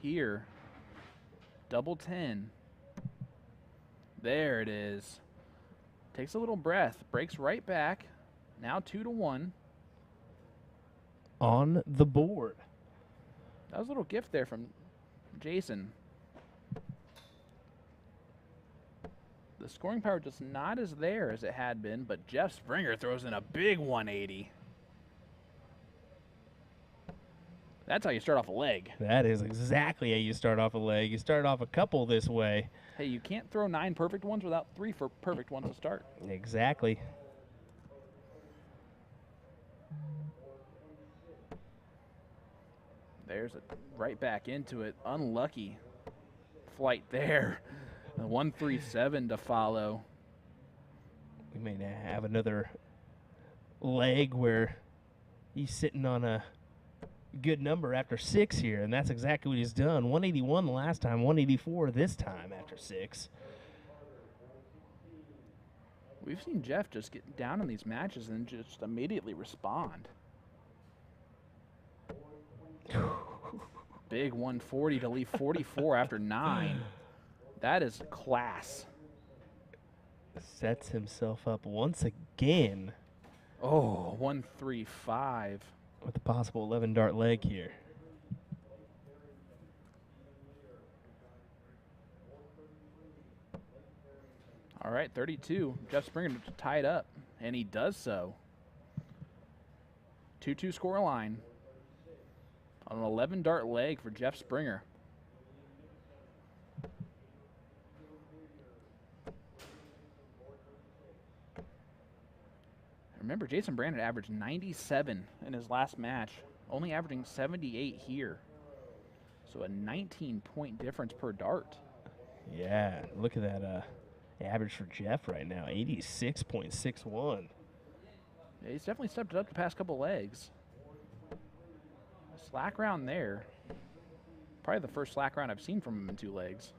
here? Double 10. There it is. Takes a little breath. Breaks right back. Now 2-1. On the board. That was a little gift there from Jason. The scoring power just not as there as it had been, but Jeff Springer throws in a big 180. That's how you start off a leg. That is exactly how you start off a leg. You start off a couple this way. Hey, you can't throw 9 perfect ones without 3 perfect ones to start. Exactly. There's a right back into it. Unlucky flight there. A 137 to follow. We may have another leg where he's sitting on a good number after 6 here, and that's exactly what he's done. 181 the last time, 184 this time after 6. We've seen Jeff just get down in these matches and just immediately respond. Big 140 to leave 44 after 9. That is class. Sets himself up once again. Oh, 135. With a possible 11 dart leg here. All right, 32. Jeff Springer to tie it up, and he does so. 2-2 score line on an 11 dart leg for Jeff Springer. Remember, Jason Brandon averaged 97 in his last match, only averaging 78 here. So a 19-point difference per dart. Yeah, look at that average for Jeff right now, 86.61. Yeah, he's definitely stepped it up the past couple legs. A slack round there. Probably the first slack round I've seen from him in 2 legs.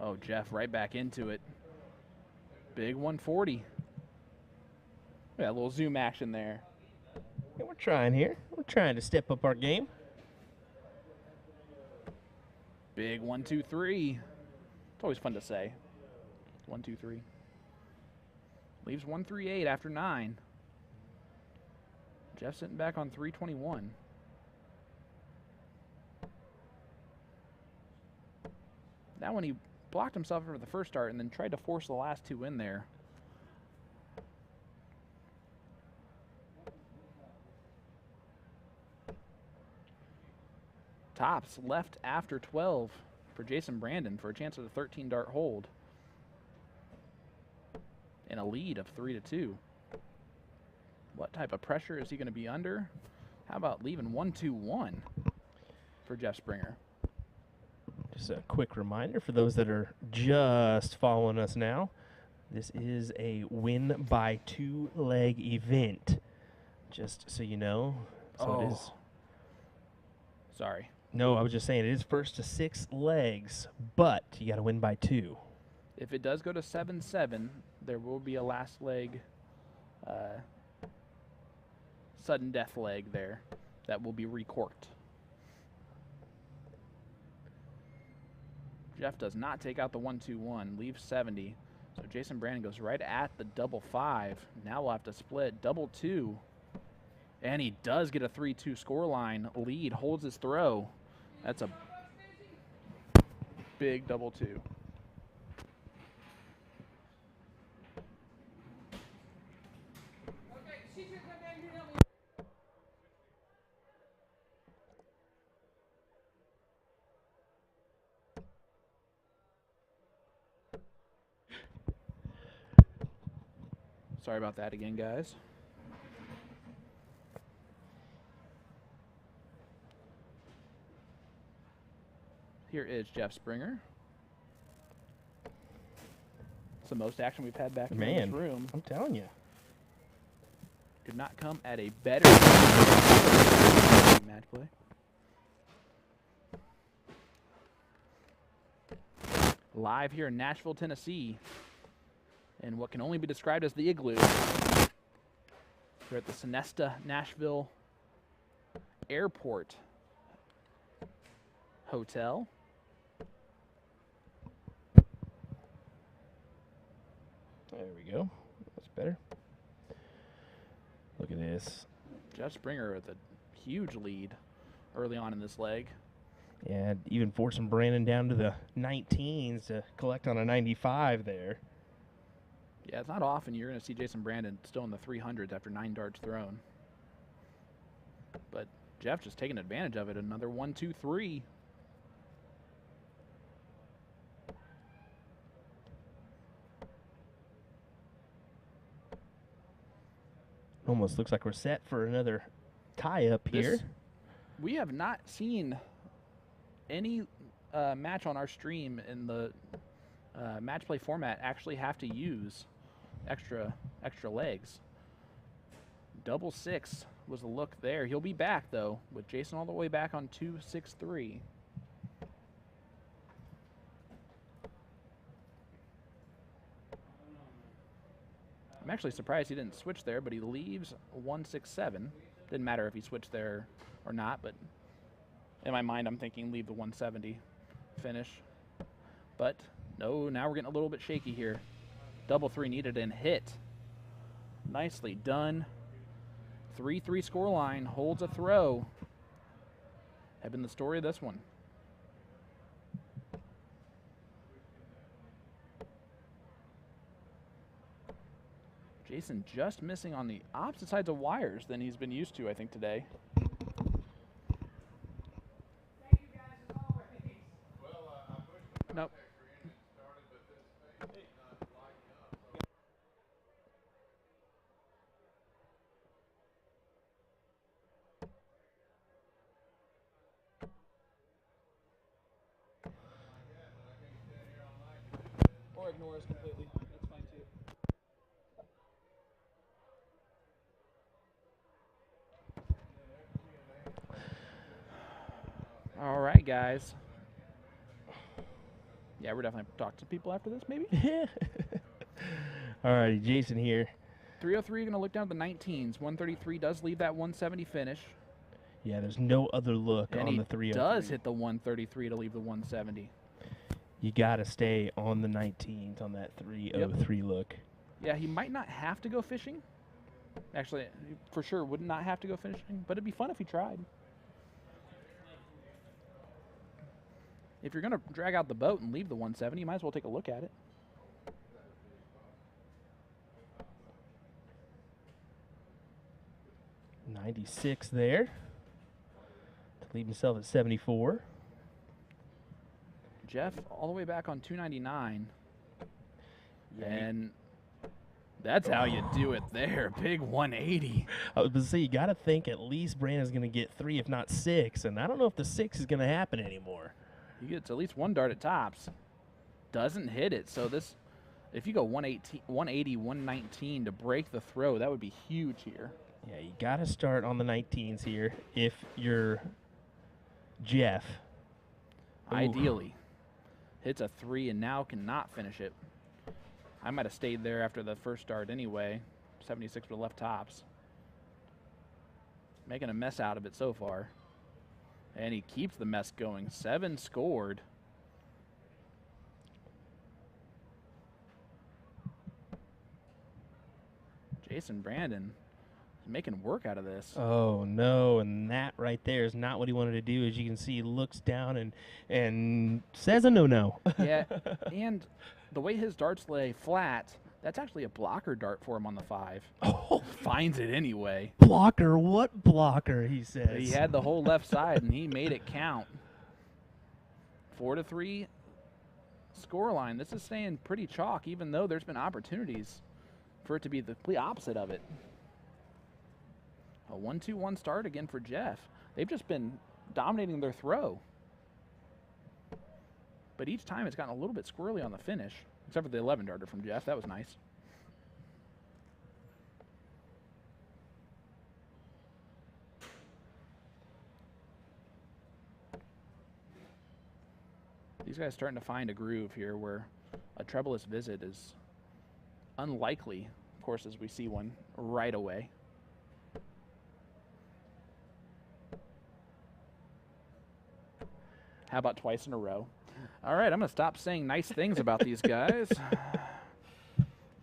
Oh, Jeff right back into it. Big 140. Yeah, a little zoom action there. Yeah, we're trying here. We're trying to step up our game. Big 1-2-3. It's always fun to say. 1-2-3. Leaves 138 after 9. Jeff sitting back on 321. That one he blocked himself for the first start and then tried to force the last 2 in there. Tops left after 12 for Jason Brandon for a chance at a 13 dart hold. And a lead of 3-2. What type of pressure is he going to be under? How about leaving 1-2-1 for Jeff Springer? Just a quick reminder for those that are just following us now. This is a win by 2 leg event. Just so you know. So it is. Sorry. No, I was just saying it is first to 6 legs, but you got to win by 2. If it does go to 7-7, there will be a last leg, sudden death leg there that will be recorked. Jeff does not take out the 1-2-1, leaves 70. So Jason Brandon goes right at the double 5. Now we'll have to split double 2. And he does get a 3-2 scoreline lead, holds his throw. That's a big double 2. Sorry about that again, guys. Here is Jeff Springer. It's the most action we've had back in this room. I'm telling you. Could not come at a better match play. Live here in Nashville, Tennessee, in what can only be described as the Igloo. We're at the Sonesta Nashville Airport Hotel. There we go. That's better. Look at this. Jeff Springer with a huge lead early on in this leg. Yeah, even forcing Brandon down to the 19s to collect on a 95 there. Yeah, it's not often you're going to see Jason Brandon still in the 300s after 9 darts thrown. But Jeff just taking advantage of it. Another 1-2-3. Almost looks like we're set for another tie up here. We have not seen any match on our stream in the match play format actually have to use extra legs. Double 6 was the look there. He'll be back, though, with Jason all the way back on 2-6-3. I'm actually surprised he didn't switch there, but he leaves 1-6-7. Didn't matter if he switched there or not, but in my mind, I'm thinking leave the 170 finish. But no, now we're getting a little bit shaky here. Double 3 needed and hit. Nicely done. 3-3 scoreline, holds a throw. Have been the story of this one. Jason just missing on the opposite sides of wires than he's been used to, I think, today. Nope. Or ignore us completely. That's fine too. All right, guys. Yeah, we're definitely talk to people after this, maybe. All righty, Jason here. 303 going to look down at the 19s. 133 does leave that 170 finish. Yeah, there's no other look And on he the 303. does hit the 133 to leave the 170. You got to stay on the 19s on that 303 look. Yeah, he might not have to go fishing. Actually, he for sure would not have to go fishing, but it'd be fun if he tried. If you're going to drag out the boat and leave the 170, you might as well take a look at it. .96 there to leave himself at 74. Jeff all the way back on 299. And that's how you do it there. Big 180. I was going to say, you got to think at least Brandon's going to get 3, if not 6, and I don't know if the 6 is going to happen anymore. He gets at least one dart at tops. Doesn't hit it. So this, if you go 180, 119 to break the throw, that would be huge here. Yeah, you got to start on the 19s here if you're Jeff. Ooh. Ideally. Hits a 3 and now cannot finish it. I might have stayed there after the first dart anyway. 76 with left tops. Making a mess out of it so far. And he keeps the mess going. 7 scored. Jason Brandon is making work out of this. Oh, no, and that right there is not what he wanted to do. As you can see, he looks down and says a no-no. Yeah, and the way his darts lay flat, that's actually a blocker dart for him on the 5. Oh, Finds it anyway. blocker, what blocker, he says. He had the whole left side, and he made it count. 4-3 scoreline. This is staying pretty chalk, even though there's been opportunities for it to be the complete opposite of it. A 1-2-1 start again for Jeff. They've just been dominating their throw. But each time it's gotten a little bit squirrely on the finish, except for the 11 darter from Jeff. That was nice. These guys starting to find a groove here where a trebleless visit is unlikely, of course, as we see one right away. How about twice in a row? All right, I'm going to stop saying nice things about these guys.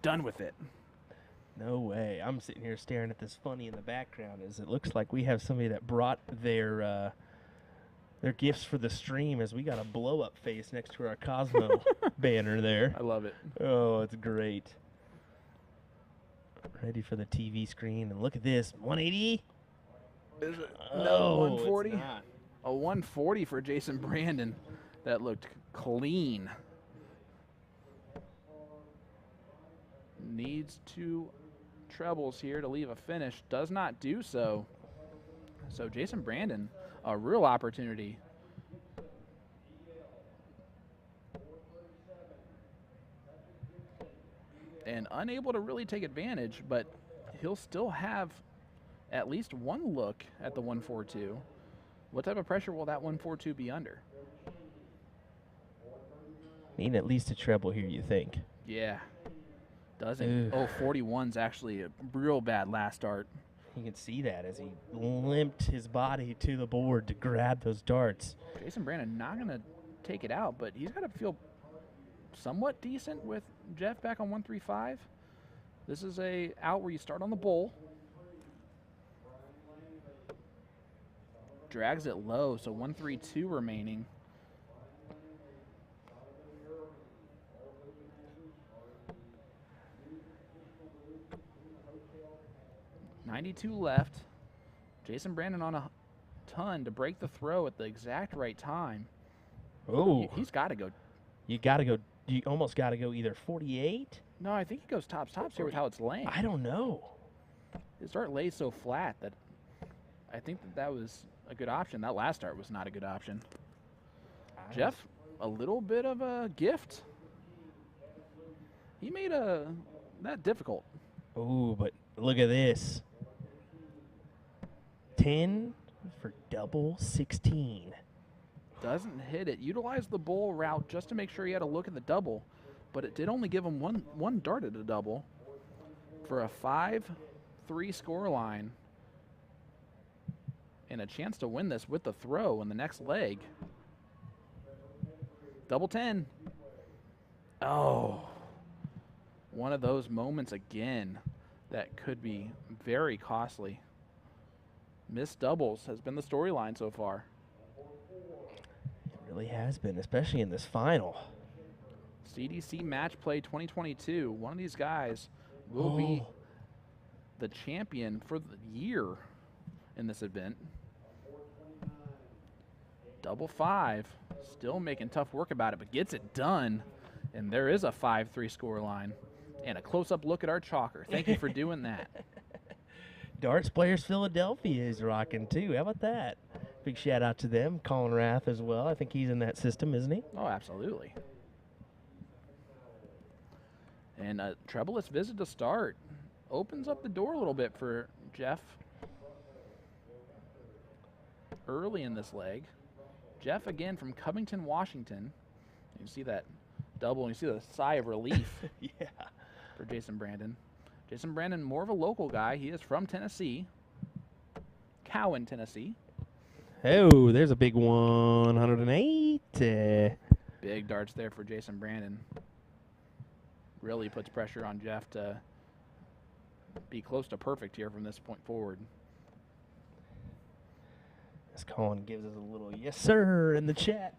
Done with it. No way. I'm sitting here staring at this funny in the background as it looks like we have somebody that brought their gifts for the stream, as we got a blow-up face next to our Cosmo banner there. I love it. Oh, it's great. Ready for the TV screen, and look at this. 180? Is it? Oh, No, 140? it's not. A 140 for Jason Brandon. That looked clean. Needs 2 trebles here to leave a finish. Does not do so. So Jason Brandon, a real opportunity. And unable to really take advantage, but he'll still have at least one look at the 142. What type of pressure will that 142 be under? Need at least a treble here, you think? Yeah. Doesn't. Oh, 41's actually a real bad last start. You can see that as he limped his body to the board to grab those darts. Jason Brandon not going to take it out, but he's got to feel somewhat decent with Jeff back on 135. This is a out where you start on the bowl. Drags it low, so 132 remaining. .92 left. Jason Brandon on a ton to break the throw at the exact right time. Oh, He's got to go. you got to go. You almost got to go either 48. No, I think he goes tops here with how it's laying. I don't know. His dart lays so flat that I think that was a good option. That last dart was not a good option. Jeff, a little bit of a gift. He made that difficult. Oh, but look at this. 10 for double 16. Doesn't hit it. Utilized the bowl route just to make sure he had a look at the double, but it did only give him one dart at a double for a 5-3 score line and a chance to win this with the throw in the next leg. Double 10. Oh, one of those moments again that could be very costly. Missed doubles has been the storyline so far. It really has been, especially in this final. CDC Matchplay 2022. One of these guys will be the champion for the year in this event. Double 5. Still making tough work about it, but gets it done. And there is a 5-3 score line. And a close-up look at our chalker. Thank you for doing that. Darts Players Philadelphia is rocking too. How about that? Big shout out to them. Colin Rath as well. I think he's in that system, isn't he? Oh, absolutely. And a trebleless visit to start. Opens up the door a little bit for Jeff early in this leg. Jeff again from Covington, Washington. You can see that double and you see the sigh of relief Yeah. for Jason Brandon. Jason Brandon, more of a local guy. He is from Tennessee. Cowan, Tennessee. Oh, there's a big 108. Big darts there for Jason Brandon. Really puts pressure on Jeff to be close to perfect here from this point forward. As Colin gives us a little yes, sir, in the chat.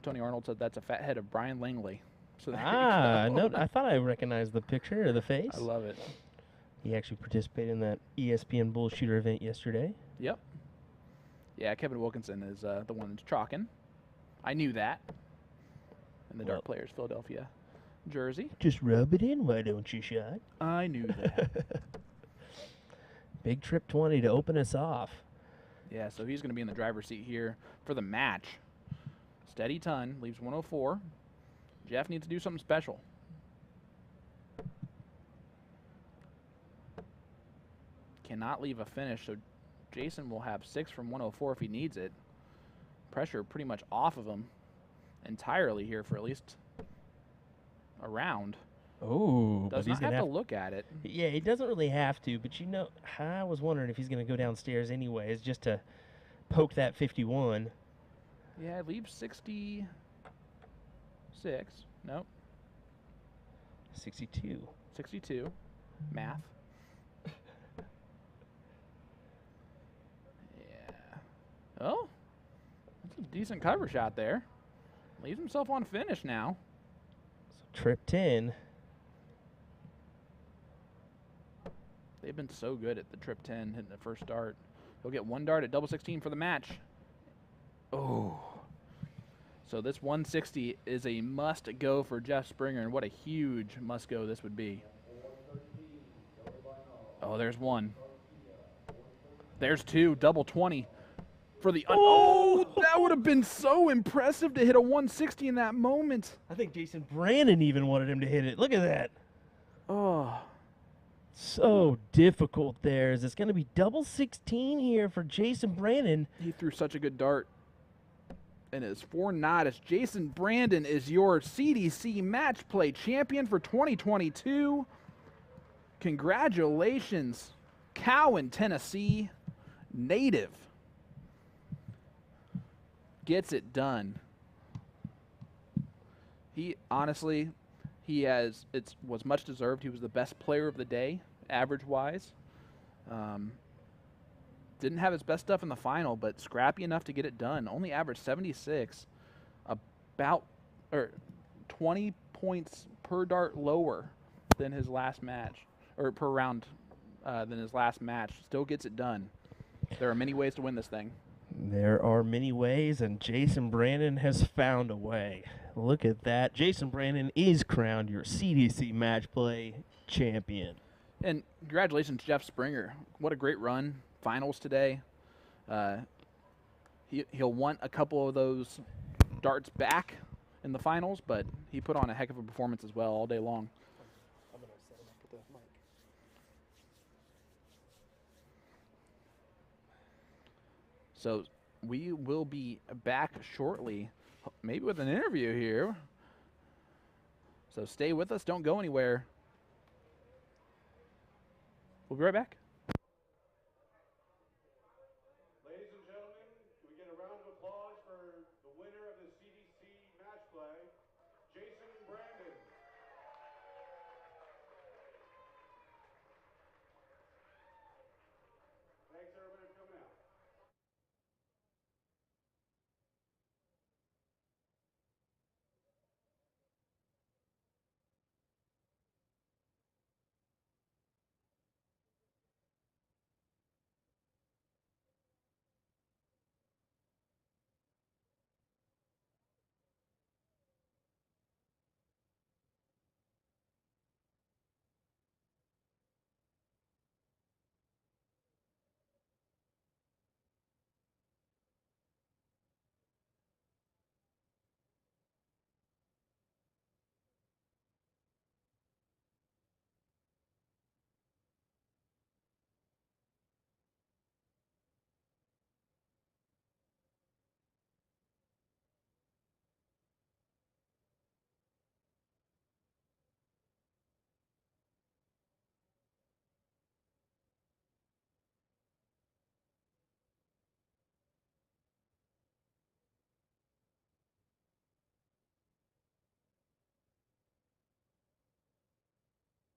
Tony Arnold said that's a fat head of Brian Langley. So there Ah, you go. no, I thought I recognized the picture or the face. I love it. He actually participated in that ESPN Bull Shooter event yesterday. Yep. Yeah, Kevin Wilkinson is the one that's chalking. I knew that. In the Well- Dart Players Philadelphia jersey. Just rub it in, why don't you, Shot? I knew that. Big trip 20 to open us off. Yeah, so he's going to be in the driver's seat here for the match. Steady ton, leaves 104. Jeff needs to do something special. Cannot leave a finish, so Jason will have 6 from 104 if he needs it. Pressure pretty much off of him entirely here for at least a round. Oh, Does not have to look at it. Yeah, he doesn't really have to, but you know, I was wondering if he's going to go downstairs anyways, just to poke that 51. Yeah, it leaves 66. Nope, 62. 62. Math. Yeah. Oh, that's a decent cover shot there. Leaves himself on finish now. So trip 10. They've been so good at the trip 10 hitting the first dart. He'll get 1 dart at double 16 for the match. Oh. So this 160 is a must-go for Jeff Springer, and what a huge must-go this would be. Oh, there's one. There's two, double 20 for the. Oh, that would have been so impressive to hit a 160 in that moment. I think Jason Brandon even wanted him to hit it. Look at that. Oh, So difficult there. Is it's going to be double 16 here for Jason Brandon? he threw such a good dart. And it's 4-0. Jason Brandon is your CDC Matchplay champion for 2022. Congratulations, Cowan, Tennessee native. Gets it done. He honestly, was much deserved. He was the best player of the day, average-wise. Didn't have his best stuff in the final, but scrappy enough to get it done. Only averaged 76, about 20 points per dart lower than his last match, or per round than his last match. Still gets it done. There are many ways to win this thing. There are many ways, and Jason Brandon has found a way. Look at that. Jason Brandon is crowned your CDC Matchplay champion. And congratulations, Jeff Springer. What a great run. Finals today. He'll want a couple of those darts back in the finals, but he put on a heck of a performance as well all day long. I'm going to set him up with the mic. So we will be back shortly, maybe with an interview here. So stay with us. Don't go anywhere. We'll be right back. Ladies and gentlemen, can we get a round of applause for the winner of the CDC Matchplay, Jason Brandon. Thanks everybody for coming out.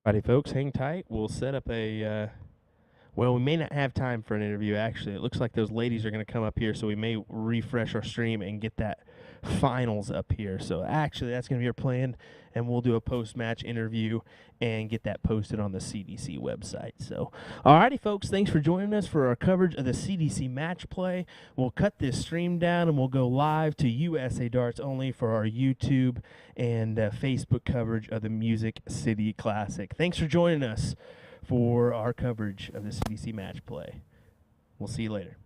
Alrighty, folks, hang tight. We'll set up a, well, we may not have time for an interview, actually. It looks like those ladies are going to come up here, so we may refresh our stream and get that finals up here. So, actually, that's going to be our plan, and we'll do a post-match interview and get that posted on the CDC website. So, alrighty, folks, thanks for joining us for our coverage of the CDC Matchplay. We'll cut this stream down, and we'll go live to USA Darts only for our YouTube and Facebook coverage of the Music City Classic. Thanks for joining us for our coverage of the CDC Matchplay. We'll see you later.